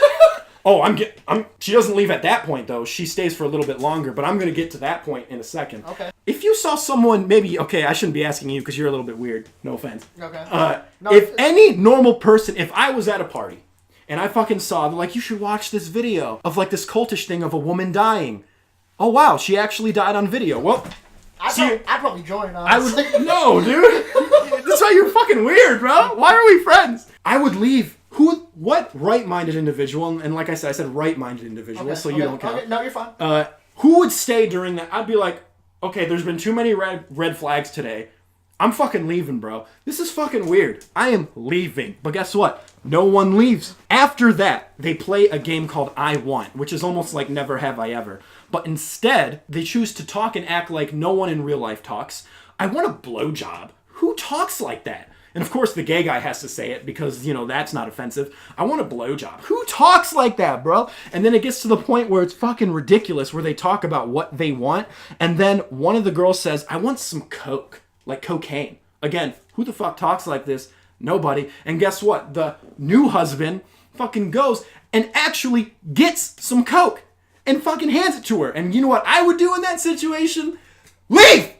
She doesn't leave at that point, though. She stays for a little bit longer, but I'm going to get to that point in a second. Okay. If you saw someone, I shouldn't be asking you because you're a little bit weird. No offense. Okay. If any normal person, if I was at a party, and I fucking saw, they're like, you should watch this video of like this cultish thing of a woman dying. Oh, wow, she actually died on video. Well, I'd probably join, honestly. No, dude. That's why you're fucking weird, bro. Why are we friends? I would leave. What right-minded individual, and like I said right-minded individual, you don't count. Okay. No, you're fine. Who would stay during that? I'd be like, okay, there's been too many red flags today. I'm fucking leaving, bro. This is fucking weird. I am leaving. But guess what? No one leaves. After that, they play a game called I Want, which is almost like Never Have I Ever. But instead, they choose to talk and act like no one in real life talks. I want a blowjob. Who talks like that? And of course, the gay guy has to say it because, that's not offensive. I want a blowjob. Who talks like that, bro? And then it gets to the point where it's fucking ridiculous, where they talk about what they want. And then one of the girls says, I want some coke. Like cocaine. Again, who the fuck talks like this? Nobody. And guess what? The new husband fucking goes and actually gets some coke and fucking hands it to her. And you know what I would do in that situation? Leave!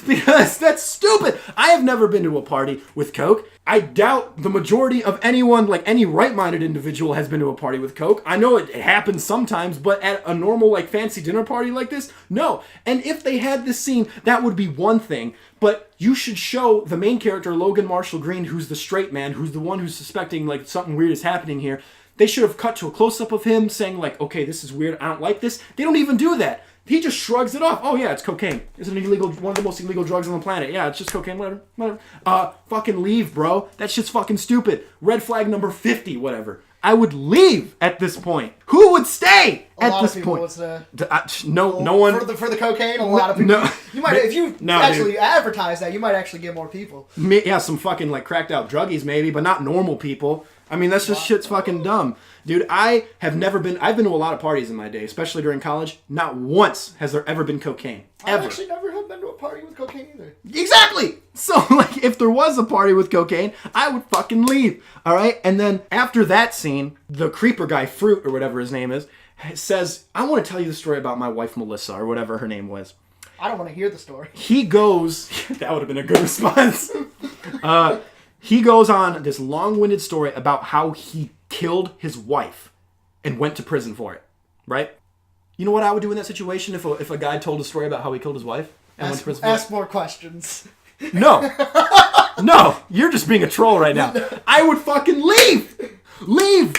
Because that's stupid. I have never been to a party with coke. I doubt the majority of anyone, like any right-minded individual, has been to a party with coke. I know it happens sometimes, but at a normal, like, fancy dinner party like this, no. And if they had this scene, that would be one thing. But you should show the main character, Logan Marshall Green, who's the straight man, who's the one who's suspecting, like, something weird is happening here. They should have cut to a close-up of him saying, like, okay, this is weird, I don't like this. They don't even do that. He just shrugs it off. Oh yeah, it's cocaine. It's one of the most illegal drugs on the planet. Yeah, it's just cocaine, whatever. Fucking leave, bro. That shit's fucking stupid. Red flag number 50, whatever. I would leave at this point. Who would stay at this point? Would say. No one. For the cocaine, a lot of people. No. You might, if you actually dude. advertise that, you might actually get more people. Yeah, some fucking like cracked out druggies maybe, but not normal people. I mean, that's just shit's fucking dumb. Dude, I've been to a lot of parties in my day, especially during college. Not once has there ever been cocaine. Ever. I actually never have been to a party with cocaine either. Exactly! So, like, if there was a party with cocaine, I would fucking leave. Alright? And then, after that scene, the creeper guy, Fruit, or whatever his name is, says, I want to tell you the story about my wife, Melissa, or whatever her name was. I don't want to hear the story. He goes... that would have been a good response. He goes on this long-winded story about how he killed his wife and went to prison for it. Right? You know what I would do in that situation if a guy told a story about how he killed his wife and went to prison for it? Ask more questions. No. No. You're just being a troll right now. I would fucking leave. Leave.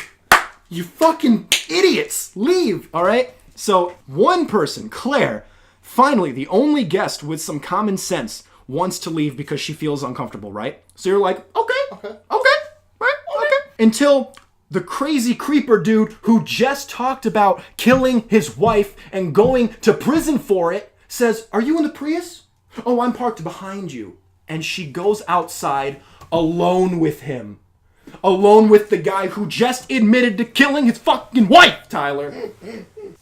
You fucking idiots. Leave. All right? So, one person, Claire, finally, the only guest with some common sense, wants to leave because she feels uncomfortable, right? So you're like, okay. Right? Okay. Until the crazy creeper dude who just talked about killing his wife and going to prison for it says, are you in the Prius? Oh, I'm parked behind you. And she goes outside alone with him. Alone with the guy who just admitted to killing his fucking wife, Tyler.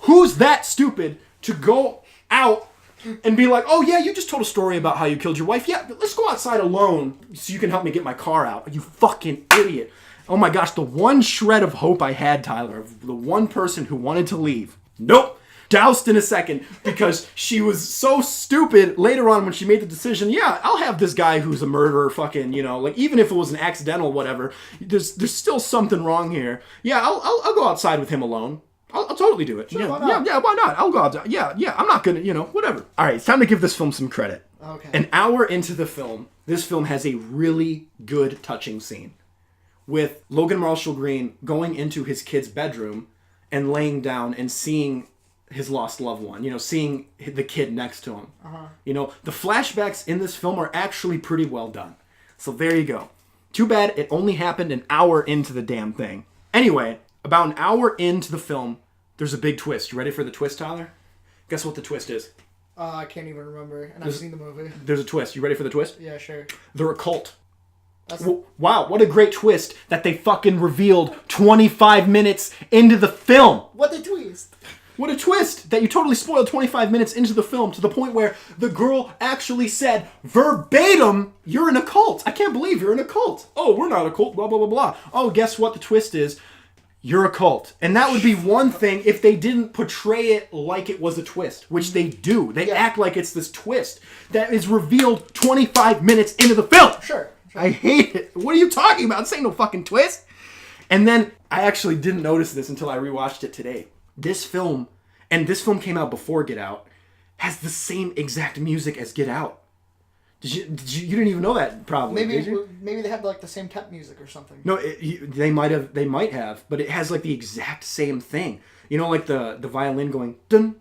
Who's that stupid to go out and be like, oh yeah, you just told a story about how you killed your wife. Yeah, let's go outside alone so you can help me get my car out. You fucking idiot. Oh my gosh, the one shred of hope I had, Tyler, of the one person who wanted to leave. Nope. Doused in a second because she was so stupid later on when she made the decision, yeah, I'll have this guy who's a murderer fucking, you know, like even if it was an accidental whatever, there's still something wrong here. Yeah, I'll go outside with him alone. I'll totally do it. Sure, yeah, why not? Yeah, why not? I'll go out. Yeah, I'm not gonna, you know, whatever. All right, it's time to give this film some credit. Okay. An hour into the film, this film has a really good touching scene with Logan Marshall Green going into his kid's bedroom and laying down and seeing his lost loved one, you know, seeing the kid next to him. Uh-huh. You know, the flashbacks in this film are actually pretty well done. So there you go. Too bad it only happened an hour into the damn thing. Anyway, about an hour into the film, there's a big twist. You ready for the twist, Tyler? Guess what the twist is? I can't even remember, and I've seen the movie. There's a twist. You ready for the twist? Yeah, sure. They're a cult. Wow, what a great twist that they fucking revealed 25 minutes into the film. What a twist. What a twist that you totally spoiled 25 minutes into the film to the point where the girl actually said verbatim, you're in a cult. I can't believe you're in a cult. Oh, we're not a cult, blah, blah, blah, blah. Oh, guess what the twist is? You're a cult. And that would be one thing if they didn't portray it like it was a twist, which they do. They act like it's this twist that is revealed 25 minutes into the film. Sure. I hate it. What are you talking about? This ain't no fucking twist. And then I actually didn't notice this until I rewatched it today. This film, and this film came out before Get Out, has the same exact music as Get Out. You didn't even know that probably. Maybe they had like the same temp music or something. No, they might have, but it has like the exact same thing. You know, like the violin going dun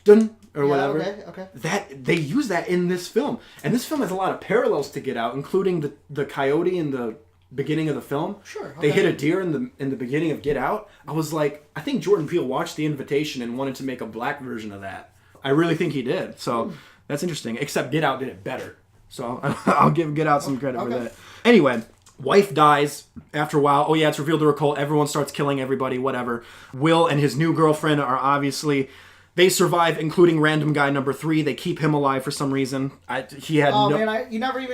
dun or whatever. Okay. That they use that in this film, and this film has a lot of parallels to Get Out, including the coyote in the beginning of the film. Sure. Okay. They hit a deer in the beginning of Get Out. I was like, I think Jordan Peele watched The Invitation and wanted to make a black version of that. I really think he did. So that's interesting. Except Get Out did it better. So I'll give Get Out some credit for that. Anyway, wife dies after a while. Oh yeah, it's revealed they're a cult. Everyone starts killing everybody, whatever. Will and his new girlfriend are obviously... They survive, including random guy number 3. They keep him alive for some reason. He had no... man, I never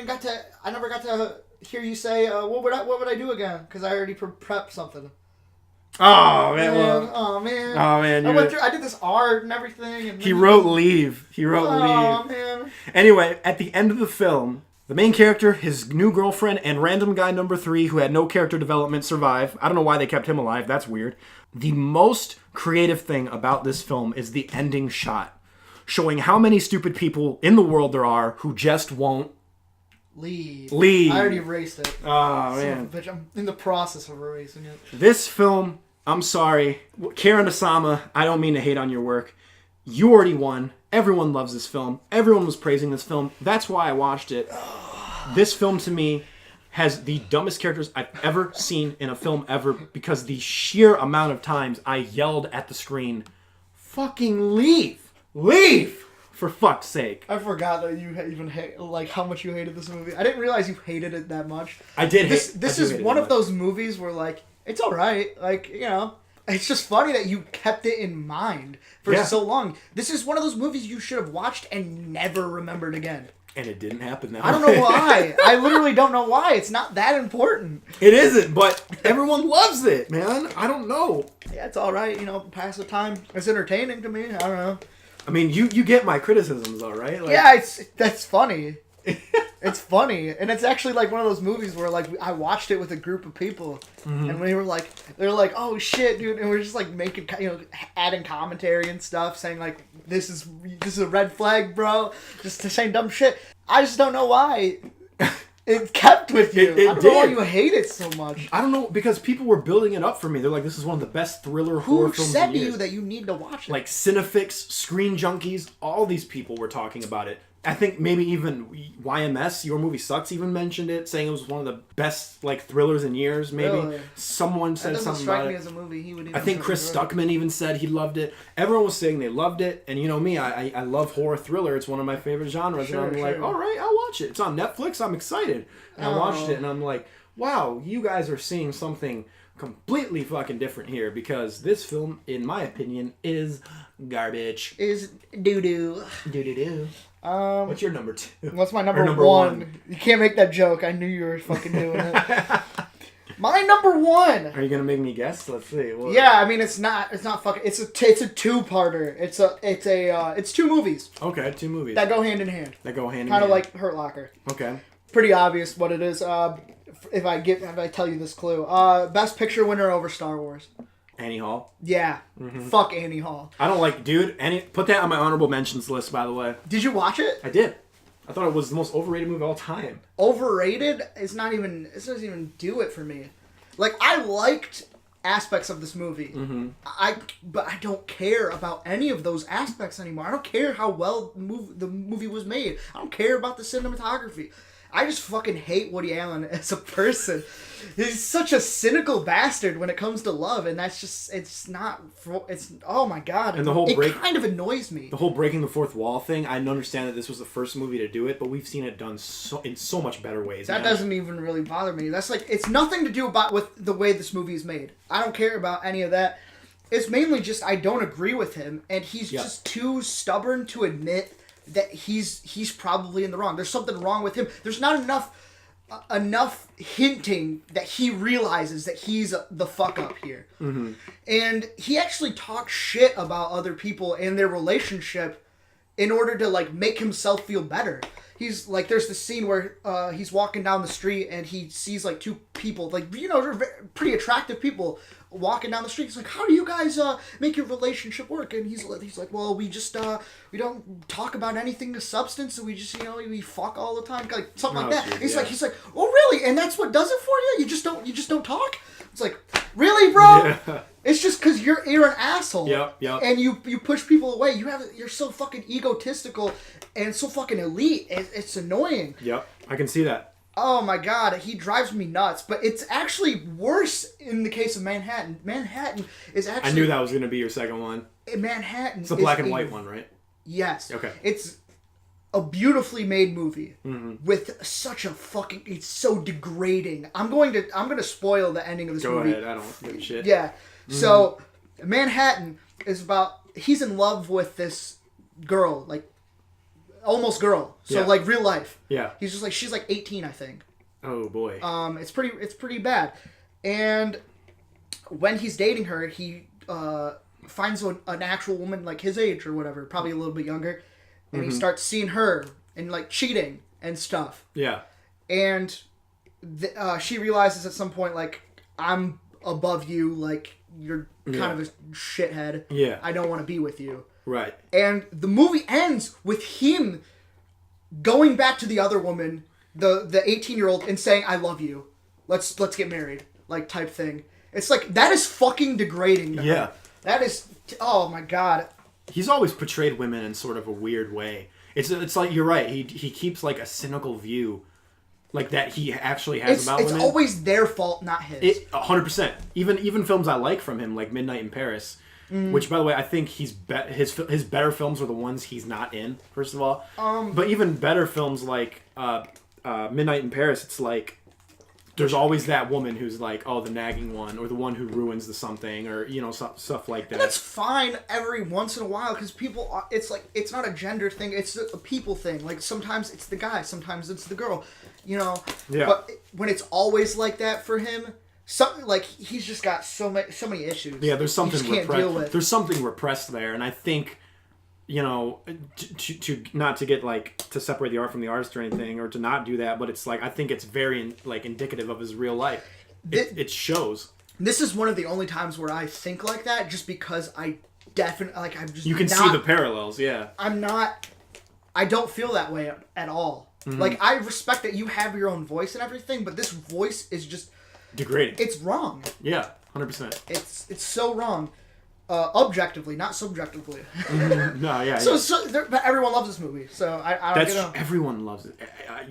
got to hear you say, what would I do again? Because I already prepped something. Oh, man. Oh, man. I I did this art and everything. And he wrote leave. Leave. Oh, man. Anyway, at the end of the film, the main character, his new girlfriend, and random guy number 3, who had no character development, survive. I don't know why they kept him alive. That's weird. The most creative thing about this film is the ending shot, showing how many stupid people in the world there are who just won't leave. I already erased it. Oh, man. Bitch, I'm in the process of erasing it. This film, I'm sorry. Karen Osama, I don't mean to hate on your work. You already won. Everyone loves this film. Everyone was praising this film. That's why I watched it. This film, to me, has the dumbest characters I've ever seen in a film ever, because the sheer amount of times I yelled at the screen, "Fucking leave! Leave! For fuck's sake." I forgot that you even hate, like, how much you hated this movie. I didn't realize you hated it that much. I did hate This is one of those movies where, like, it's alright. Like, you know, it's just funny that you kept it in mind for so long. This is one of those movies you should have watched and never remembered again. And it didn't happen that way. I don't know why. I literally don't know why. It's not that important. It isn't, but everyone loves it, man. I don't know. Yeah, it's alright, you know, pass the time. It's entertaining to me. I don't know. I mean, you get my criticisms, though, right? Like, yeah, that's funny. It's funny, and it's actually like one of those movies where, like, I watched it with a group of people, and we were like, they're like, "Oh shit, dude," and we're just like making, you know, adding commentary and stuff, saying like, "This is a red flag, bro," just saying dumb shit. I just don't know why it kept with you. I don't know why you hate it so much. I don't know, because people were building it up for me. They're like, "This is one of the best thriller horror films." Who said to you that you need to watch it? Like Cinefix, Screen Junkies, all these people were talking about it. I think maybe even YMS, Your Movie Sucks, even mentioned it, saying it was one of the best like thrillers in years. Maybe someone said something about it. As a movie. He would even I think Chris Stuckman even said he loved it. Everyone was saying they loved it, and you know me, I love horror thriller. It's one of my favorite genres, and I'm like, all right, I'll watch it. It's on Netflix. I'm excited. And I watched it, and I'm like, wow, you guys are seeing something completely fucking different here, because this film, in my opinion, is garbage. Is doo-doo. Doo-doo-doo. What's your number 2? What's my number one? You can't make that joke. I knew you were fucking doing it. My number 1. Are you gonna make me guess? Let's see. What? Yeah, I mean it's not fucking. It's a two-parter. It's 2 movies. Okay, 2 movies that go hand in hand. Kind of like Hurt Locker. Okay. Pretty obvious what it is. If I tell you this clue, Best Picture winner over Star Wars. Annie Hall. Yeah. Mm-hmm. Fuck Annie Hall. I don't like, dude. Put that on my honorable mentions list, by the way. Did you watch it? I did. I thought it was the most overrated movie of all time. Overrated? It doesn't even do it for me. Like, I liked aspects of this movie. Mm-hmm. But I don't care about any of those aspects anymore. I don't care how well the movie was made. I don't care about the cinematography. I just fucking hate Woody Allen as a person. He's such a cynical bastard when it comes to love, and that's just, oh my god. And it kind of annoys me. The whole breaking the fourth wall thing, I understand that this was the first movie to do it, but we've seen it done in so much better ways. That doesn't even really bother me. That's like, it's nothing to do with the way this movie is made. I don't care about any of that. It's mainly just, I don't agree with him, and he's just too stubborn to admit that he's probably in the wrong. There's something wrong with him. There's not enough hinting that he realizes that he's the fuck up here. Mm-hmm. And he actually talks shit about other people and their relationship in order to like make himself feel better. He's like, there's this scene where he's walking down the street and he sees like 2 people, like, you know, they're pretty attractive people walking down the street. He's like, how do you guys make your relationship work? And he's like, well, we just we don't talk about anything of substance, so we just, you know, we fuck all the time, like something like that. Dude, he's like, oh really? And that's what does it for you? You just don't talk? It's like, really, bro? Yeah. It's just because you're an asshole. Yep. And you push people away. You're so fucking egotistical and so fucking elite. It's annoying. Yep. I can see that. Oh my god, he drives me nuts. But it's actually worse in the case of Manhattan. Manhattan is actually... I knew that was going to be your second one. Manhattan It's the black and white one, right? Yes. Okay. It's a beautifully made movie with such a fucking... It's so degrading. I'm going to spoil the ending of this movie. Go ahead, I don't give a shit. Yeah. Mm-hmm. So, Manhattan is about... He's in love with this girl, like... Almost girl. So like real life. Yeah. He's just like, she's like 18, I think. Oh boy. It's pretty bad. And when he's dating her, he finds an actual woman like his age or whatever, probably a little bit younger, and he starts seeing her and like cheating and stuff. Yeah. And she realizes at some point, like, I'm above you, like, you're kind of a shithead. Yeah. I don't want to be with you. Right. And the movie ends with him going back to the other woman, the 18-year-old, and saying, I love you. Let's get married. Like, type thing. It's like, that is fucking degrading. Yeah. That is, oh my god. He's always portrayed women in sort of a weird way. It's like, you're right, he keeps like a cynical view like that he actually has about it's women. always their fault, not his. 100%. Even films I like from him, like Midnight in Paris, which by the way I think his better films are the ones he's not in. First of all, but even better films like Midnight in Paris, it's like there's always that woman who's like, oh, the nagging one, or the one who ruins the something, or stuff like that. And that's fine every once in a while because it's like it's not a gender thing, it's a people thing. Like sometimes it's the guy, sometimes it's the girl, Yeah. But when it's always like that for him, something like he's just got so many issues. Yeah, there's something can't deal with. There's something repressed there, and I think. To not to get like to separate the art from the artist or anything, or to not do that, but it's like I think it's very indicative of his real life. It shows. This is one of the only times where I think like that, just because I definitely I'm just you can see the parallels. Yeah, I don't feel that way at all. Mm-hmm. Like I respect that you have your own voice and everything, but this voice is just degrading. It's wrong. Yeah, 100%. It's so wrong. Objectively, not subjectively. No, yeah. But everyone loves this movie, so I don't get it. Everyone loves it,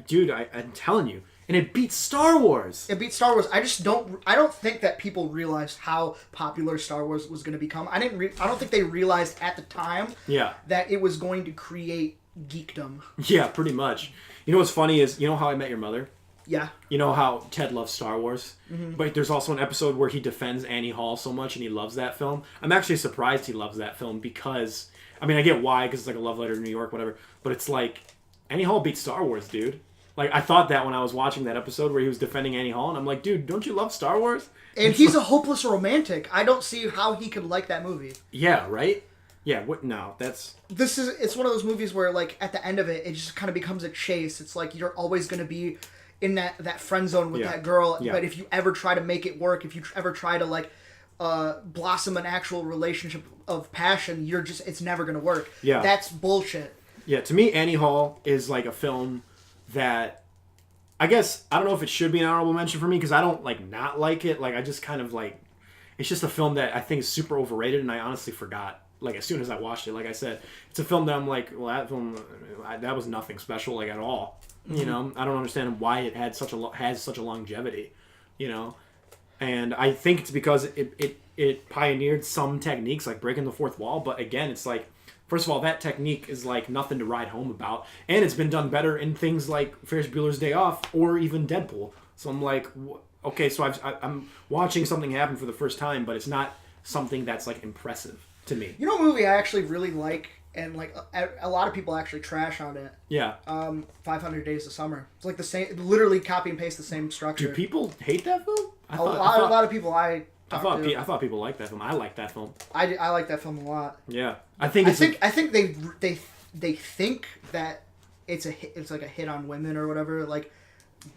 dude. I'm telling you, and it beats Star Wars. It beats Star Wars. I don't think that people realized how popular Star Wars was going to become. I don't think they realized at the time. Yeah. That it was going to create geekdom. Yeah, pretty much. You know what's funny is How I Met Your Mother. Yeah. You know how Ted loves Star Wars? Mm-hmm. But there's also an episode where he defends Annie Hall so much and he loves that film. I'm actually surprised he loves that film because, I get why, because it's like a love letter to New York, whatever. But it's like, Annie Hall beats Star Wars, dude. Like, I thought that when I was watching that episode where he was defending Annie Hall, and I'm like, dude, don't you love Star Wars? And he's a hopeless romantic. I don't see how he could like that movie. Yeah, right? Yeah, no, that's... It's one of those movies where, like, at the end of it, it just kind of becomes a chase. It's like, you're always going to be in that friend zone with that girl, but if you ever try to make it work, if you ever try to like blossom an actual relationship of passion, it's never gonna work. Yeah, that's bullshit. Yeah, to me, Annie Hall is like a film that I guess I don't know if it should be an honorable mention for me because I don't not like it. Like I just kind of it's just a film that I think is super overrated, and I honestly forgot. Like as soon as I watched it, like I said, it's a film that I'm like, well, that film that was nothing special at all. Mm-hmm. I don't understand why it had has such a longevity, and I think it's because it pioneered some techniques like breaking the fourth wall. But again, it's like, first of all, that technique is like nothing to write home about, and it's been done better in things like Ferris Bueller's Day Off or even Deadpool. So I'm like, okay, so I'm watching something happen for the first time, but it's not something that's like impressive to me. You know, a movie I actually really like. And like a lot of people actually trash on it. Yeah. 500 Days of Summer. It's like the same, literally copy and paste the same structure. Do people hate that film? A lot of people I thought people liked that film. I like that film. I like that film a lot. Yeah. I think they think that it's like a hit on women or whatever, like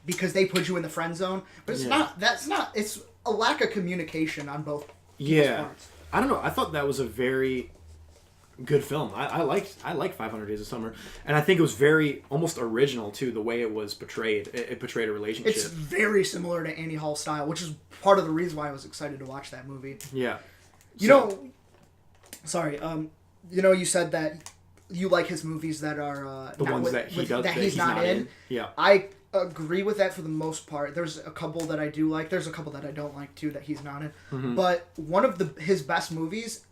because they put you in the friend zone, but it's not. That's not. It's a lack of communication on both people's parts. I don't know. I thought that was a very good film. I liked 500 Days of Summer, and I think it was very almost original too, the way it was portrayed. It portrayed a relationship. It's very similar to Annie Hall style, which is part of the reason why I was excited to watch that movie. Yeah. You said that you like his movies that are the ones that he's not in. Yeah. I agree with that for the most part. There's a couple that I do like. There's a couple that I don't like too that he's not in. Mm-hmm. But one of his best movies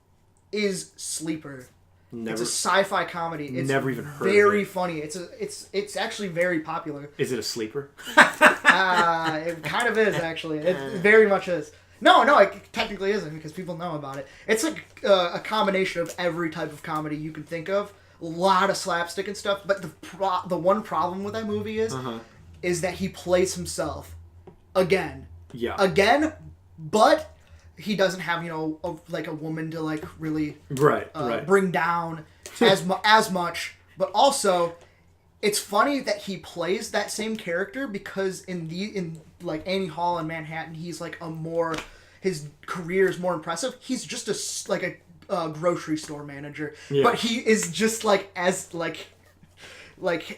is Sleeper. It's a sci-fi comedy. It's never even heard of it. Very funny. It's actually very popular. Is it a sleeper? It kind of is, actually. It very much is. No, it technically isn't because people know about it. It's like a combination of every type of comedy you can think of. A lot of slapstick and stuff. But the one problem with that movie is that he plays himself again. Yeah. Again, but he doesn't have, a woman to like really bring down as much. But also, it's funny that he plays that same character because in like Annie Hall in Manhattan, he's like his career is more impressive. He's just a grocery store manager, but he is just as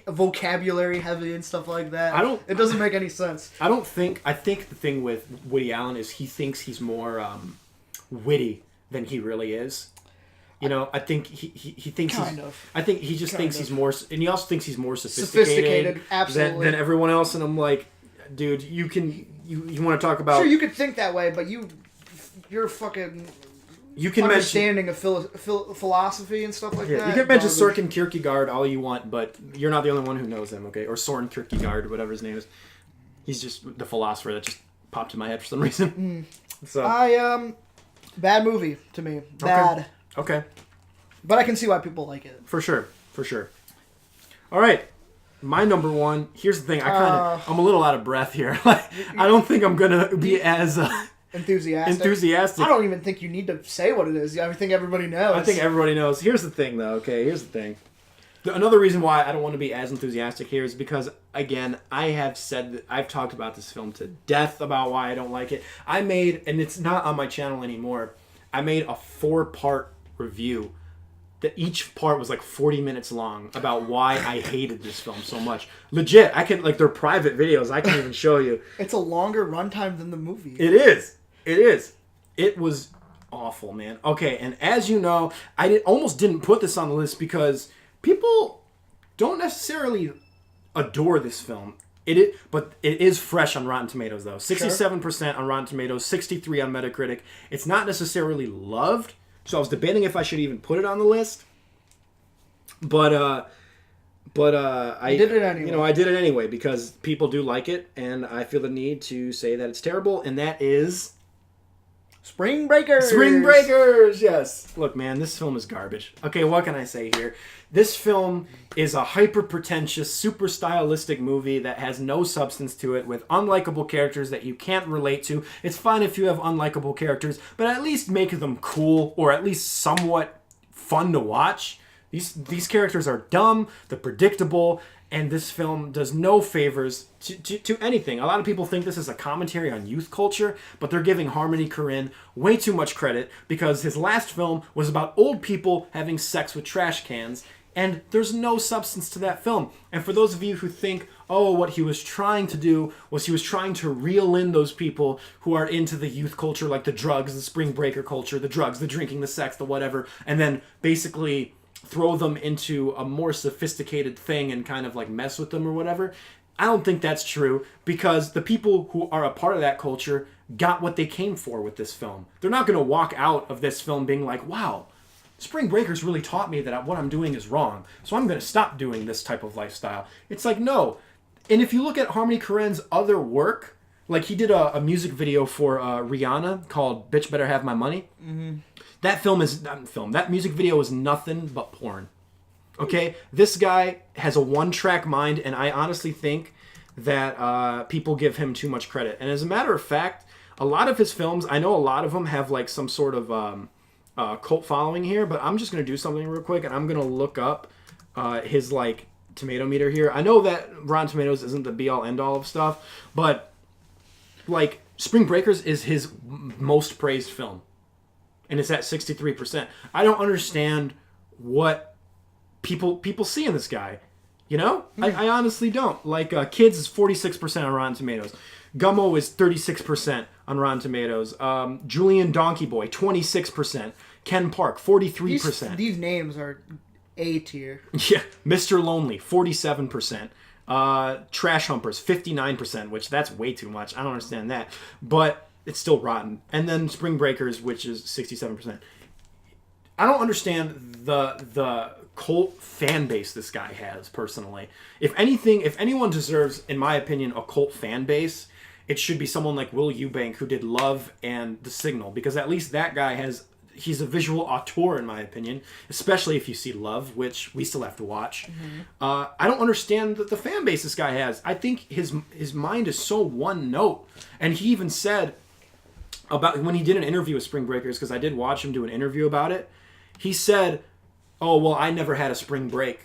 vocabulary heavy and stuff like that. It doesn't make any sense. I think the thing with Woody Allen is he thinks he's more witty than he really is. You know, I think he thinks Kind of. I think he just thinks Kind he's of. more, and he also thinks he's more sophisticated Absolutely. than everyone else. And I'm like, dude, you want to talk about? Sure, you could think that way, but you're fucking. You can understanding of philosophy and stuff like that. You can mention Soren Kierkegaard all you want, but you're not the only one who knows him, okay? Or Soren Kierkegaard, whatever his name is. He's just the philosopher that just popped in my head for some reason. So bad movie to me. Bad. Okay. But I can see why people like it. For sure. All right. My number one. Here's the thing. I'm a little out of breath here. I don't think I'm gonna be as enthusiastic. I don't even think you need to say what it is. I think everybody knows. I think everybody knows. Here's the thing, though. Okay, here's the thing. Another reason why I don't want to be as enthusiastic here is because, again, I've talked about this film to death about why I don't like it. And it's not on my channel anymore, I made a 4-part review that each part was like 40 minutes long about why I hated this film so much. Legit, I can, like, they're private videos. I can even show you. It's a longer runtime than the movie. It is. It was awful, man. Okay, and as you know, almost didn't put this on the list because people don't necessarily adore this film. But it is fresh on Rotten Tomatoes, though. 67% on Rotten Tomatoes, 63 on Metacritic. It's not necessarily loved, so I was debating if I should even put it on the list. But I did it anyway. You know, I did it anyway because people do like it, and I feel the need to say that it's terrible, and that is Spring Breakers. Spring Breakers, yes. Look, man, this film is garbage. Okay, what can I say here? This film is a hyper-pretentious, super stylistic movie that has no substance to it, with unlikable characters that you can't relate to. It's fine if you have unlikable characters, but at least make them cool, or at least somewhat fun to watch. These characters are dumb, they're predictable, and this film does no favors to anything. A lot of people think this is a commentary on youth culture, but they're giving Harmony Korine way too much credit because his last film was about old people having sex with trash cans, and there's no substance to that film. And for those of you who think, oh, what he was trying to do was he was trying to reel in those people who are into the youth culture, like the drugs, the spring breaker culture, the drugs, the drinking, the sex, the whatever, and then basically throw them into a more sophisticated thing and kind of like mess with them or whatever. I don't think that's true because the people who are a part of that culture got what they came for with this film. They're not going to walk out of this film being like, wow, Spring Breakers really taught me that what I'm doing is wrong, so I'm going to stop doing this type of lifestyle. It's like, no. And if you look at Harmony Korine's other work, like he did a music video for Rihanna called Bitch Better Have My Money. Mm-hmm. That music video is nothing but porn. Okay? This guy has a one-track mind, and I honestly think that people give him too much credit. And as a matter of fact, a lot of his films, I know a lot of them have like some sort of cult following here, but I'm just going to do something real quick, and I'm going to look up his like tomato meter here. I know that Rotten Tomatoes isn't the be-all, end-all of stuff, but like Spring Breakers is his most praised film. And it's at 63%. I don't understand what people see in this guy. You know? I honestly don't. Like, Kids is 46% on Rotten Tomatoes. Gummo is 36% on Rotten Tomatoes. Julian Donkey Boy, 26%. Ken Park, 43%. These names are A tier. Yeah. Mr. Lonely, 47%. Trash Humpers, 59%, which that's way too much. I don't understand that. But it's still rotten. And then Spring Breakers, which is 67%. I don't understand the cult fan base this guy has, personally. If anyone deserves, in my opinion, a cult fan base, it should be someone like Will Eubank, who did Love and The Signal, because at least that guy he's a visual auteur, in my opinion, especially if you see Love, which we still have to watch. Mm-hmm. I don't understand the fan base this guy has. I think his mind is so one note. And he even said, about when he did an interview with Spring Breakers, because I did watch him do an interview about it, he said, oh, well, I never had a spring break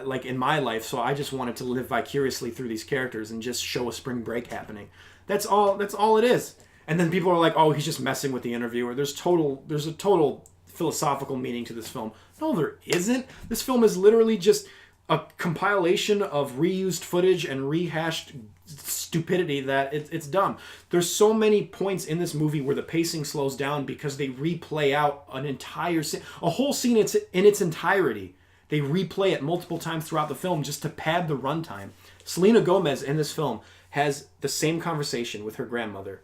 like in my life, so I just wanted to live vicariously through these characters and just show a spring break happening. That's all it is. And then people are like, oh, he's just messing with the interviewer. There's a total philosophical meaning to this film. No, there isn't. This film is literally just a compilation of reused footage and rehashed stupidity that it's dumb. There's so many points in this movie where the pacing slows down because they replay out an entire scene, a whole scene in its entirety. They replay it multiple times throughout the film just to pad the runtime. Selena Gomez in this film has the same conversation with her grandmother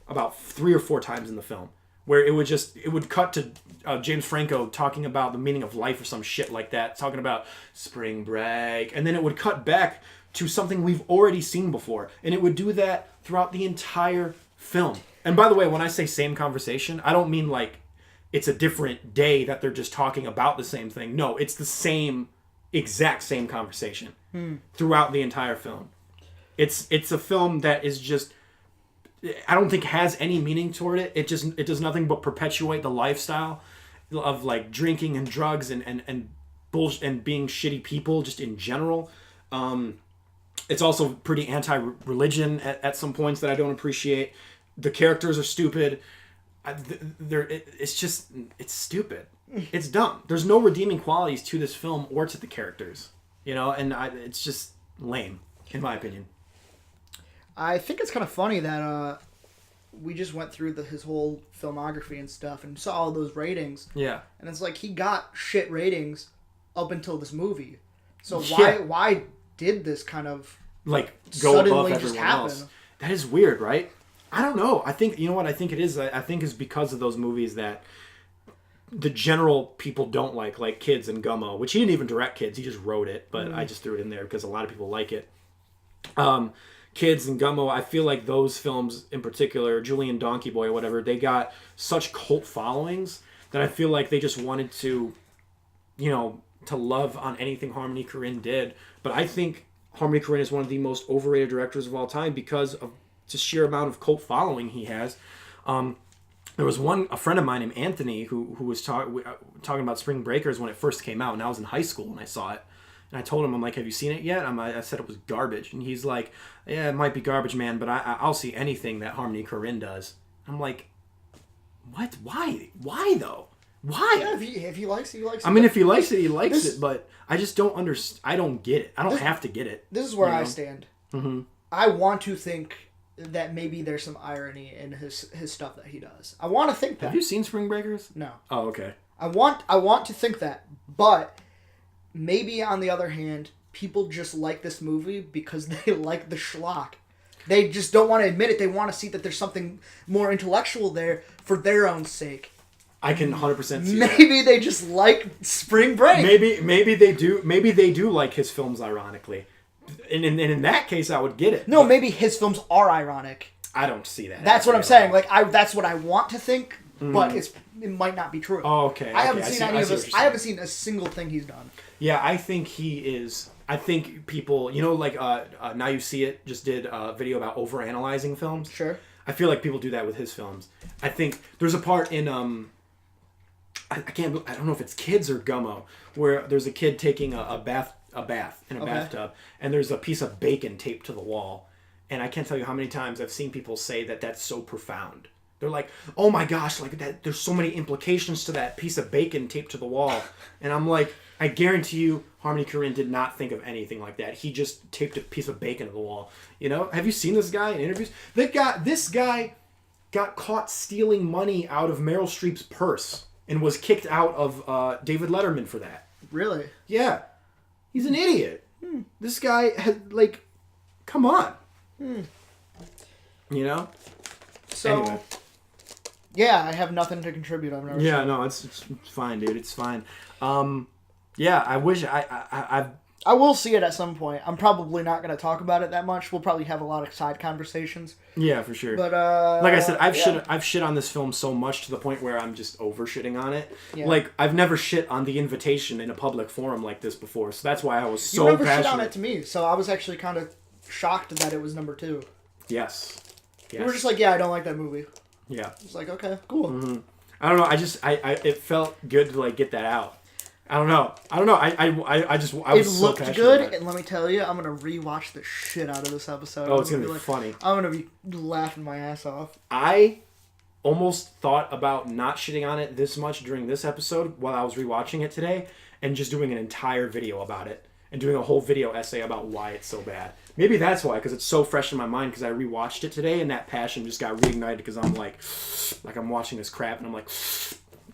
about 3 or 4 times in the film, where it would cut to James Franco talking about the meaning of life or some shit like that, talking about spring break, and then it would cut back to something we've already seen before, and it would do that throughout the entire film. And by the way, when I say same conversation, I don't mean like it's a different day that they're just talking about the same thing. No, it's the exact same conversation throughout the entire film. It's a film that is just, I don't think has any meaning toward it. It does nothing but perpetuate the lifestyle of like drinking and drugs and bullshit and being shitty people just in general. It's also pretty anti-religion at some points that I don't appreciate. The characters are stupid. It's stupid. It's dumb. There's no redeeming qualities to this film or to the characters, and it's just lame, in my opinion. I think it's kind of funny that we just went through his whole filmography and stuff and saw all those ratings. Yeah. And it's like he got shit ratings up until this movie. So Yeah. why did this kind of like go suddenly above just everyone happen? else? That is weird, right? I don't know. I think, what I think it is? I think it's because of those movies that the general people don't like Kids and Gummo, which he didn't even direct Kids. He just wrote it, but I just threw it in there because a lot of people like it. Kids and Gummo, I feel like those films in particular, Julian Donkey Boy or whatever, they got such cult followings that I feel like they just wanted to, to love on anything Harmony Korine did. But I think Harmony Korine is one of the most overrated directors of all time because of the sheer amount of cult following he has. There was a friend of mine named Anthony who was talking about Spring Breakers when it first came out, and I was in high school when I saw it. And I told him, I'm like, have you seen it yet? I said it was garbage. And he's like, yeah, it might be garbage, man, but I'll see anything that Harmony Korine does. I'm like, what? Why? Why, though? Why? Yeah, if he likes it, he likes it. I mean, if he likes it, he likes it, but I just don't understand. I don't get it. I don't have to get it. This is where I stand. Mm-hmm. I want to think that maybe there's some irony in his stuff that he does. I want to think that. Have you seen Spring Breakers? No. Oh, okay. I want to think that, but maybe on the other hand, people just like this movie because they like the schlock. They just don't want to admit it. They want to see that there's something more intellectual there for their own sake. I can 100% see Maybe they just like Spring Break. Maybe they do. Maybe they do like his films, ironically. And in that case, I would get it. No, maybe his films are ironic. I don't see that. That's what I'm saying. Like, that's what I want to think, but it might not be true. Oh, okay. I haven't seen any of his. I haven't seen a single thing he's done. Yeah, I think he is. I think people, like Now You See It just did a video about overanalyzing films. Sure. I feel like people do that with his films. I think there's a part in I don't know if it's Kids or Gummo, where there's a kid taking a bath in a bathtub, and there's a piece of bacon taped to the wall. And I can't tell you how many times I've seen people say that that's so profound. They're like, oh my gosh, like that. There's so many implications to that piece of bacon taped to the wall. And I'm like, I guarantee you, Harmony Korine did not think of anything like that. He just taped a piece of bacon to the wall. Have you seen this guy in interviews? This guy got caught stealing money out of Meryl Streep's purse and was kicked out of David Letterman for that. Really? Yeah. He's an idiot. This guy had, come on. So, anyway. Yeah, I have nothing to contribute. I've never seen it. No, it's fine, dude. It's fine. Yeah, I wish I will see it at some point. I'm probably not going to talk about it that much. We'll probably have a lot of side conversations. Yeah, for sure. But like I said, I've shit on this film so much to the point where I'm just over shitting on it. Yeah. Like, I've never shit on The Invitation in a public forum like this before, so that's why I was so you never passionate. shit on it to me, so I was actually kind of shocked that it was number 2. Yes. You were just like, yeah, I don't like that movie. Yeah. It's like, okay, cool. Mm-hmm. I don't know. It felt good to get that out. I don't know. I was so looked passionate good, about it. and let me tell you, I'm gonna rewatch the shit out of this episode. Oh, it's gonna be funny. I'm gonna be laughing my ass off. I almost thought about not shitting on it this much during this episode while I was rewatching it today, and just doing an entire video about it. and doing a whole video essay about why it's so bad. Maybe that's why, because it's so fresh in my mind, because I rewatched it today, and that passion just got reignited, because I'm like I'm watching this crap, and I'm like,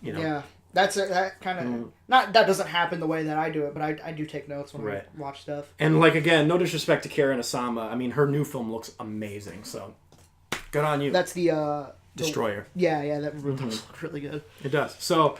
you know. Yeah, that kind of... Not that doesn't happen the way that I do it, but I do take notes when I watch stuff. And, like, again, no disrespect to Karen Osama. I mean, her new film looks amazing, so good on you. That's the... Destroyer. Yeah, that really looks really good. It does. So,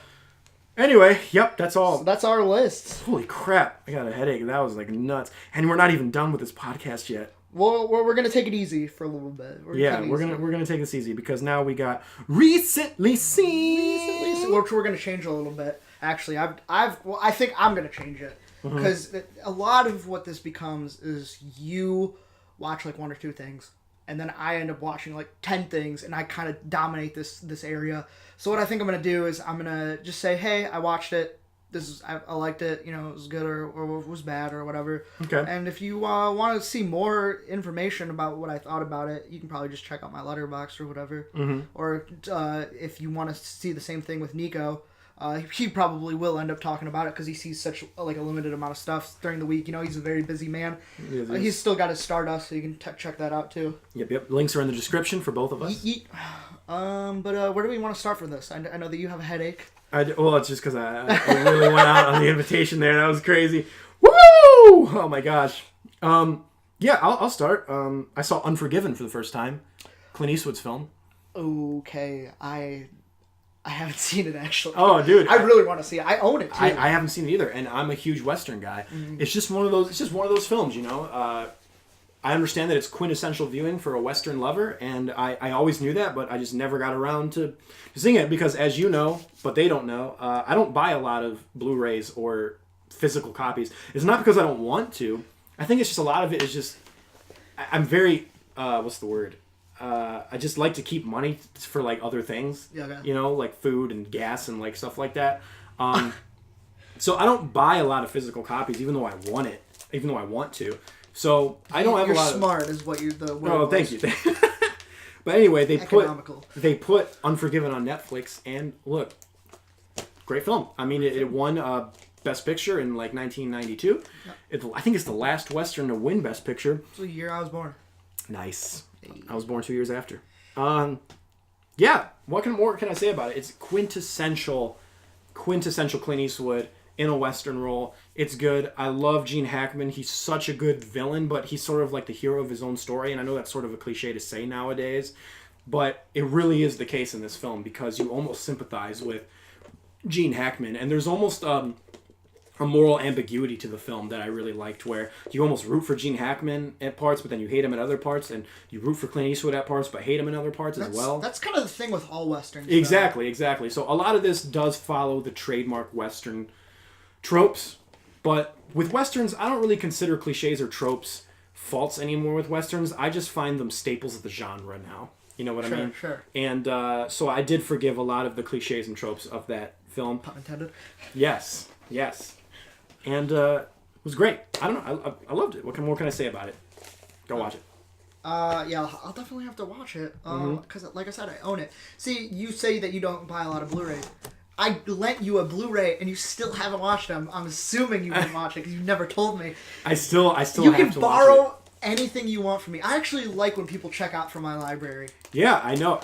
anyway, yep, that's all. So that's our list. Holy crap, I got a headache. That was, like, nuts. And we're not even done with this podcast yet. Well, we're gonna take it easy for a little bit. We're gonna take this easy, because now we got recently seen, which we're gonna change a little bit. Actually, I think I'm gonna change it, because a lot of what this becomes is you watch like 1 or 2 things, and then I end up watching like 10 things, and I kind of dominate this area. So what I think I'm gonna do is I'm gonna just say, hey, I watched it. I liked it, it was good or it was bad or whatever. Okay. And if you want to see more information about what I thought about it, you can probably just check out my Letterboxd or whatever. Mm-hmm. Or if you want to see the same thing with Niko, he probably will end up talking about it, because he sees such a limited amount of stuff during the week. He's a very busy man. He's still got his Stardust, so you can check that out too. Yep. Links are in the description for both of us. But where do we want to start for this? I know that you have a headache. It's just because I really went out on the invitation there. That was crazy. Woo! Oh my gosh. Yeah, I'll start. I saw Unforgiven for the first time. Clint Eastwood's film. Okay, I haven't seen it actually. Oh, dude, I really want to see it. I own it too. I haven't seen it either, and I'm a huge Western guy. Mm-hmm. It's just one of those films, I understand that it's quintessential viewing for a Western lover, and I always knew that, but I just never got around to seeing it, because, as you know, but they don't know, I don't buy a lot of Blu-rays or physical copies. It's not because I don't want to. I think it's just a lot of it is just... I'm very... what's the word? I just like to keep money for, like, other things. Yeah, okay. Like food and gas and, like, stuff like that. So I don't buy a lot of physical copies, even though I want to. So I don't have a lot. You're smart, is what the word. Oh, thank you. But anyway, they put Unforgiven on Netflix, and look, great film. I mean, it won Best Picture in like 1992. Yep. I think it's the last Western to win Best Picture. It's the year I was born. Nice. Hey. I was born 2 years after. Yeah. What more can I say about it? It's quintessential Clint Eastwood in a Western role. It's good. I love Gene Hackman. He's such a good villain, but he's sort of like the hero of his own story. And I know that's sort of a cliche to say nowadays, but it really is the case in this film, because you almost sympathize with Gene Hackman. And there's almost a moral ambiguity to the film that I really liked, where you almost root for Gene Hackman at parts, but then you hate him at other parts, and you root for Clint Eastwood at parts, but hate him in other parts as well. That's kind of the thing with all Westerns. Exactly. So a lot of this does follow the trademark Western tropes, but with Westerns, I don't really consider cliches or tropes faults anymore with Westerns. I just find them staples of the genre now. You know what I mean? Sure. And so I did forgive a lot of the cliches and tropes of that film. Pun intended. Yes. And it was great. I don't know. I loved it. What more can I say about it? Go watch it. Yeah, I'll definitely have to watch it. Because, like I said, I own it. See, you say that you don't buy a lot of Blu-rays. I lent you a Blu-ray and you still haven't watched them. I'm assuming you didn't watch it because you never told me. I still you have to watch it. You can borrow anything you want from me. I actually like when people check out from my library. Yeah, I know.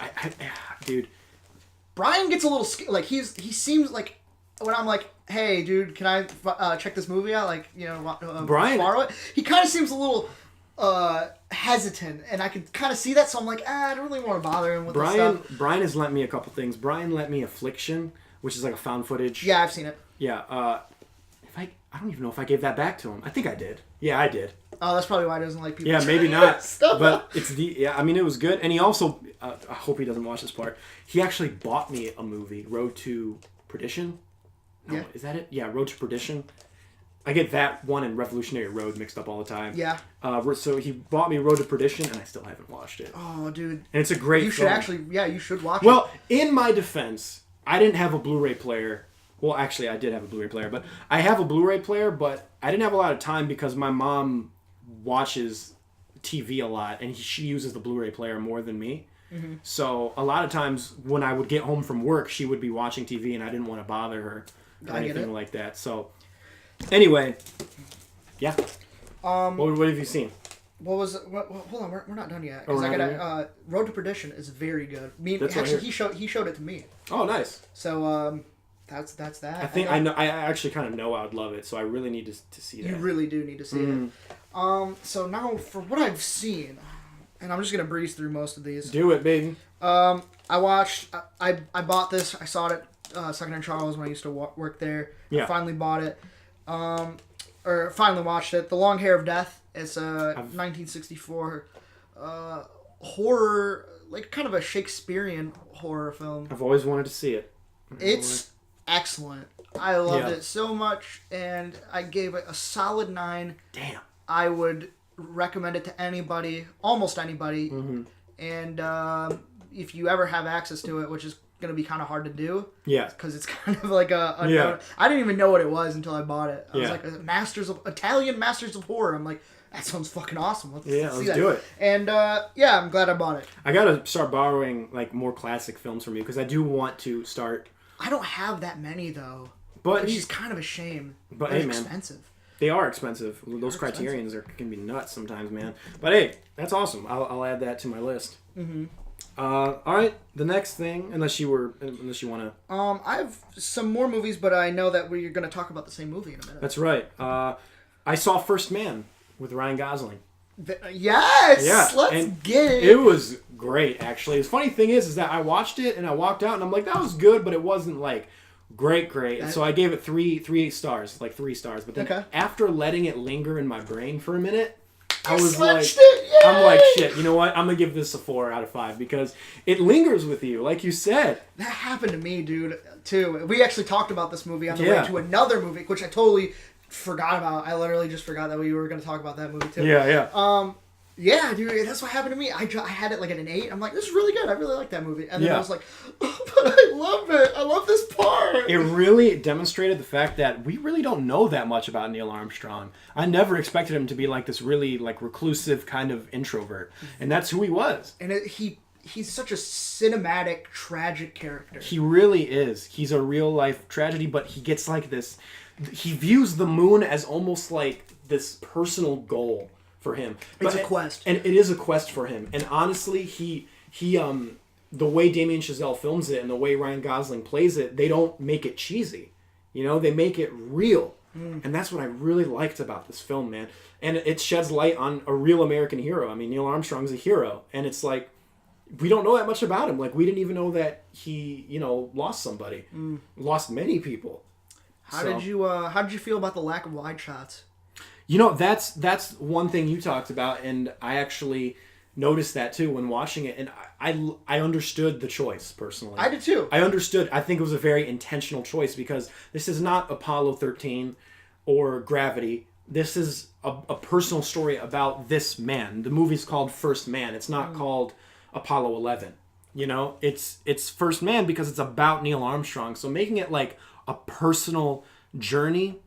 Dude. Brian gets a little like he seems like when I'm like, hey, dude, can I check this movie out? Like, Brian, borrow it. He kind of seems a little hesitant, and I can kind of see that. So I'm like, I don't really want to bother him with this stuff. Brian has lent me a couple things. Brian lent me Affliction, which is like a found footage. Yeah, I've seen it. Yeah. I don't even know if I gave that back to him. I think I did. Yeah, I did. Oh, that's probably why he doesn't like people. Yeah, maybe not. Stuff. But I mean, it was good. And he also, I hope he doesn't watch this part. He actually bought me a movie, Road to Perdition. No, yeah. Is that it? Yeah, Road to Perdition. I get that one and Revolutionary Road mixed up all the time. Yeah. So he bought me Road to Perdition, and I still haven't watched it. Oh, dude. And it's a great film. You should actually, you should watch it. Well, in my defense, I didn't have a Blu-ray player. Well, actually, I did have a Blu-ray player, but I have a Blu-ray player, but I didn't have a lot of time because my mom watches TV a lot, and she uses the Blu-ray player more than me. Mm-hmm. So a lot of times when I would get home from work, she would be watching TV, and I didn't want to bother her or anything like that. So anyway, Yeah. What have you seen? What was it? Hold on, we're not done yet. Oh, Because we're not done yet? Road to Perdition is very good. That's what I Actually, heard. he showed it to me. Oh, nice. So that's that. I think I know. I actually kind of know I would love it, so I really need to see that. You really do need to see it. So now for what I've seen, and I'm just gonna breeze through most of these. Do it, baby. I watched. I bought this. I saw it at Second and Charles when I used to work there. Yeah. I finally bought it. Or finally watched it. The Long Hair of Death. It's a 1964 horror, like kind of a Shakespearean horror film. I've always wanted to see it. It's excellent. I loved it so much, and I gave it a solid 9. Damn. I would recommend it to anybody, almost anybody. And if you ever have access to it, which is going to be kind of hard to do. Yeah. Because it's kind of like I didn't even know what it was until I bought it. I was like, Italian Masters of Horror. I'm like, that sounds fucking awesome. Let's do it. And I'm glad I bought it. I gotta start borrowing like more classic films from you because I do want to start. I don't have that many though, but which is kind of a shame. But they're hey, man, expensive. They are expensive. Those Criterions can be nuts sometimes, man. But hey, that's awesome. I'll add that to my list. All right, the next thing, unless you want to. I have some more movies, but I know that we're going to talk about the same movie in a minute. That's right. I saw First Man with Ryan Gosling. Yes. Yeah. Let's get it. It was great, actually. The funny thing is that I watched it and I walked out and I'm like, that was good, but it wasn't like great. And so I gave it three stars, like 3 stars. But then after letting it linger in my brain for a minute, I was like, I'm like, shit, you know what? I'm going to give this a 4 out of 5 because it lingers with you, like you said. That happened to me, dude, too. We actually talked about this movie on the way to another movie, which I totally forgot about. I literally just forgot that we were going to talk about that movie, too. Yeah. Yeah, dude, that's what happened to me. I had it like at an 8. I'm like, this is really good. I really like that movie. And then I was like, oh, but I love it. I love this part. It really demonstrated the fact that we really don't know that much about Neil Armstrong. I never expected him to be like this really like reclusive kind of introvert. And that's who he was. And he's such a cinematic, tragic character. He really is. He's a real life tragedy, but he gets like this. He views the moon as almost like this personal goal for him. It's a quest. And it is a quest for him. And honestly, he the way Damien Chazelle films it and the way Ryan Gosling plays it, they don't make it cheesy. You know, they make it real. And that's what I really liked about this film, man. And it sheds light on a real American hero. I mean, Neil Armstrong's a hero. And it's like, we don't know that much about him. Like, we didn't even know that he, lost somebody. Lost many people. How did you feel about the lack of wide shots? That's one thing you talked about, and I actually noticed that too when watching it, and I understood the choice personally. I did too. I understood. I think it was a very intentional choice because this is not Apollo 13 or Gravity. This is a personal story about this man. The movie's called First Man. It's not called Apollo 11. It's First Man because it's about Neil Armstrong. So making it like a personal journey,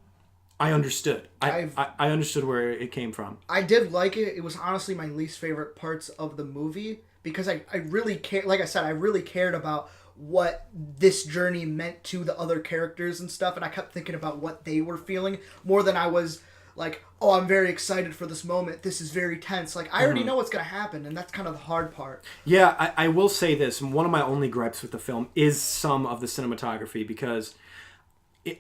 I understood. I understood where it came from. I did like it. It was honestly my least favorite parts of the movie because I really cared. Like I said, I really cared about what this journey meant to the other characters and stuff, and I kept thinking about what they were feeling more than I was like, oh, I'm very excited for this moment. This is very tense. Like, I already know what's going to happen, and that's kind of the hard part. Yeah, I will say this. One of my only gripes with the film is some of the cinematography because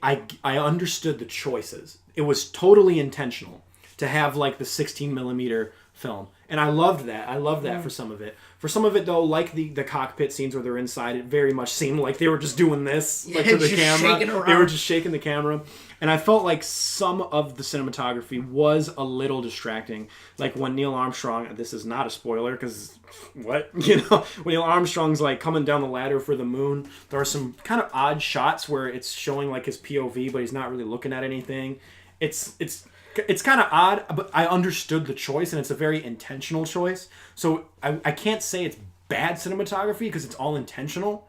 I understood the choices. It was totally intentional to have like the 16 millimeter film. And I loved that. I loved that for some of it. For some of it though, like the cockpit scenes where they're inside, it very much seemed like they were just doing this like to the camera. They were just shaking the camera. And I felt like some of the cinematography was a little distracting. Like when Neil Armstrong, this is not a spoiler because what? When Neil Armstrong's like coming down the ladder for the moon, there are some kind of odd shots where it's showing like his POV, but he's not really looking at anything. It's kind of odd, but I understood the choice, and it's a very intentional choice. So I can't say it's bad cinematography because it's all intentional,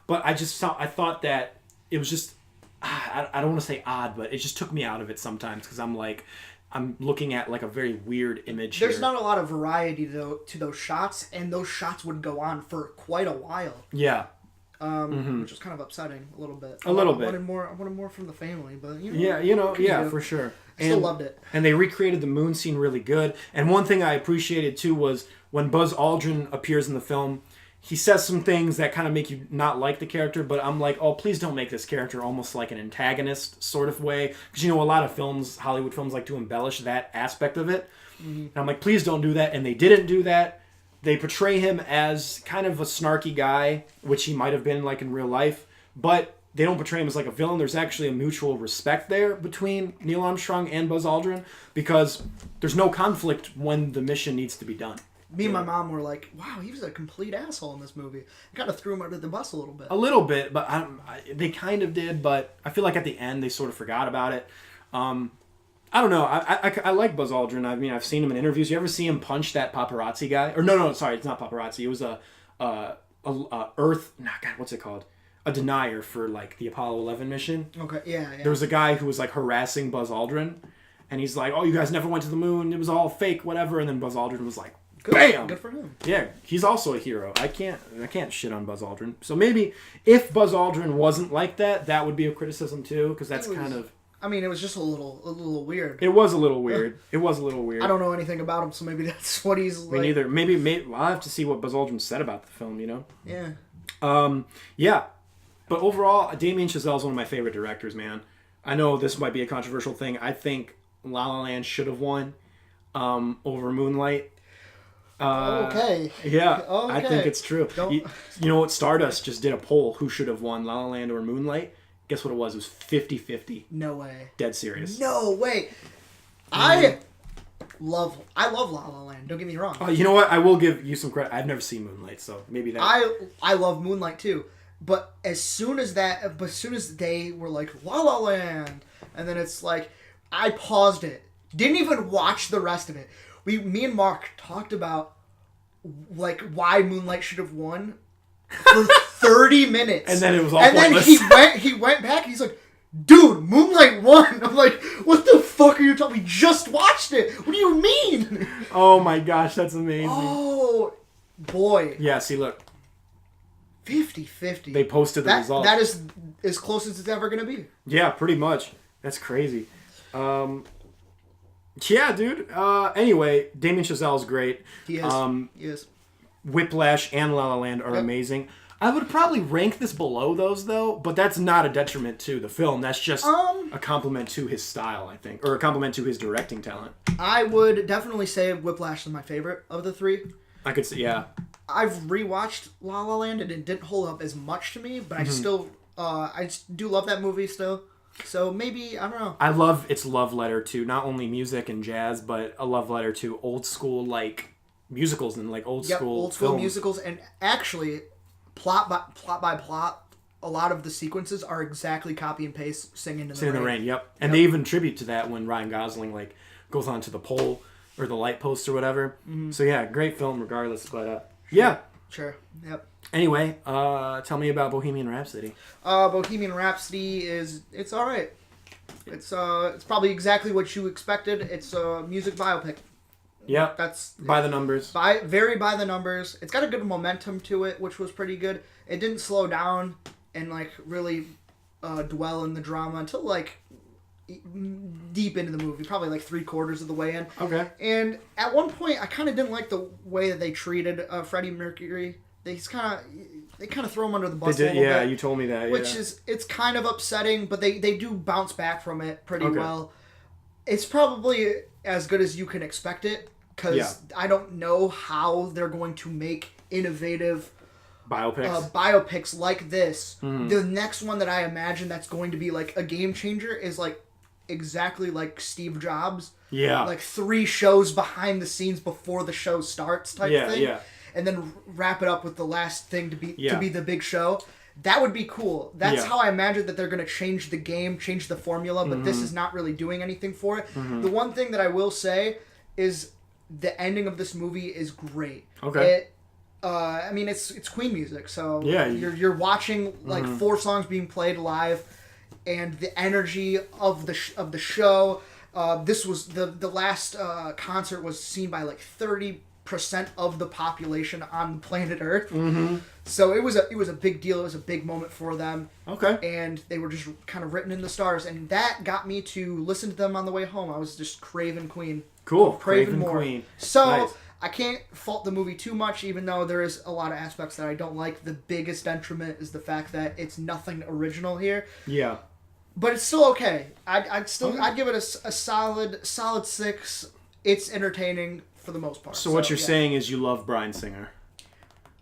but I thought that it was just, I don't want to say odd, but it just took me out of it sometimes because I'm looking at like a very weird image. There's not a lot of variety to those shots, and those shots would go on for quite a while. Yeah. Which was kind of upsetting a little bit. A little bit. I wanted more from the family, but Yeah, for sure. I still loved it. And they recreated the moon scene really good. And one thing I appreciated too was when Buzz Aldrin appears in the film, he says some things that kind of make you not like the character, but I'm like, oh, please don't make this character almost like an antagonist sort of way. Because, a lot of films, Hollywood films, like to embellish that aspect of it. Mm-hmm. And I'm like, please don't do that. And they didn't do that. They portray him as kind of a snarky guy, which he might have been like in real life. But they don't portray him as like a villain. There's actually a mutual respect there between Neil Armstrong and Buzz Aldrin because there's no conflict when the mission needs to be done. Me and my mom were like, wow, he was a complete asshole in this movie. I kind of threw him under the bus a little bit. A little bit, but they kind of did, but I feel like at the end they sort of forgot about it. I don't know. I like Buzz Aldrin. I mean, I've seen him in interviews. You ever see him punch that paparazzi guy? Or no, sorry, it's not paparazzi. It was a Earth... Nah, God, what's it called? A denier for, like, the Apollo 11 mission. Okay, yeah. There was a guy who was, like, harassing Buzz Aldrin. And he's like, oh, you guys never went to the moon. It was all fake, whatever. And then Buzz Aldrin was like, bam! Good for him. Yeah, he's also a hero. I can't shit on Buzz Aldrin. So maybe if Buzz Aldrin wasn't like that, that would be a criticism too, because that's kind of... I mean, it was just a little weird. It was a little weird. I don't know anything about him, so maybe that's what he's like. Me neither. Maybe I'll have to see what Buzz Aldrin said about the film, Yeah. Yeah. But overall, Damien Chazelle is one of my favorite directors, man. I know this might be a controversial thing. I think La La Land should have won over Moonlight. Okay. Yeah, okay. I think it's true. You know what? Stardust just did a poll who should have won, La La Land or Moonlight. Guess what it was? It was 50-50. No way. Dead serious. No way. I love La La Land. Don't get me wrong. You know what? I will give you some credit. I've never seen Moonlight, so maybe that. I love Moonlight too. But as soon as they were like La La Land, and then it's like I paused it, didn't even watch the rest of it. Me and Mark talked about like why Moonlight should have won for 30 minutes, and then it was all pointless. And then he went back. And he's like, "Dude, Moonlight won." I'm like, "What the fuck are you talking? We just watched it. What do you mean?" Oh my gosh, that's amazing. Oh boy. Yeah. See, look. 50-50. They posted the results. That is as close as it's ever going to be. Yeah, pretty much. That's crazy. Yeah, dude. Anyway, Damien Chazelle's great. He is. He is. Whiplash and La La Land are amazing. I would probably rank this below those, though, but that's not a detriment to the film. That's just a compliment to his style, I think. Or a compliment to his directing talent. I would definitely say Whiplash is my favorite of the three. I could say, yeah. I've rewatched La La Land, and it didn't hold up as much to me, but I still... I do love that movie still. So maybe, I don't know. I love its love letter to not only music and jazz, but a love letter to old school, like, musicals and, like, old school films. Musicals. And actually, plot by plot, a lot of the sequences are exactly copy and paste Singing in the Rain. Yep. And they even tribute to that when Ryan Gosling, like, goes onto the pole or the light post or whatever. Mm-hmm. So, yeah, great film regardless. But, yeah. Sure. Yep. Anyway, tell me about Bohemian Rhapsody. Bohemian Rhapsody it's all right. It's probably exactly what you expected. It's a music biopic. Yep. That's by the numbers. Very by the numbers. It's got a good momentum to it, which was pretty good. It didn't slow down and like really dwell in the drama until like deep into the movie, probably like 3/4 of the way in. Okay. And at one point, I kind of didn't like the way that they treated Freddie Mercury. They kind of throw him under the bus a little bit. Yeah, you told me that. Which is, it's kind of upsetting, but they do bounce back from it pretty well. It's probably as good as you can expect it, because I don't know how they're going to make innovative biopics like this. Mm-hmm. The next one that I imagine that's going to be like a game changer is like exactly like Steve Jobs. Yeah. Like 3 shows behind the scenes before the show starts type thing. Yeah. And then wrap it up with the last thing to be the big show. That would be cool. That's how I imagine that they're going to change the game, change the formula, but this is not really doing anything for it. Mm-hmm. The one thing that I will say is the ending of this movie is great. Okay. I mean, it's Queen music, so you're watching like 4 songs being played live, and the energy of the show. This was the last concert was seen by like 30 percent of the population on planet Earth. Mm-hmm. So it was a big deal. It was a big moment for them. Okay. And they were just kind of written in the stars, and that got me to listen to them on the way home. I was just craving Queen. Cool. Craving more. Queen. So Nice. I can't fault the movie too much, even though there is a lot of aspects that I don't like. The biggest detriment is the fact that it's nothing original here. Yeah. But it's still okay. I'd give it a solid 6. It's entertaining for the most part. So what you're saying is you love Bryan Singer.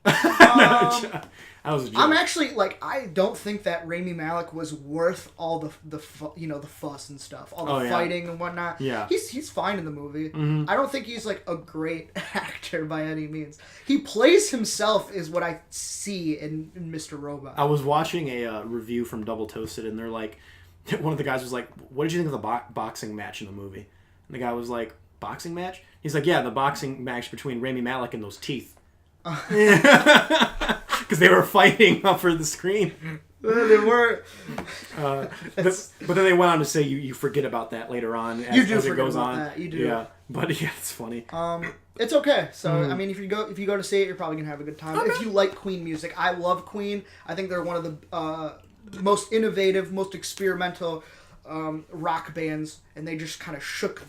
Um, That was a joke. I'm actually I don't think that Rami Malek was worth all the fuss and stuff, all the fighting and whatnot. Yeah. He's fine in the movie. Mm-hmm. I don't think he's like a great actor by any means. He plays himself, is what I see in Mr. Robot. I was watching a review from Double Toasted, and they're like, one of the guys was like, "What did you think of the boxing match in the movie?" And the guy was like, "Boxing match?" He's like, "Yeah, the boxing match between Rami Malek and those teeth." Because they were fighting up for the screen. They were. But then they went on to say you forget about that later on as it goes on. That. You do. Yeah, but yeah, it's funny. It's okay. So I mean, if you go to see it, you're probably gonna have a good time. If you like Queen music, I love Queen. I think they're one of the most innovative, most experimental rock bands, and they just kind of shook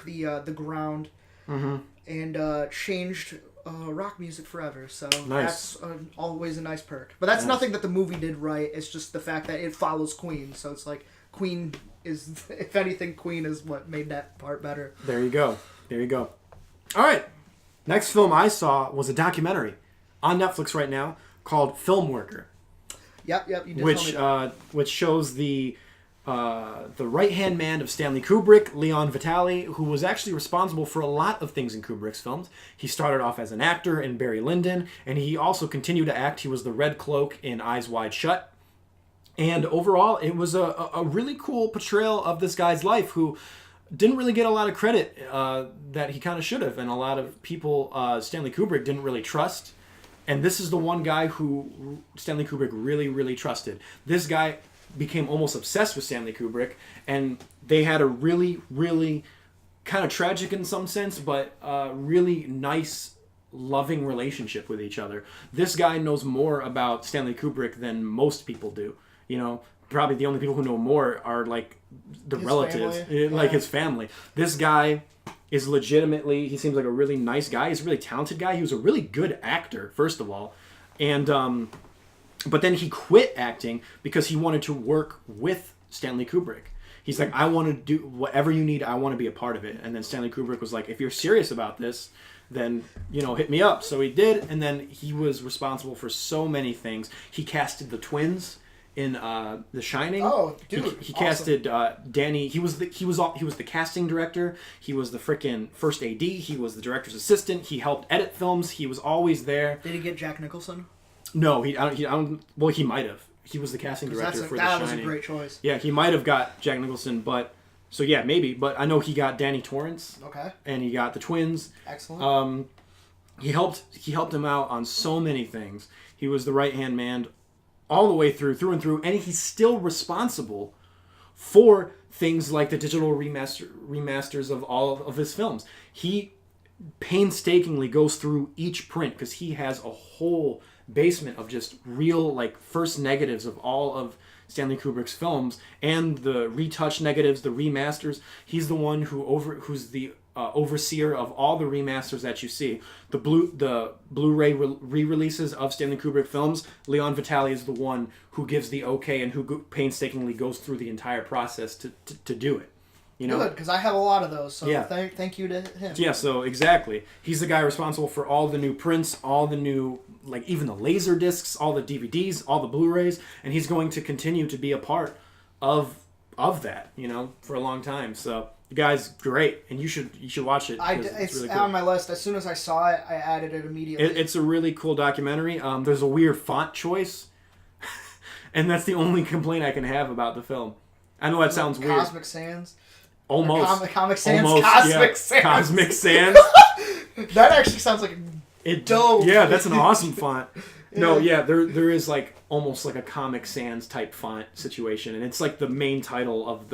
the ground and changed rock music forever. So nice. that's always a nice perk. But that's nothing that the movie did right. It's just the fact that it follows Queen. So it's like Queen is, if anything, Queen is what made that part better. There you go. All right. Next film I saw was a documentary on Netflix right now called Film Worker. Yep. You did tell me that. Which shows the right-hand man of Stanley Kubrick, Leon Vitali, who was actually responsible for a lot of things in Kubrick's films. He started off as an actor in Barry Lyndon, and he also continued to act. He was the Red Cloak in Eyes Wide Shut. And overall, it was a really cool portrayal of this guy's life, who didn't really get a lot of credit that he kind of should have, and a lot of people Stanley Kubrick didn't really trust. And this is the one guy who Stanley Kubrick really, really trusted. This guy became almost obsessed with Stanley Kubrick, and they had a really, really kind of tragic in some sense, but really nice, loving relationship with each other. This guy knows more about Stanley Kubrick than most people do. You know, probably the only people who know more are like the His relatives, family. like his family. This guy is legitimately, he seems like a really nice guy. He's a really talented guy. He was a really good actor, first of all. And, but then he quit acting because he wanted to work with Stanley Kubrick. He's like, I want to do whatever you need. I want to be a part of it. And then Stanley Kubrick was like, if you're serious about this, then, you know, hit me up. So he did. And then he was responsible for so many things. He casted the twins in The Shining. Oh, dude, he awesome. casted Danny. He was the casting director. He was the frickin' first AD. He was the director's assistant. He helped edit films. He was always there. Did he get Jack Nicholson? No, I don't. Well, he might have. He was the casting director for The Shining. That was a great choice. Yeah, he might have got Jack Nicholson, but so yeah, maybe. But I know he got Danny Torrance. Okay. And he got the twins. Excellent. He helped him out on so many things. He was the right hand man all the way through and through, and he's still responsible for things like the digital remasters of all of his films. He painstakingly goes through each print because he has a whole basement of just real, like, first negatives of all of Stanley Kubrick's films, and the retouch negatives, the remasters. He's the one who's the overseer of all the remasters that you see. The Blu-ray re-releases of Stanley Kubrick films, Leon Vitali is the one who gives the okay and who painstakingly goes through the entire process to do it. You know? Good, because I have a lot of those, so yeah. Thank you to him. Yeah, so exactly. He's the guy responsible for all the new prints, all the new, like, even the laser discs, all the DVDs, all the Blu-rays, and he's going to continue to be a part of that, you know, for a long time. So the guy's great, and you should watch it. It's really cool. on my list. As soon as I saw it, I added it immediately. It's a really cool documentary. There's a weird font choice, and that's the only complaint I can have about the film. I know that sounds weird. Cosmic Sans. Almost. Comic Sans. Almost, Cosmic yeah. Sans. Cosmic Sans. That actually sounds like dope. Yeah, that's an awesome font. No, yeah, there is like almost like a Comic Sans type font situation, and it's like the main title of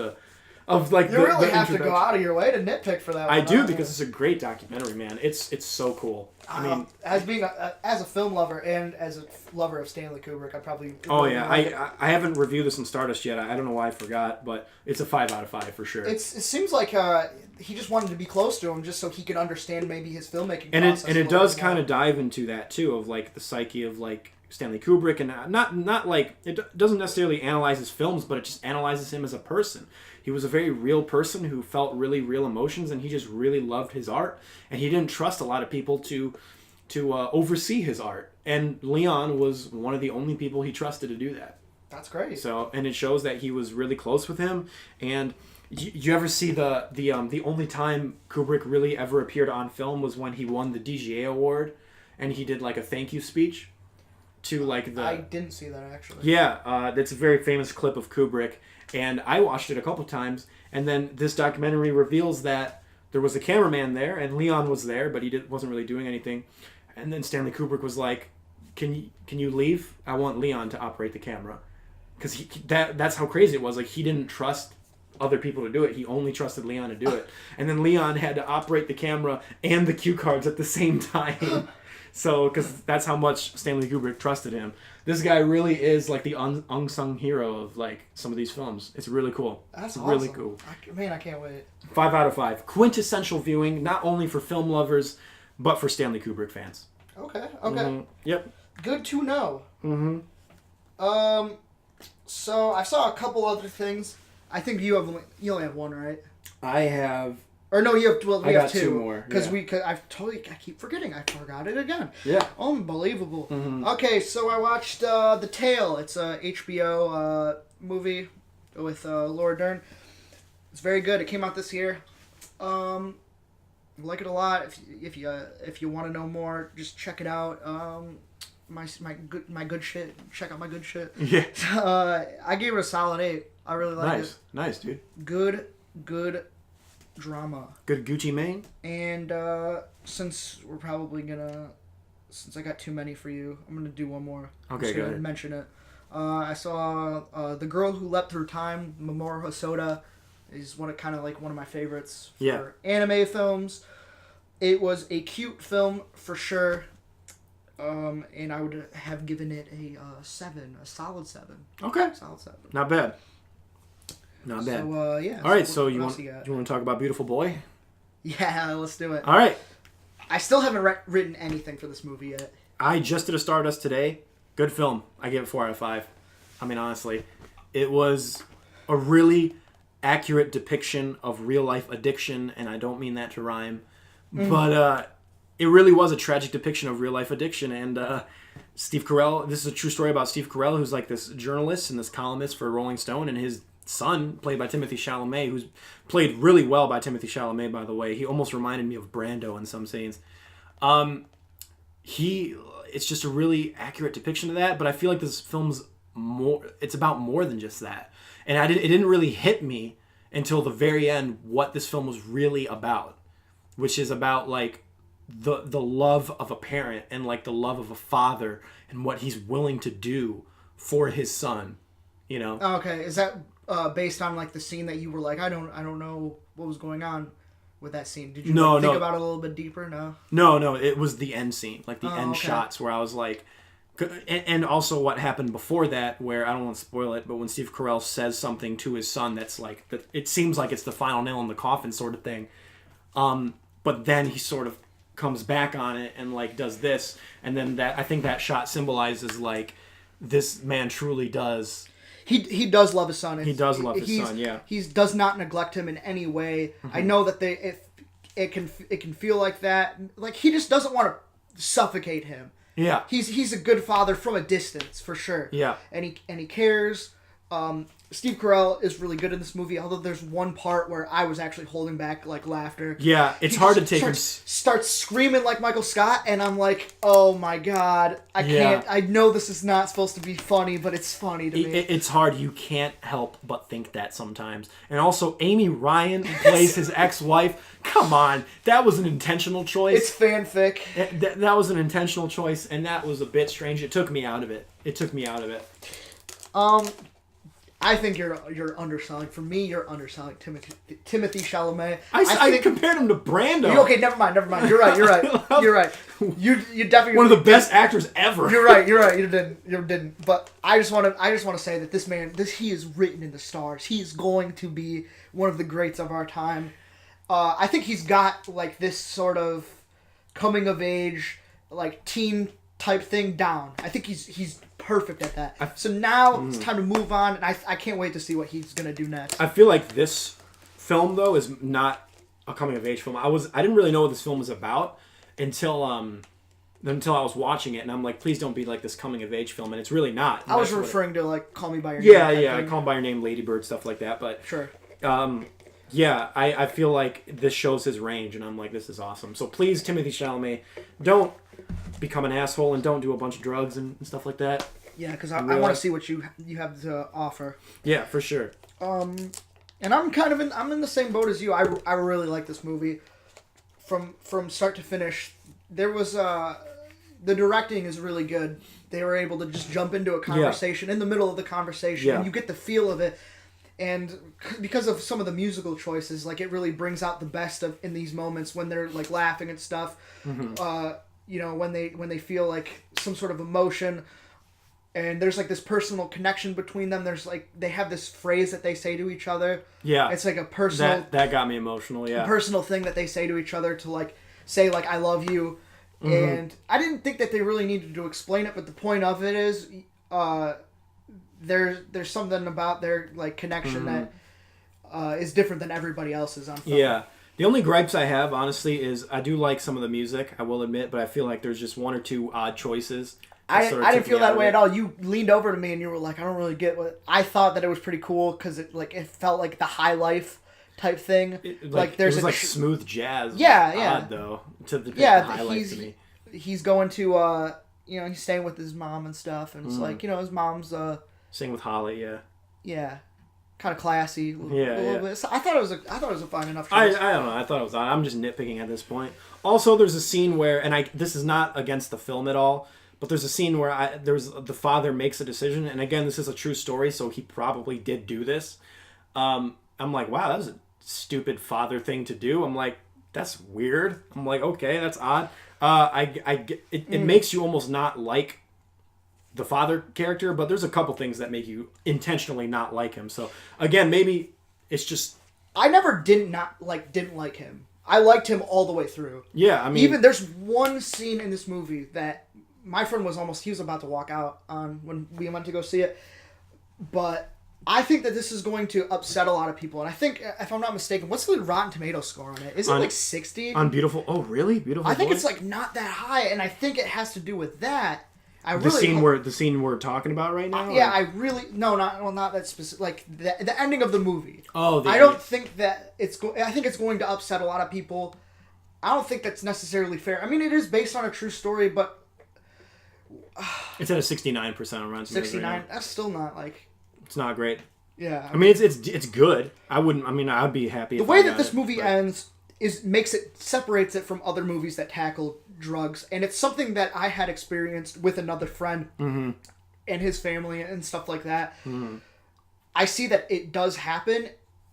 of like You really have to introduction. go out of your way to nitpick for that one. I do, because it's a great documentary, man. It's so cool. I mean, as being as a film lover and as a lover of Stanley Kubrick, I probably. oh yeah, I haven't reviewed this on Stardust yet. I don't know why I forgot, but it's a 5 out of 5 for sure. It seems like he just wanted to be close to him, just so he could understand maybe his filmmaking process. And it does kind of dive into that too, of like the psyche of like Stanley Kubrick, and not like it doesn't necessarily analyze his films, but it just analyzes him as a person. He was a very real person who felt really real emotions, and he just really loved his art, and he didn't trust a lot of people to oversee his art. And Leon was one of the only people he trusted to do that. That's great. So, and it shows that he was really close with him. And you ever see the only time Kubrick really ever appeared on film was when he won the DGA award, and he did like a thank you speech to like the. I didn't see that actually. Yeah, that's a very famous clip of Kubrick, and I watched it a couple times. And then this documentary reveals that there was a cameraman there, and Leon was there, but he wasn't really doing anything. And then Stanley Kubrick was like, "Can you leave? I want Leon to operate the camera," because that's how crazy it was. Like, he didn't trust other people to do it. He only trusted Leon to do it. And then Leon had to operate the camera and the cue cards at the same time. So, because that's how much Stanley Kubrick trusted him. This guy really is like the unsung hero of like some of these films. It's really cool. That's awesome. Really cool. I can't wait. 5 out of 5. Quintessential viewing, not only for film lovers, but for Stanley Kubrick fans. Okay. Mm-hmm. Yep. Good to know. Mm-hmm. So I saw a couple other things. I think you only have one, right? I have. Or no, you have. Well, we I have got two more. Because yeah. I keep forgetting. I forgot it again. Yeah. Unbelievable. Mm-hmm. Okay, so I watched The Tale. It's a HBO movie with Laura Dern. It's very good. It came out this year. I like it a lot. If you want to know more, just check it out. My good shit. Check out my good shit. Yeah. I gave it a solid 8. I really like it. Nice, dude. Good drama. Good Gucci Mane. And since I got too many for you, I'm gonna do one more. Okay, go ahead. Mention it. I saw The Girl Who Leapt Through Time. Mamoru Hosoda is one of my favorites for anime films. It was a cute film for sure. And I would have given it a 7, a solid 7. Okay. Solid 7. Not bad. Not bad. So, yeah. All right, so you want to talk about Beautiful Boy? Yeah, let's do it. All right. I still haven't written anything for this movie yet. I just did a Stardust today. Good film. I gave it 4 out of 5. I mean, honestly. It was a really accurate depiction of real-life addiction, and I don't mean that to rhyme. Mm-hmm. But it really was a tragic depiction of real-life addiction, and Steve Carell, this is a true story about Steve Carell, who's like this journalist and this columnist for Rolling Stone, and his son, played by Timothée Chalamet, who's played really well by Timothée Chalamet, by the way. He almost reminded me of Brando in some scenes. It's just a really accurate depiction of that, but I feel like this film's it's about more than just that. And it didn't really hit me until the very end what this film was really about, which is about like the love of a parent and like the love of a father and what he's willing to do for his son, you know? Okay, is that based on like the scene that you were like, I don't know what was going on with that scene? Did you think about it a little bit deeper? No, it was the end scene, like the end shots where I was like, and also what happened before that, where I don't want to spoil it, but when Steve Carell says something to his son that's like, it seems like it's the final nail in the coffin sort of thing, but then he sort of comes back on it and like does this, and then I think that shot symbolizes like this man truly does. He does love his son. He does love his son. Yeah. He does not neglect him in any way. Mm-hmm. I know that it can feel like that. Like he just doesn't want to suffocate him. Yeah. He's a good father from a distance for sure. Yeah. And he cares. Steve Carell is really good in this movie, although there's one part where I was actually holding back like laughter. Yeah, it's hard to take him. Starts screaming like Michael Scott, and I'm like, oh my god, I can't. I know this is not supposed to be funny, but it's funny to me. It's hard. You can't help but think that sometimes. And also, Amy Ryan plays his ex-wife. Come on, that was an intentional choice. It's fanfic. That was an intentional choice, and that was a bit strange. It took me out of it. I think you're underselling. For me, you're underselling Timothy Chalamet. I compared him to Brando. Okay, never mind. You're right. You're right. You definitely one of the best actors ever. You're right. You didn't. But I just want to say that this man, he is written in the stars. He is going to be one of the greats of our time. I think he's got like this sort of coming of age, like teen type thing down. I think he's perfect at that. So now it's time to move on, and I can't wait to see what he's gonna do next. I feel like this film though is not a coming of age film. I didn't really know what this film was about until I was watching it, and I'm like, please don't be like this coming of age film, and it's really not. I was referring to like Call Me by Your Name. Yeah, Call Me by Your Name, Lady Bird, stuff like that. But sure. Yeah, I feel like this shows his range, and I'm like, this is awesome. So please, Timothy Chalamet, don't become an asshole and don't do a bunch of drugs and stuff like that. Yeah, because I want to see what you have to offer. Yeah, for sure. And I'm in the same boat as you. I really like this movie, from start to finish. There was the directing is really good. They were able to just jump into a conversation in the middle of the conversation, and you get the feel of it. And because of some of the musical choices, like it really brings out the best in these moments when they're like laughing and stuff. Mm-hmm. When they feel like some sort of emotion, and there's like this personal connection between them. There's like they have this phrase that they say to each other. Yeah, it's like a personal that got me emotional. Yeah, personal thing that they say to each other to like say like I love you. Mm-hmm. And I didn't think that they really needed to explain it, but the point of it is. There's something about their like connection that is different than everybody else's on film. Yeah. The only gripes I have, honestly, is I do like some of the music, I will admit, but I feel like there's just one or two odd choices. I didn't feel that way at all. You leaned over to me and you were like, I don't really get what... I thought that it was pretty cool because it felt like the high life type thing. It was smooth jazz. Yeah. Odd, though, to the highlight to me. He's going to, he's staying with his mom and stuff, and it's like, his mom's... Sing with Holly, yeah. Yeah, kind of classy. A little bit. So I thought it was a fine enough choice. I don't know. I thought it was odd. I'm just nitpicking at this point. Also, there's a scene where, this is not against the film at all, but there's a scene where the father makes a decision, and again, this is a true story, so he probably did do this. I'm like, wow, that was a stupid father thing to do. I'm like, that's weird. I'm like, okay, that's odd. It makes you almost not like the father character, but there's a couple things that make you intentionally not like him. So again, maybe it's just I never didn't like him. I liked him all the way through. Yeah, I mean, even there's one scene in this movie that my friend he was about to walk out on when we went to go see it, but I think that this is going to upset a lot of people, and I think, if I'm not mistaken, what's the Rotten Tomatoes score on it? Is it like 60? On Beautiful? Oh, really? Beautiful. I think it's like not that high, and I think it has to do with that. The scene we're talking about right now? Not that specific. Like the ending of the movie. Oh, I don't think that I think it's going to upset a lot of people. I don't think that's necessarily fair. I mean, it is based on a true story, but it's at a 69% on Rotten Tomatoes. 69. Right, that's still not like. It's not great. Yeah. I mean, it's good. I'd be happy. The way that this movie ends separates it from other movies that tackle drugs, and it's something that I had experienced with another friend and his family and stuff like that. Mm-hmm. I see that it does happen,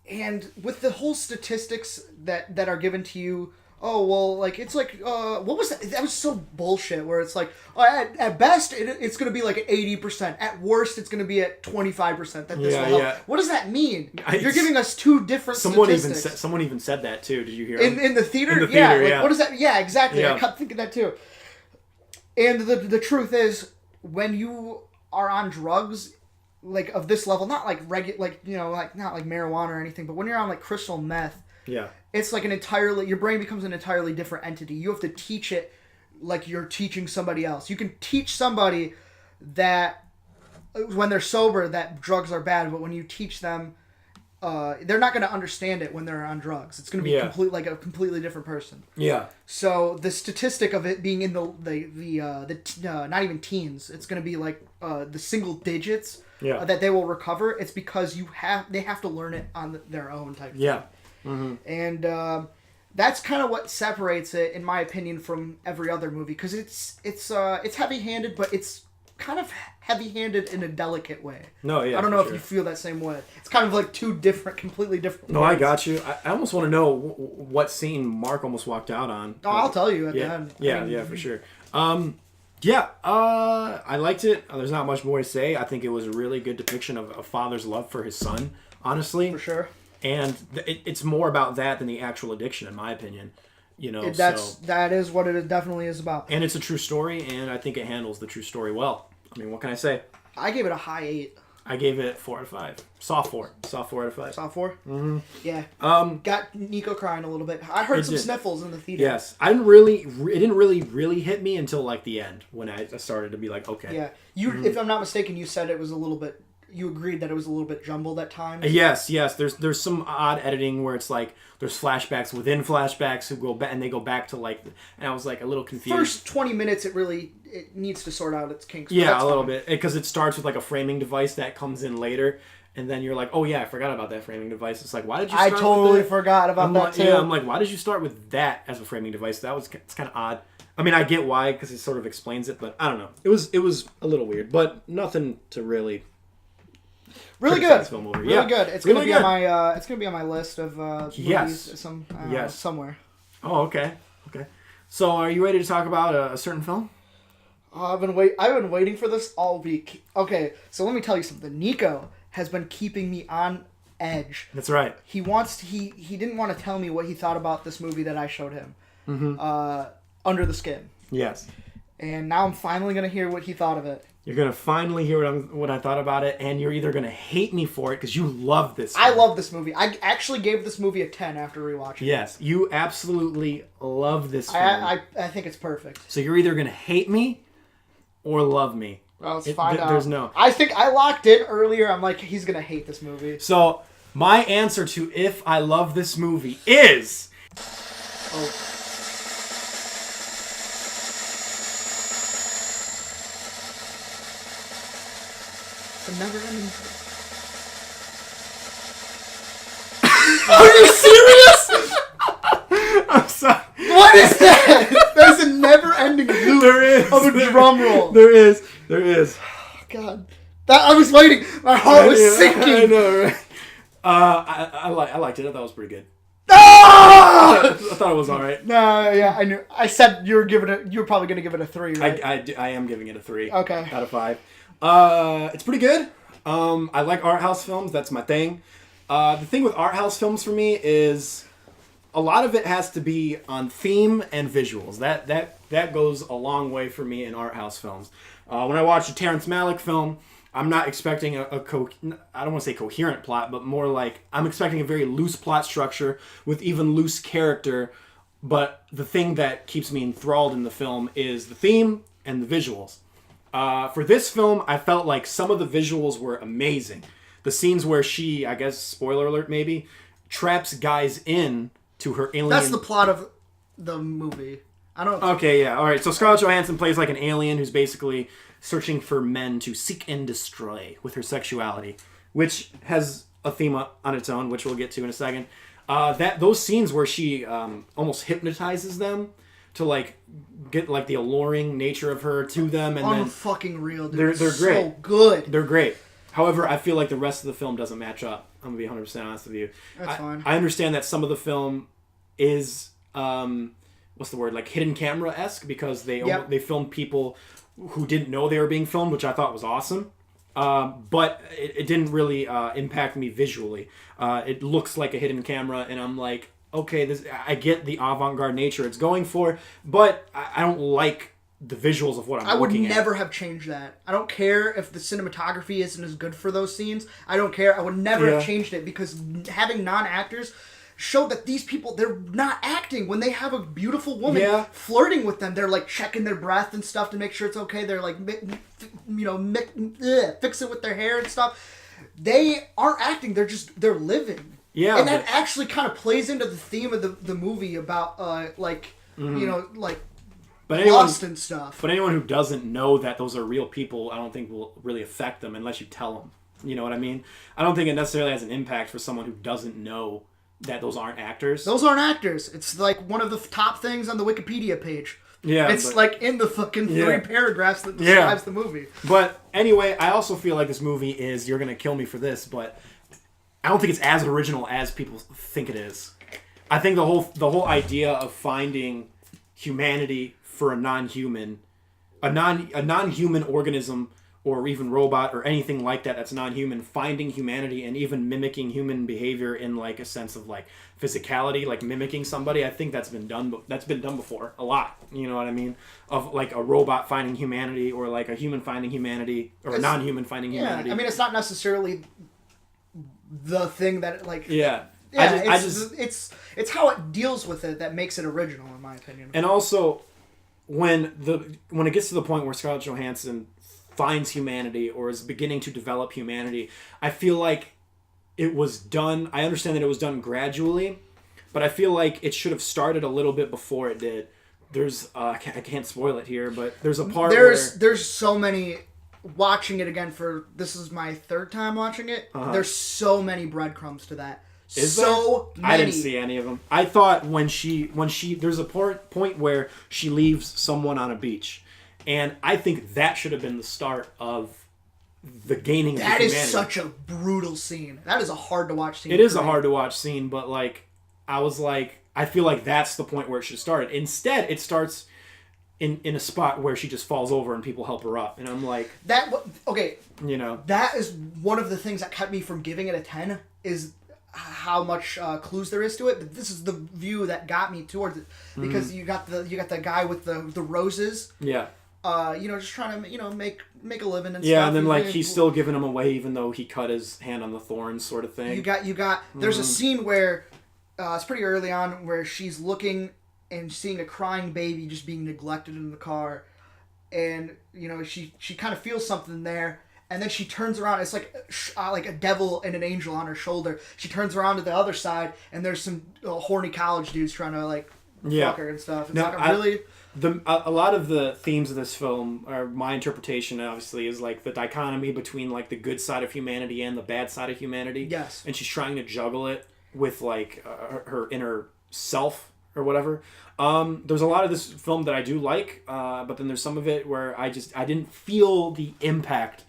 and with the whole statistics that are given to you, oh well, like it's like what was that? That was so bullshit. Where it's like at best it's going to be like at 80%. At worst, it's going to be at 25%. That this will help. Yeah. What does that mean? You're giving us two different statistics. Someone even said that too. Did you hear? In the theater? In the theater, yeah. What is that? Yeah, exactly. Yeah. I kept thinking that too. And the truth is, when you are on drugs, like of this level, not like not like marijuana or anything, but when you're on like crystal meth. Yeah. It's like your brain becomes an entirely different entity. You have to teach it like you're teaching somebody else. You can teach somebody that when they're sober that drugs are bad, but when you teach them, they're not going to understand it when they're on drugs. It's going to be a completely different person. Yeah. So the statistic of it being in the not even teens, it's going to be like the single digits that they will recover. It's because they have to learn it on their own type. Yeah. Thing. Mm-hmm. And that's kind of what separates it, in my opinion, from every other movie, because it's heavy-handed, but it's kind of heavy-handed in a delicate way. No, yeah. I don't know if you feel that same way. It's kind of like two completely different. No, I got you. I almost want to know what scene Mark almost walked out on. Oh, I'll tell you at the end. Yeah, for sure. I liked it. There's not much more to say. I think it was a really good depiction of a father's love for his son, honestly. For sure. And it's more about that than the actual addiction, in my opinion. That is what it definitely is about. And it's a true story, and I think it handles the true story well. I mean, what can I say? I gave it a high 8. I gave it 4 out of 5. Soft 4 out of 5. Soft 4? Mm-hmm. Yeah. Got Niko crying a little bit. I heard some sniffles in the theater. Yes. It didn't really hit me until like the end when I started to be like, okay. Yeah. If I'm not mistaken, you said it was a little bit. You agreed that it was a little bit jumbled at times. Yes. There's some odd editing where it's like there's flashbacks within flashbacks who go back and they go back to like, and I was like a little confused. First 20 minutes, it needs to sort out its kinks. Yeah, a little bit, because it starts with like a framing device that comes in later, and then you're like, oh yeah, I forgot about that framing device. It's like, why did you? I totally forgot about that too. Yeah, I'm like, why did you start with that as a framing device? It's kind of odd. I mean, I get why because it sort of explains it, but I don't know. It was a little weird, but nothing to really. Really good. Film over. Really good. It's really gonna be on my. It's gonna be on my list of movies. Somewhere. Oh, okay. So, are you ready to talk about a certain film? I've been waiting for this all week. Okay, so let me tell you something. Niko has been keeping me on edge. That's right. He didn't want to tell me what he thought about this movie that I showed him. Mm-hmm. Under the Skin. Yes. And now I'm finally gonna hear what he thought of it. You're gonna finally hear what I thought about it, and you're either gonna hate me for it because you love this film. I love this movie. I actually gave this movie a 10 after rewatching it. Yes, you absolutely love this film. I think it's perfect. So you're either gonna hate me or love me. Well, let's find out. There's no. I think I locked in earlier. I'm like, he's gonna hate this movie. So my answer to if I love this movie is. Oh. Never ending. Are you serious? I'm sorry. What is that? There's a never-ending loop of a drum roll. There is. Oh, God, I was waiting. My heart was sinking. I know, right? I liked it. I thought it was pretty good. Ah! I thought it was all right. No, yeah, I knew. I said you were probably gonna give it a 3, right? I am giving it a 3. Okay. Out of 5. It's pretty good. I like art house films. That's my thing. The thing with art house films for me is a lot of it has to be on theme and visuals. That goes a long way for me in art house films. When I watch a Terrence Malick film, I'm not expecting I don't want to say coherent plot, but more like I'm expecting a very loose plot structure with even loose character. But the thing that keeps me enthralled in the film is the theme and the visuals. For this film, I felt like some of the visuals were amazing. The scenes where she, I guess, spoiler alert maybe, traps guys in to her alien... That's the plot of the movie. I don't... Okay, yeah, alright. So Scarlett Johansson plays like an alien who's basically searching for men to seek and destroy with her sexuality, which has a theme on its own, which we'll get to in a second. Those scenes where she almost hypnotizes them to like get like the alluring nature of her to them, and then fucking real, dude. They're great. So good. Thof great. However, I feel like the rest of the film doesn't match up. I'm gonna be 100% honest with you. That's fine. I understand that some of the film is what's the word, like hidden camera-esque, because they filmed people who didn't know they were being filmed, which I thought was awesome. But it didn't really impact me visually. It looks like a hidden camera, and I'm like, okay, I get the avant-garde nature it's going for, but I don't like the visuals of what I'm looking at. I would never have changed that. I don't care if the cinematography isn't as good for those scenes. I don't care. I would never have changed it, because having non-actors showed that these people, they're not acting. When they have a beautiful woman flirting with them, they're like checking their breath and stuff to make sure it's okay. They're like, fix it with their hair and stuff. They aren't acting. They're living. Yeah, and that actually kind of plays into the theme of the movie about lust and stuff. But anyone who doesn't know that those are real people, I don't think will really affect them unless you tell them. You know what I mean? I don't think it necessarily has an impact for someone who doesn't know that those aren't actors. Those aren't actors. It's like one of the top things on the Wikipedia page. Yeah, It's like in the fucking 3 paragraphs that describes the movie. But anyway, I also feel like this movie is, you're gonna kill me for this, but I don't think it's as original as people think it is. I think the whole idea of finding humanity for a non-human organism, or even robot or anything like that that's non-human, finding humanity and even mimicking human behavior in like a sense of like physicality, like mimicking somebody. I think that's been done before a lot. You know what I mean? Of like a robot finding humanity, or like a human finding humanity, or a non-human finding humanity. I mean, it's not necessarily the thing that like. Yeah. It's how it deals with it that makes it original, in my opinion. And also, when it gets to the point where Scarlett Johansson finds humanity, or is beginning to develop humanity, I feel like it was done. I understand that it was done gradually, but I feel like it should have started a little bit before it did. There's I can't spoil it here, but there's a part there's so many. Watching it again this is my 3rd time watching it. There's so many breadcrumbs to that. Is so there? many. I didn't see any of them. I thought when she there's a point where she leaves someone on a beach, and I think that should have been the start of the gaining of humanity. That is such a brutal scene. That is a hard to watch scene. It is a hard to watch scene, but like I feel like that's the point where it should start. Instead, it starts in a spot where she just falls over and people help her up, and I'm like, okay. You know, that is one of the things that kept me from giving it a 10 is how much clues there is to it. But this is the view that got me towards it, because you got the guy with the roses. Yeah. Just trying to make a living and stuff. Yeah, and then like he's still giving him away even though he cut his hand on the thorns, sort of thing. You got. There's a scene where it's pretty early on where she's looking and seeing a crying baby just being neglected in the car, and she kind of feels something there. And then she turns around. It's like a devil and an angel on her shoulder. She turns around to the other side, and there's some horny college dudes trying to fuck her and stuff. It's a lot of the themes of this film, or my interpretation, obviously, is like the dichotomy between like the good side of humanity and the bad side of humanity. Yes. And she's trying to juggle it with like her inner self or whatever. There's a lot of this film that I do like, but then there's some of it where I didn't feel the impact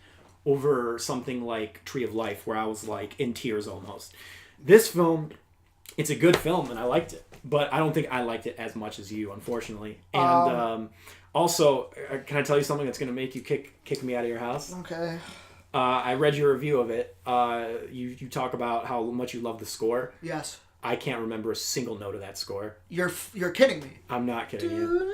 over something like Tree of Life, where I was like in tears almost. This film, it's a good film and I liked it, but I don't think I liked it as much as you, unfortunately. And also, can I tell you something that's going to make you kick me out of your house? Okay. I read your review of it. You talk about how much you love the score. Yes. I can't remember a single note of that score. You're kidding me. I'm not kidding you.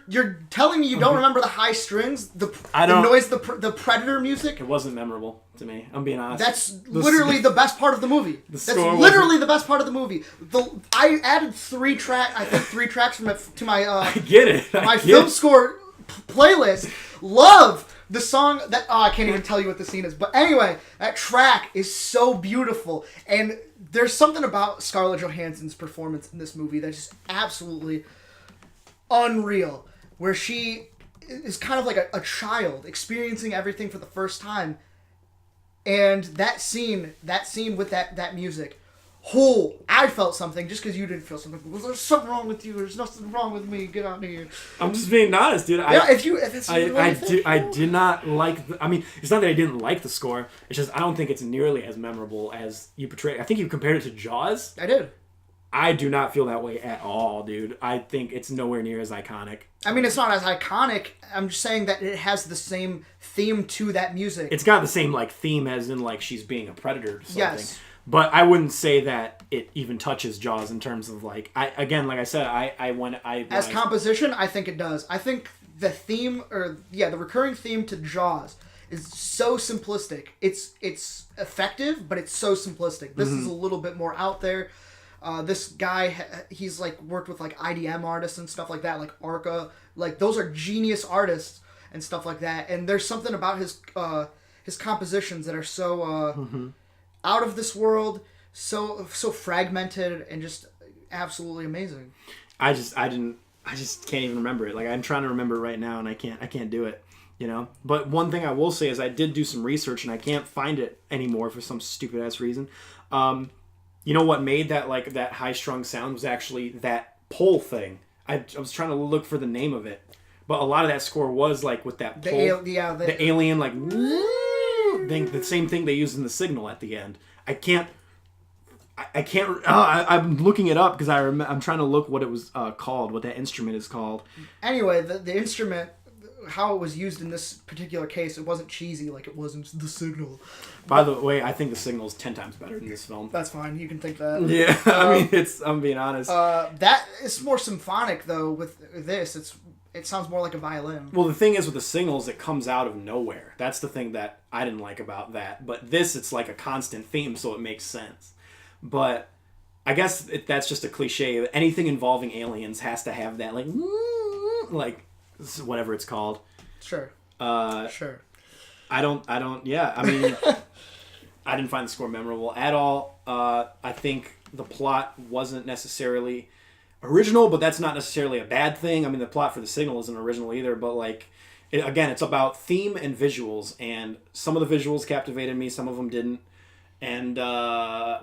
You're telling me you don't remember the high strings, the noise, the Predator music? It wasn't memorable to me. I'm being honest. That's literally the best part of the movie. That's literally the best part of the movie. I added 3 tracks to my I get it. My film score playlist. Love the song that I can't even tell you what the scene is. But anyway, that track is so beautiful, and there's something about Scarlett Johansson's performance in this movie that's just absolutely unreal, where she is kind of like a child experiencing everything for the first time, and that scene with that music, I felt something just because you didn't feel something. Well, there's something wrong with you. There's nothing wrong with me. Get out of here. I'm just being honest, dude. I did not like. I mean, it's not that I didn't like the score. It's just I don't think it's nearly as memorable as you portray. I think you compared it to Jaws. I did. I do not feel that way at all, dude. I think it's nowhere near as iconic. I mean, it's not as iconic. I'm just saying that it has the same theme to that music. It's got the same theme as in she's being a predator or something. Yes. But I wouldn't say that it even touches Jaws in terms of as composition, I think it does. I think the theme the recurring theme to Jaws is so simplistic. It's effective, but it's so simplistic. This is a little bit more out there. This guy, he's worked with IDM artists and stuff like that, like Arca. Those are genius artists and stuff like that. And there's something about his compositions that are so out of this world, so fragmented, and just absolutely amazing. I just can't even remember it. I'm trying to remember it right now, and I can't do it. But one thing I will say is I did do some research, and I can't find it anymore for some stupid ass reason. You know what made that that high strung sound was actually that pole thing. I was trying to look for the name of it, but a lot of that score was like with that The alien like thing, the same thing they used in the signal at the end. I'm looking it up because I'm trying to look what it was called, what that instrument is called. Anyway, the instrument, how it was used in this particular case, it wasn't cheesy like it was in The Signal. By the way, I think The Signal is 10 times better than this film. That's fine. You can think that. Yeah, I'm being honest. That is more symphonic though. With this, it sounds more like a violin. Well, the thing is with The Signals, it comes out of nowhere. That's the thing that I didn't like about that. But this, it's like a constant theme, so it makes sense. But I guess that's just a cliche. Anything involving aliens has to have that, like whatever it's called. Sure. Sure. I don't. Yeah, I mean, I didn't find the score memorable at all. I think the plot wasn't necessarily original, but that's not necessarily a bad thing. I mean, the plot for The Signal isn't original either, but like, again, it's about theme and visuals, and some of the visuals captivated me, some of them didn't. And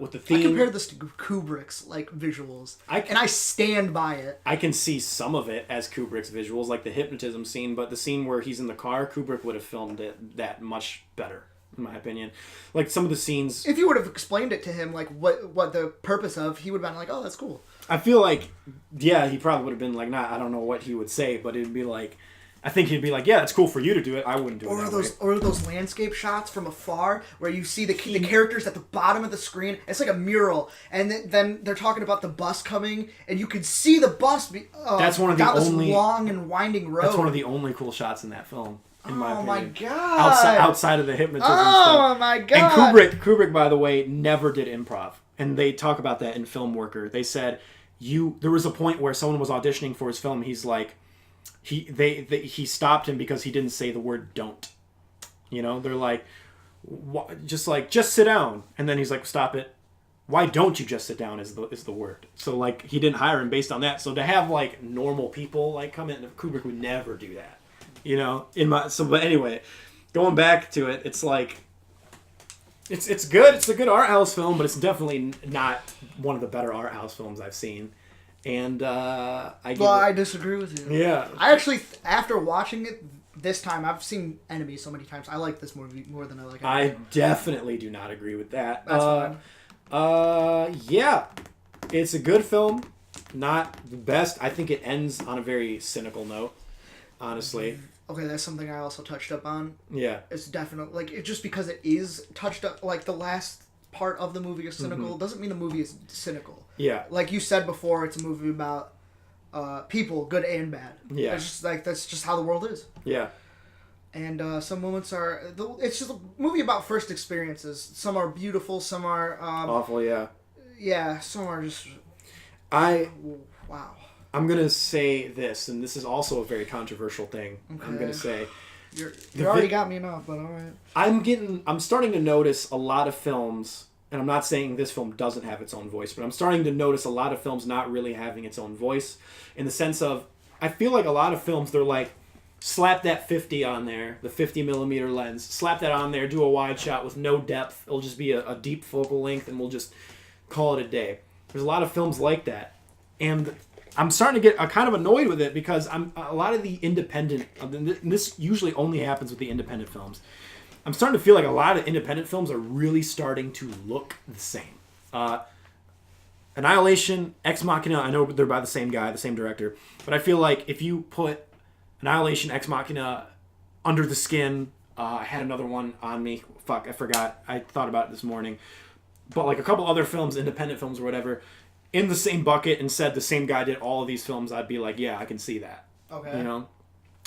with the theme, I compared this to Kubrick's like visuals, and I stand by it. I can see some of it as Kubrick's visuals, like the hypnotism scene, but the scene where he's in the car, Kubrick would have filmed it that much better, in my opinion. Like some of the scenes, if you would have explained it to him, like what the purpose of, he would have been like, "Oh, that's cool." I feel like, yeah, he probably would have been like, "Nah, I don't know what he would say," but it'd be like, I think he'd be like, "Yeah, it's cool for you to do it. I wouldn't do it." Or those landscape shots from afar where you see the characters at the bottom of the screen. It's like a mural, and then they're talking about the bus coming, and you could see the bus. That's one of the only this long and winding road. That's one of the only cool shots in that film. In my opinion. My god! Outside of the hypnotism stuff. Oh my god! And Kubrick, by the way, never did improv, and they talk about that in Film Worker. They said there was a point where someone was auditioning for his film. He's like. He stopped him because he didn't say the word "don't." You know, they're like, just sit down, and then he's like, "Stop it! Why don't you just sit down?" is the word. So like he didn't hire him based on that. So to have like normal people like come in, Kubrick would never do that. You know, but anyway, going back to it, it's like it's good. It's a good art house film, but it's definitely not one of the better art house films I've seen. And I disagree with you. Yeah. I actually, after watching it this time, I've seen Enemies so many times. I like this movie more than I like Enemies. I definitely do not agree with that. That's fine. Yeah. It's a good film. Not the best. I think it ends on a very cynical note, honestly. Okay, that's something I also touched up on. Yeah. It's definitely, just because it is touched up, like the last part of the movie is cynical, doesn't mean the movie is cynical. Yeah. Like you said before, it's a movie about people, good and bad. Yeah. It's just like, that's just how the world is. Yeah. And some moments are... It's just a movie about first experiences. Some are beautiful, some are... awful, yeah. Yeah, some are just... Wow. I'm going to say this, and this is also a very controversial thing. Okay. I'm going to say... You already got me enough, but alright. I'm starting to notice a lot of films... And I'm not saying this film doesn't have its own voice, but I'm starting to notice a lot of films not really having its own voice, in the sense of, I feel like a lot of films, they're like, slap that 50 on there, the 50 millimeter lens, slap that on there, do a wide shot with no depth, it'll just be a deep focal length, and we'll just call it a day. There's a lot of films like that, and I'm starting to get kind of annoyed with it, because a lot of the independent, and this usually only happens with the independent films, I'm starting to feel like a lot of independent films are really starting to look the same. Annihilation, Ex Machina, I know they're by the same guy, the same director, but I feel like if you put Annihilation, Ex Machina, Under the Skin, I had another one on me. Fuck, I forgot. I thought about it this morning. But like a couple other films, independent films or whatever, in the same bucket and said the same guy did all of these films, I'd be like, yeah, I can see that. Okay. You know?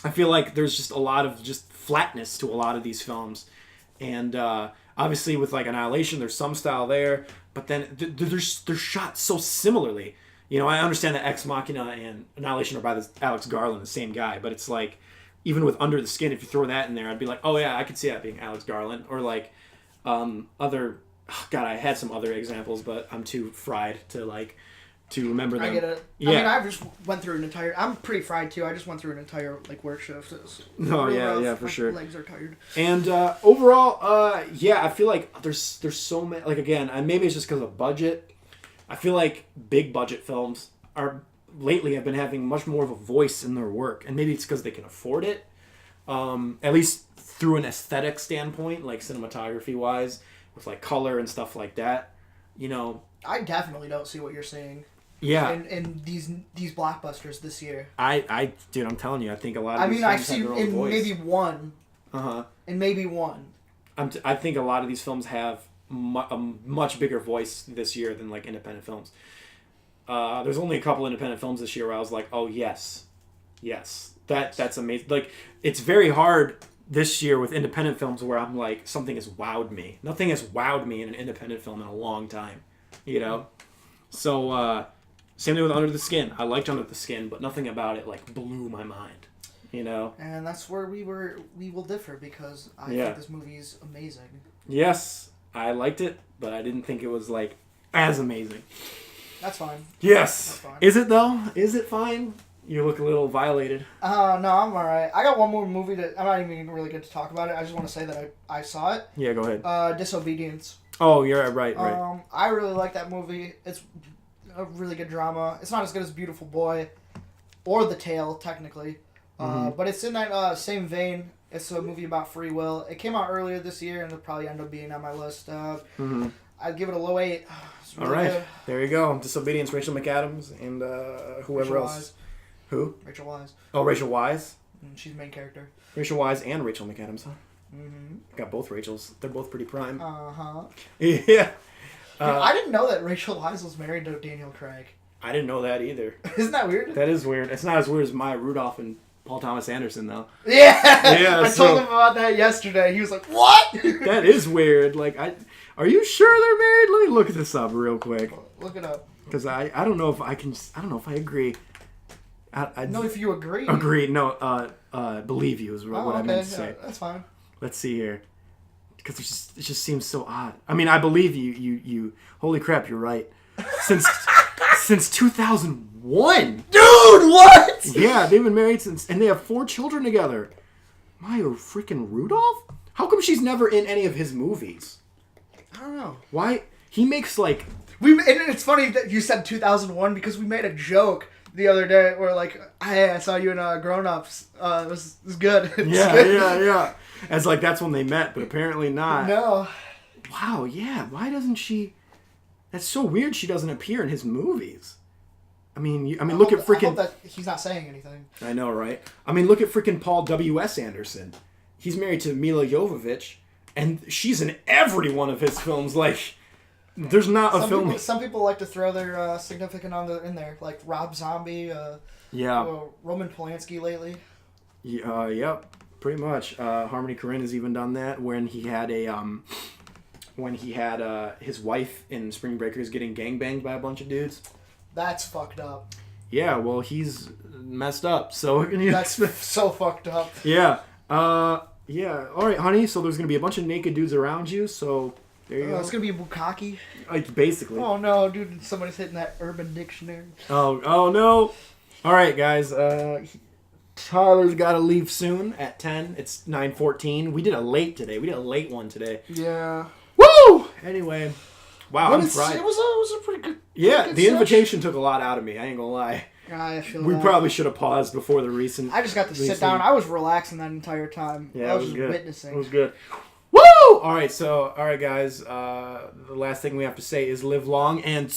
I feel like there's just a lot of just flatness to a lot of these films. And obviously with like Annihilation, there's some style there, but then they're shot so similarly. You know, I understand that Ex Machina and Annihilation are by Alex Garland, the same guy, but it's like, even with Under the Skin, if you throw that in there, I'd be like, oh yeah, I could see that being Alex Garland. Or like I had some other examples, but I'm too fried to remember them. I get it. Yeah. I mean, I just went through an entire... I'm pretty fried, too. I just went through an entire, work shift. Oh, yeah, for sure. My legs are tired. And overall, I feel like there's so many... Like, again, maybe it's just because of budget. I feel like big budget films are lately have been having much more of a voice in their work, and maybe it's because they can afford it, at least through an aesthetic standpoint, like cinematography wise, with like color and stuff like that. You know, I definitely don't see what you're saying. yeah. In these blockbusters this year. Dude, I'm telling you, I think a lot of I these mean, I films see have their own in voice. maybe one. In maybe one. I think a lot of these films have a much bigger voice this year than like independent films. There's only a couple independent films this year where I was like, oh yes, that's amazing. Like, it's very hard this year with independent films where I'm like, something has wowed me. Nothing has wowed me in an independent film in a long time, you know. So same thing with Under the Skin. I liked Under the Skin, but nothing about it like blew my mind, you know. And that's where we will differ, because I think this movie is amazing. Yes, I liked it, but I didn't think it was like as amazing. That's fine. Yes. That's fine. Is it though? Is it fine? You look a little violated. No, I'm alright. I got one more movie that I'm not even really good to talk about it. I just want to say that I saw it. Yeah, go ahead. Disobedience. Oh, you're right. I really like that movie. It's a really good drama. It's not as good as Beautiful Boy or The Tale, technically. But it's in that same vein. It's a movie about free will. It came out earlier this year, and it'll probably end up being on my list. I'd give it a low 8. Really all right. good. There you go. Disobedience, Rachel McAdams, and whoever Rachel else. Wise. Who? Rachel Wise. Oh, Rachel Wise? She's the main character. Rachel Wise and Rachel McAdams, huh? Mm-hmm. Got both Rachels. They're both pretty prime. Uh-huh. Yeah. Dude, I didn't know that Rachel Wise was married to Daniel Craig. I didn't know that either. Isn't that weird? That is weird. It's not as weird as Maya Rudolph and Paul Thomas Anderson, though. Yeah! Yeah, I told him about that yesterday. He was like, what? That is weird. Like, are you sure they're married? Let me look this up real quick. Look it up. Because I don't know if I can... I don't know if I agree. I No, if you agree. Agree. No, believe you is what I meant to say. Yeah, that's fine. Let's see here. Because it just seems so odd. I mean, I believe you. Holy crap, you're right. Since 2001. Dude, what? Yeah, they've been married since... And they have 4 children together. Maya freaking Rudolph? How come she's never in any of his movies? I don't know. Why? He makes, like... And it's funny that you said 2001, because we made a joke the other day where, like, hey, I saw you in Grown Ups. It was good. Yeah. As, like, that's when they met, but apparently not. No. Wow, yeah. Why doesn't she... That's so weird she doesn't appear in his movies. I mean, look at freaking... I hope that he's not saying anything. I know, right? I mean, look at freaking Paul W.S. Anderson. He's married to Mila Jovovich, and she's in every one of his films. Like, there's not a film... Some people like to throw their significant in there, like Rob Zombie, Roman Polanski lately. Yep, pretty much. Harmony Korine has even done that when he had his wife in Spring Breakers getting gangbanged by a bunch of dudes. That's fucked up. Yeah, well, he's messed up. So that's so fucked up. Yeah. Yeah. All right, honey. So there's gonna be a bunch of naked dudes around you. So there you go. It's gonna be a bukkake. Like, basically. Oh no, dude! Somebody's hitting that Urban Dictionary. Oh no! All right, guys. Tyler's got to leave soon at 10. It's 9:14. We did a late today. We did a late one today. Yeah. Woo! Anyway. Wow, I'm fried. It was a pretty good... Yeah, good the invitation took a lot out of me. I ain't gonna lie. I feel We that. probably should have paused before the recent... I just got to sit down. I was relaxing that entire time. Yeah, I was it was just good. witnessing. It was good. Woo! All right, guys. The last thing we have to say is live long and...